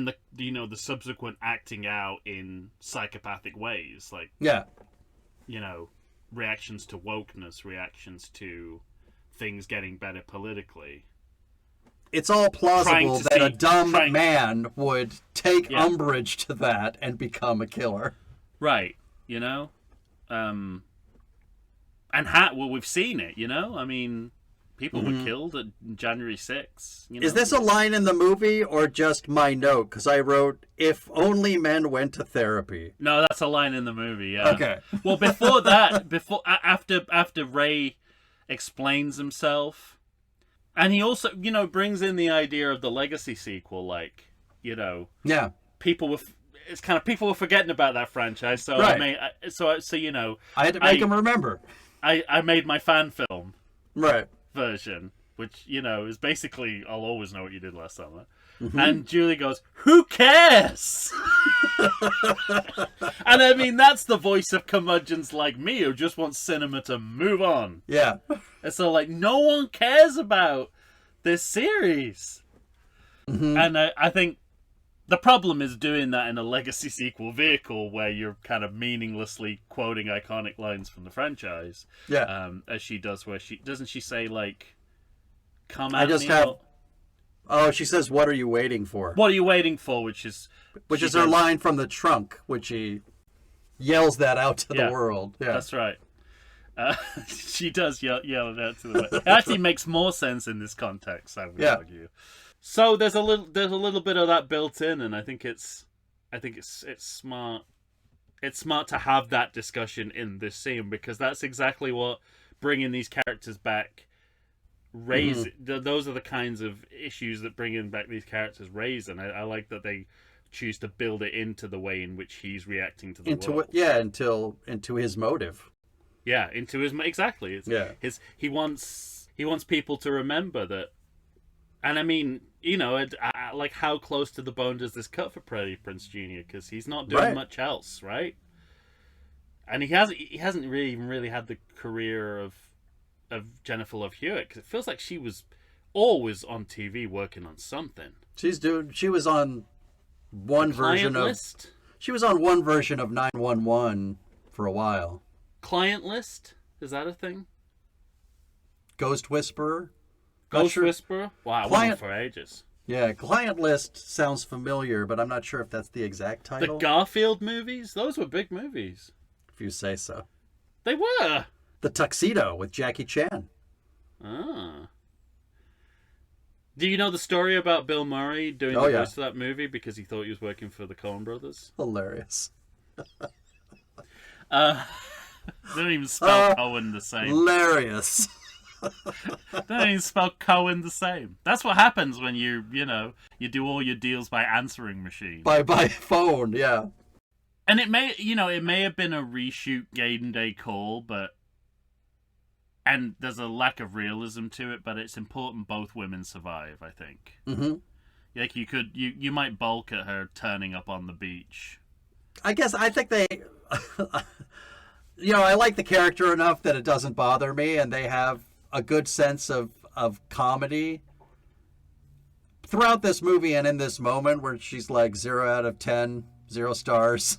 the the subsequent acting out in psychopathic ways, like Yeah. Reactions to wokeness, reactions to things getting better politically. It's all plausible that a dumb man would take umbrage to that and become a killer. Right, and we've seen it, I mean, people were killed at January 6th. Is this a line in the movie or just my note? Because I wrote, if only men went to therapy. No, that's a line in the movie, yeah. Okay. Well, before that, after Ray explains himself, and he also, brings in the idea of the Legacy sequel, like, Yeah. people were forgetting about that franchise, so right. I had to make them remember. I made my fan film Right. version, which is basically I'll always know what you did last summer. Mm-hmm. And Julie goes, "Who cares?" And I mean, that's the voice of curmudgeons like me who just want cinema to move on. Yeah. And so, like, no one cares about this series. Mm-hmm. And I think the problem is doing that in a Legacy sequel vehicle where you're kind of meaninglessly quoting iconic lines from the franchise. Yeah. As she does, where doesn't she say, like, "Come at I just me"? have. Oh, she says, "What are you waiting for?" What are you waiting for? Which is her line from the trunk, which she yells that out to the world. Yeah, that's right. She does yell it out to the world. It actually makes more sense in this context, I would argue. So there's a little bit of that built in, and I think it's smart. It's smart to have that discussion in this scene because that's exactly what bringing these characters back raise. Mm-hmm. Those are the kinds of issues that bringing back these characters raise, and I like that they choose to build it into the way in which he's reacting to the world. Into his motive. Yeah, into his exactly. He wants people to remember that. And I mean, like how close to the bone does this cut for Freddie Prinze Jr. Because he's not doing much else, right? And he hasn't really had the career of Jennifer Love Hewitt because it feels like she was always on TV working on something. She was on one version of. She was on one version of 911 for a while. Client List, is that a thing? Ghost Whisperer. Ghost Whisperer? Wow, I went for ages. Yeah, Client List sounds familiar, but I'm not sure if that's the exact title. The Garfield movies? Those were big movies. If you say so. They were. The Tuxedo with Jackie Chan. Ah. Do you know the story about Bill Murray doing the voice of that movie because he thought he was working for the Coen brothers? Hilarious. They don't even spell Cohen the same. Hilarious. They don't even spell Cohen the same. That's what happens when you do all your deals by answering machine. By phone, yeah. And it may have been a reshoot Game Day call, and there's a lack of realism to it, but it's important both women survive, I think. Mm-hmm. Like you might balk at her turning up on the beach. I think they I like the character enough that it doesn't bother me, and they have a good sense of comedy throughout this movie and in this moment where she's like 0 out of 10, 0 stars.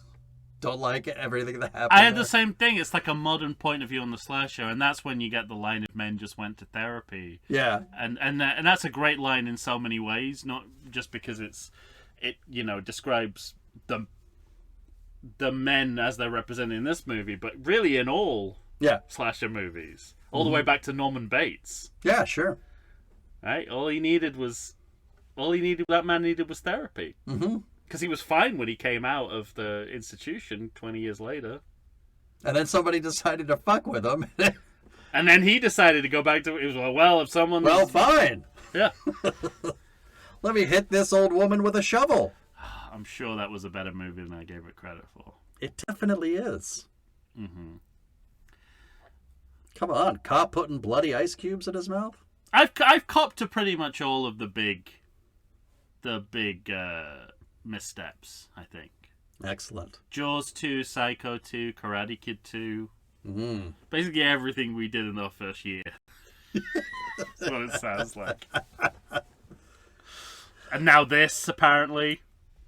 Don't like everything that happened. I had the same thing. It's like a modern point of view on the slasher, and that's when you get the line of "men just went to therapy." Yeah, and that's a great line in so many ways. Not just because it describes the men as they're represented in this movie, but really in all slasher movies, all the way back to Norman Bates. Yeah, sure. Right. All that man needed was therapy. Mm-hmm. Because he was fine when he came out of the institution 20 years later. And then somebody decided to fuck with him. And then he decided to go back to... It was if someone... Well, fine. Yeah. Let me hit this old woman with a shovel. I'm sure that was a better movie than I gave it credit for. It definitely is. Mm-hmm. Come on, cop putting bloody ice cubes in his mouth? I've copped to pretty much all of the big missteps, I think. Excellent. Jaws 2, Psycho 2, Karate Kid 2. Mm. Basically everything we did in our first year. That's what it sounds like. And now this, apparently.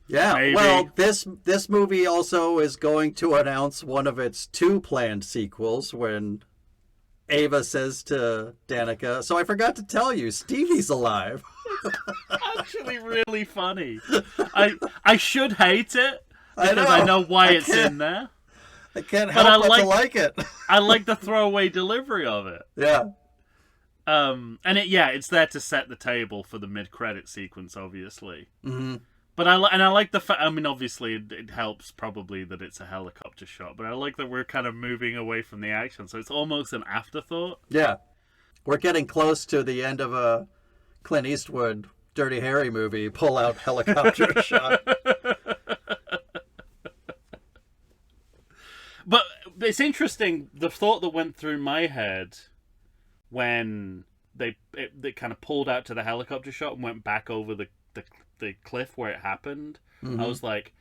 Yeah, Maybe. well, this movie also is going to announce one of its 2 planned sequels when Ava says to Danica, "So I forgot to tell you, Stevie's alive." Actually really funny. I should hate it because I I know why I it's can't- in there. I can't But help I but to like it. I like the throwaway delivery of it. Yeah. And it's there to set the table for the mid-credit sequence, obviously. Mm-hmm. But I like the fact. I mean, obviously, it helps probably that it's a helicopter shot. But I like that we're kind of moving away from the action, so it's almost an afterthought. Yeah. We're getting close to the end of a Clint Eastwood Dirty Harry movie, pull out helicopter shot. But it's interesting, the thought that went through my head when they kind of pulled out to the helicopter shot and went back over the cliff where it happened. Mm-hmm. I was like,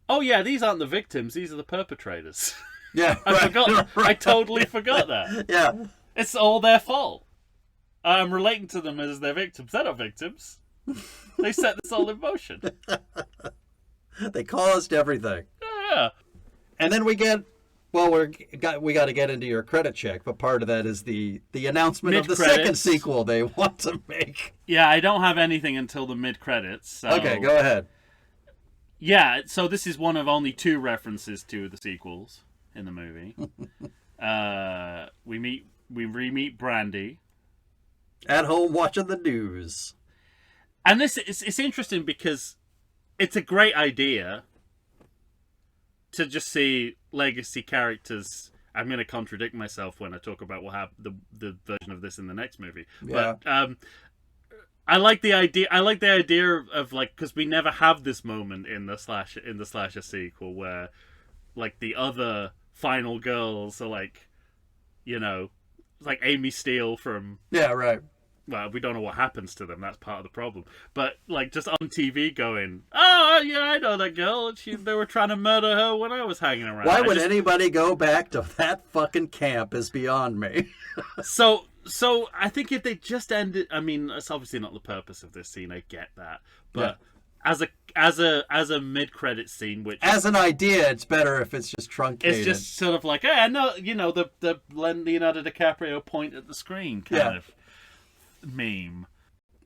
oh yeah, these aren't the victims, these are the perpetrators. Yeah. I forgot. I totally forgot that. Yeah. It's all their fault. I'm relating to them as their victims. They're not victims. They set this all in motion. They caused everything. Yeah. And then we get, well, we got to get into your credit check, but part of that is the announcement of the second Mid-credits. sequel they want to make. Yeah, I don't have anything until the mid-credits. So... Okay, go ahead. Yeah, so this is one of only 2 references to the sequels in the movie. We re-meet Brandy. At home watching the news. And it's interesting because it's a great idea to just see legacy characters. I'm going to contradict myself when I talk about what happened, the version of this in the next movie. Yeah. But I like the idea. I like the idea of like, because we never have this moment in the slasher sequel where like the other final girls are like, you know, like Amy Steele from. Yeah, right. Well, we don't know what happens to them. That's part of the problem. But like just on TV, going, "Oh yeah, I know that girl. They were trying to murder her when I was hanging around." Why would anybody go back to that fucking camp is beyond me. So I think if they just ended, I mean, that's obviously not the purpose of this scene. I get that, but as a mid-credit scene, which As an idea, it's better if it's just truncated. it's just sort of like, hey, I know, you know, the Leonardo DiCaprio point at the screen kind of meme.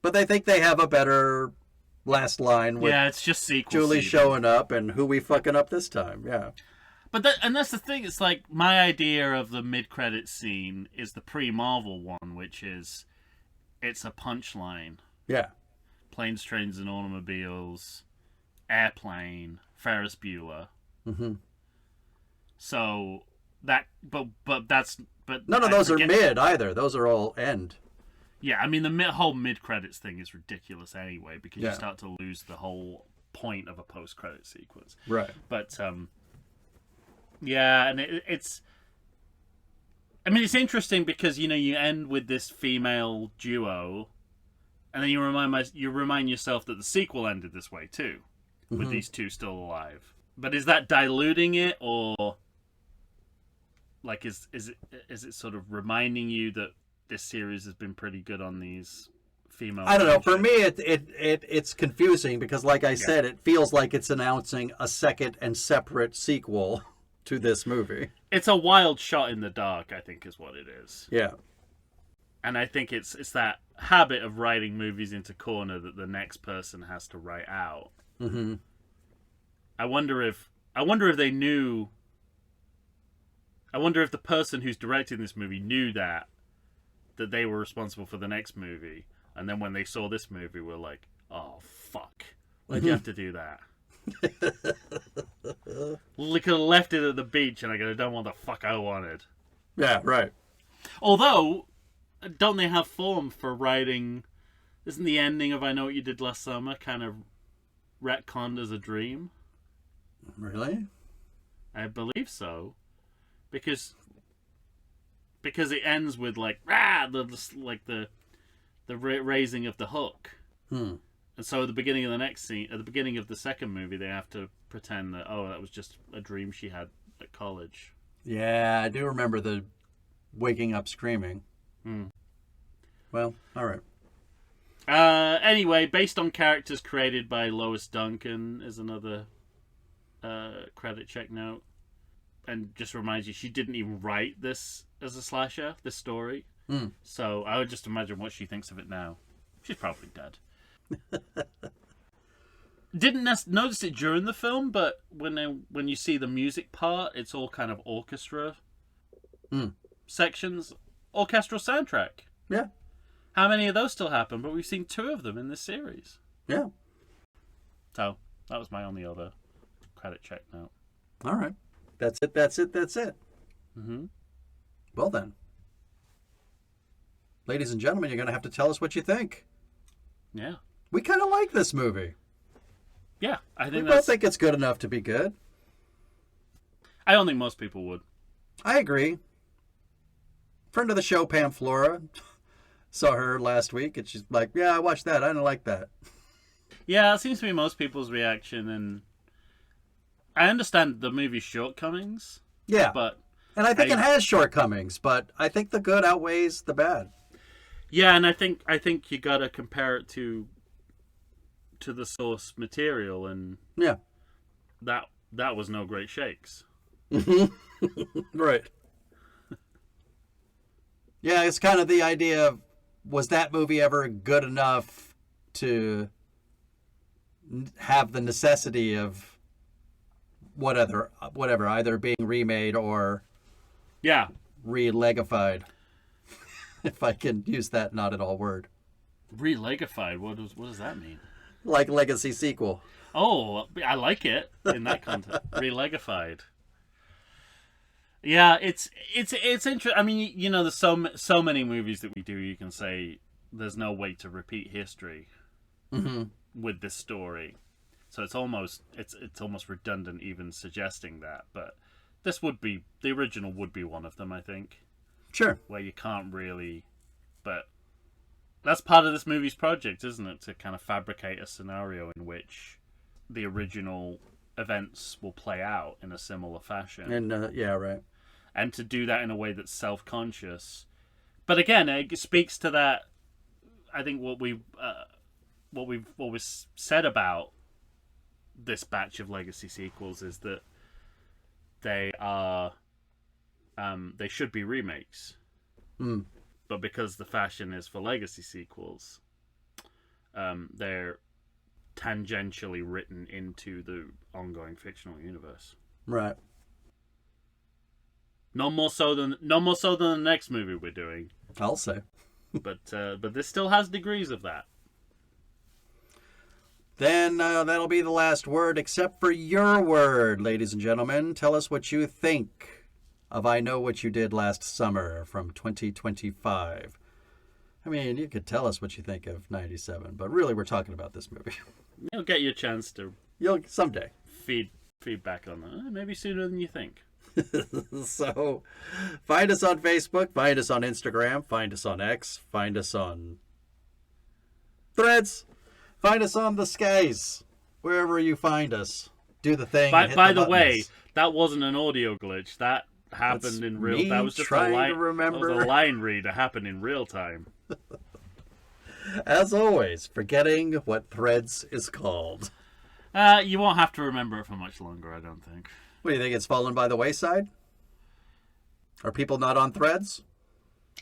But they think they have a better last line with Yeah, it's just sequel. Julie season. showing up and who we fucking up this time. Yeah. But that's the thing. It's like my idea of the mid-credit scene is the pre-Marvel one, which is it's a punchline: Yeah. planes, trains, and automobiles, airplane, Ferris Bueller. Mm-hmm. So that, but None of those are mid either. Those are all end. Yeah, I mean the whole mid-credits thing is ridiculous anyway because you Yeah. start to lose the whole point of a post-credit sequence. Right. But yeah, and it's. I mean, it's interesting because you know you end with this female duo, and then you remind yourself that the sequel ended this way too, with these 2 still alive. But is that diluting it, or like is it sort of reminding you that this series has been pretty good on these female? I don't know. For friendships? me, it's confusing because, like I said, it feels like it's announcing a second and separate sequel to this movie. It's a wild shot in the dark, I think, is what it is. Yeah. And I think it's that habit of writing movies into corner that the next person has to write out. Mm-hmm. I wonder if they knew. I wonder if the person who's directing this movie knew that they were responsible for the next movie, and then when they saw this movie, were like, "Oh fuck, why'd you have to do that?" We could have left it at the beach, and I could have done what the fuck I wanted. Yeah. Right. Although, don't they have form for writing? Isn't the ending of I Know What You Did Last Summer kind of retconned as a dream? Really? I believe so, because it ends with like the raising of the hook, Hmm. And so at the beginning of the next scene, at the beginning of the second movie, they have to pretend that, oh, that was just a dream she had at college. Yeah, I do remember the waking up screaming. Hmm. Well, all right. Anyway, based on characters created by Lois Duncan is another credit check note. And just reminds you, she didn't even write this as a slasher, this story. Mm. So I would just imagine what she thinks of it now. She's probably dead. Didn't notice it during the film, but when you see the music part, it's all kind of orchestra sections, orchestral soundtrack. Yeah. How many of those still happen? But we've seen 2 of them in this series. Yeah. So that was my only other credit check note. All right. That's it. That's it. That's it. Mm-hmm. Well then, ladies and gentlemen, you're going to have to tell us what you think. Yeah. We kind of like this movie. Yeah, I We think both think it's good enough to be good. I don't think most people would. I agree. Friend of the show, Pam Flora, saw her last week, and she's like, "Yeah, I watched that. I didn't like that." Yeah, it seems to be most people's reaction, and I understand the movie's shortcomings. Yeah, But and I think it has shortcomings, but I think the good outweighs the bad. yeah, and I think you gotta compare it to the source material, and Yeah. that was no great shakes. Right. Yeah, it's kind of the idea of, was that movie ever good enough to have the necessity of whatever, either being remade or Yeah, re-legified, if I can use that not at all word. re-legified. What does that mean? Like legacy sequel. Oh, I like it in that context. Re-legified. Yeah, it's interesting. I mean, you know, there's so many movies that we do. You can say there's no way to repeat history with this story, so it's almost redundant even suggesting that. But this would be the original. Would be one of them, I think, Sure. where you can't really. But that's part of this movie's project, isn't it? To kind of fabricate a scenario in which the original events will play out in a similar fashion. And yeah, right. And to do that in a way that's self-conscious. But again, it speaks to that. I think what we've said about this batch of legacy sequels is that they are they should be remakes. But because the fashion is for legacy sequels, they're tangentially written into the ongoing fictional universe. Right. No more so than the next movie we're doing. I'll say. But this still has degrees of that. Then that'll be the last word, except for your word, ladies and gentlemen. Tell us what you think of I Know What You Did Last Summer from 2025. I mean, you could tell us what you think of 97, but really we're talking about this movie. You'll get your chance to You'll someday. feedback on that. Maybe sooner than you think. So, find us on Facebook, find us on Instagram, find us on X, find us on Threads, find us on the skies, wherever you find us. Do the thing. By the way, that wasn't an audio glitch. That happened in real. That was just a line. That was a line read that happened in real time. As always, forgetting what Threads is called. You won't have to remember it for much longer, I don't think. What do you think? It's fallen by the wayside? Are people not on Threads?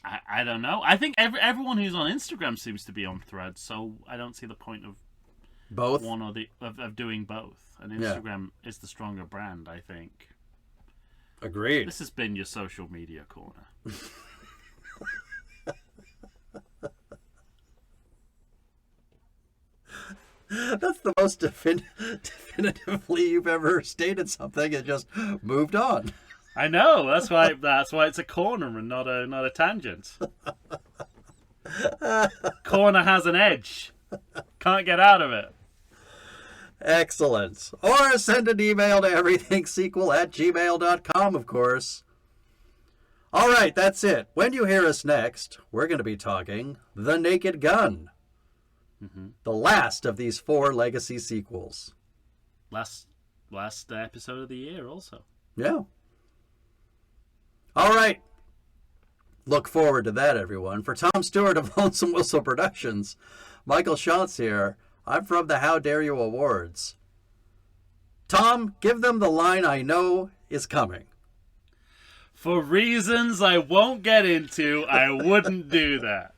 I don't know. I think everyone who's on Instagram seems to be on Threads, so I don't see the point of both one or the of doing both. And Instagram is the stronger brand, I think. Agreed. This has been your social media corner. That's the most definitively you've ever stated something and just moved on. I know. That's why it's a corner and not a tangent. Corner has an edge. Can't get out of it. Excellent. Or send an email to everythingsequel@gmail.com, of course. All right, that's it. When you hear us next, we're going to be talking The Naked Gun. Mm-hmm. The last of these 4 legacy sequels. Last episode of the year, also. Yeah. All right. Look forward to that, everyone. For Tom Stewart of Lonesome Whistle Productions, Michael Shantz here. I'm from the How Dare You Awards. Tom, give them the line I know is coming. For reasons I won't get into, I wouldn't do that.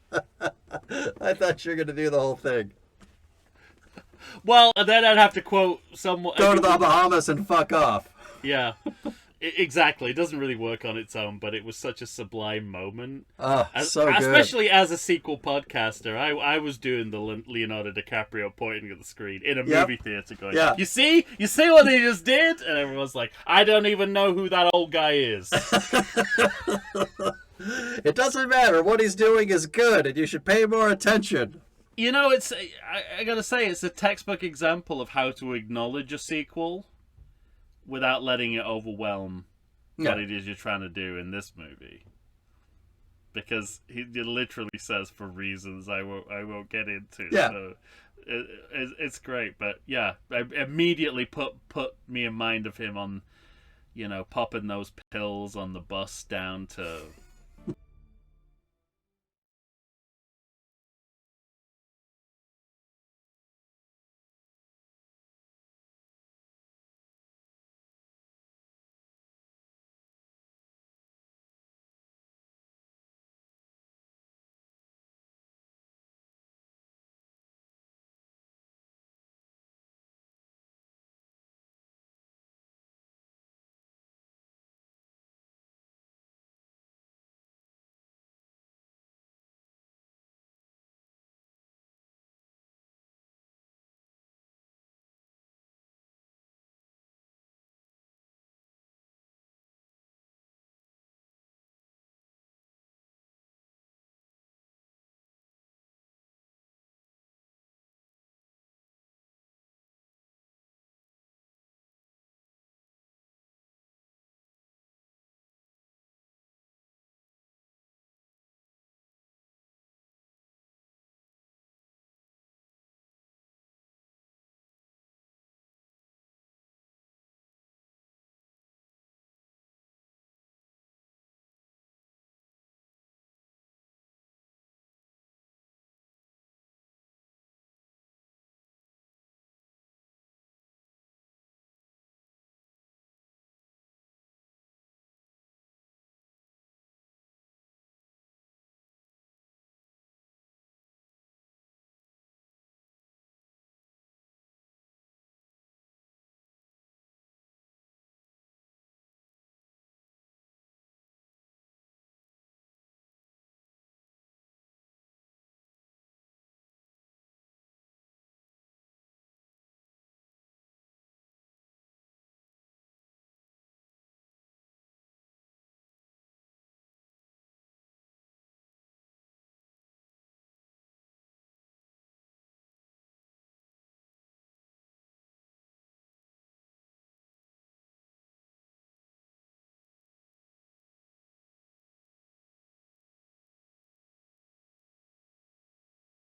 I thought you were going to do the whole thing. Well, then I'd have to quote someone. Go to the Bahamas and fuck off. Yeah. Exactly. It doesn't really work on its own, but it was such a sublime moment. Oh, so good. Especially as a sequel podcaster. I was doing the Leonardo DiCaprio pointing at the screen in a movie theater going, You see what he just did? And everyone's like, I don't even know who that old guy is. It doesn't matter. What he's doing is good, and you should pay more attention. You know, I gotta say, it's a textbook example of how to acknowledge a sequel without letting it overwhelm what it is you're trying to do in this movie. Because he literally says, for reasons I won't get into. Yeah. So it's great. But yeah, I immediately put me in mind of him on, popping those pills on the bus down to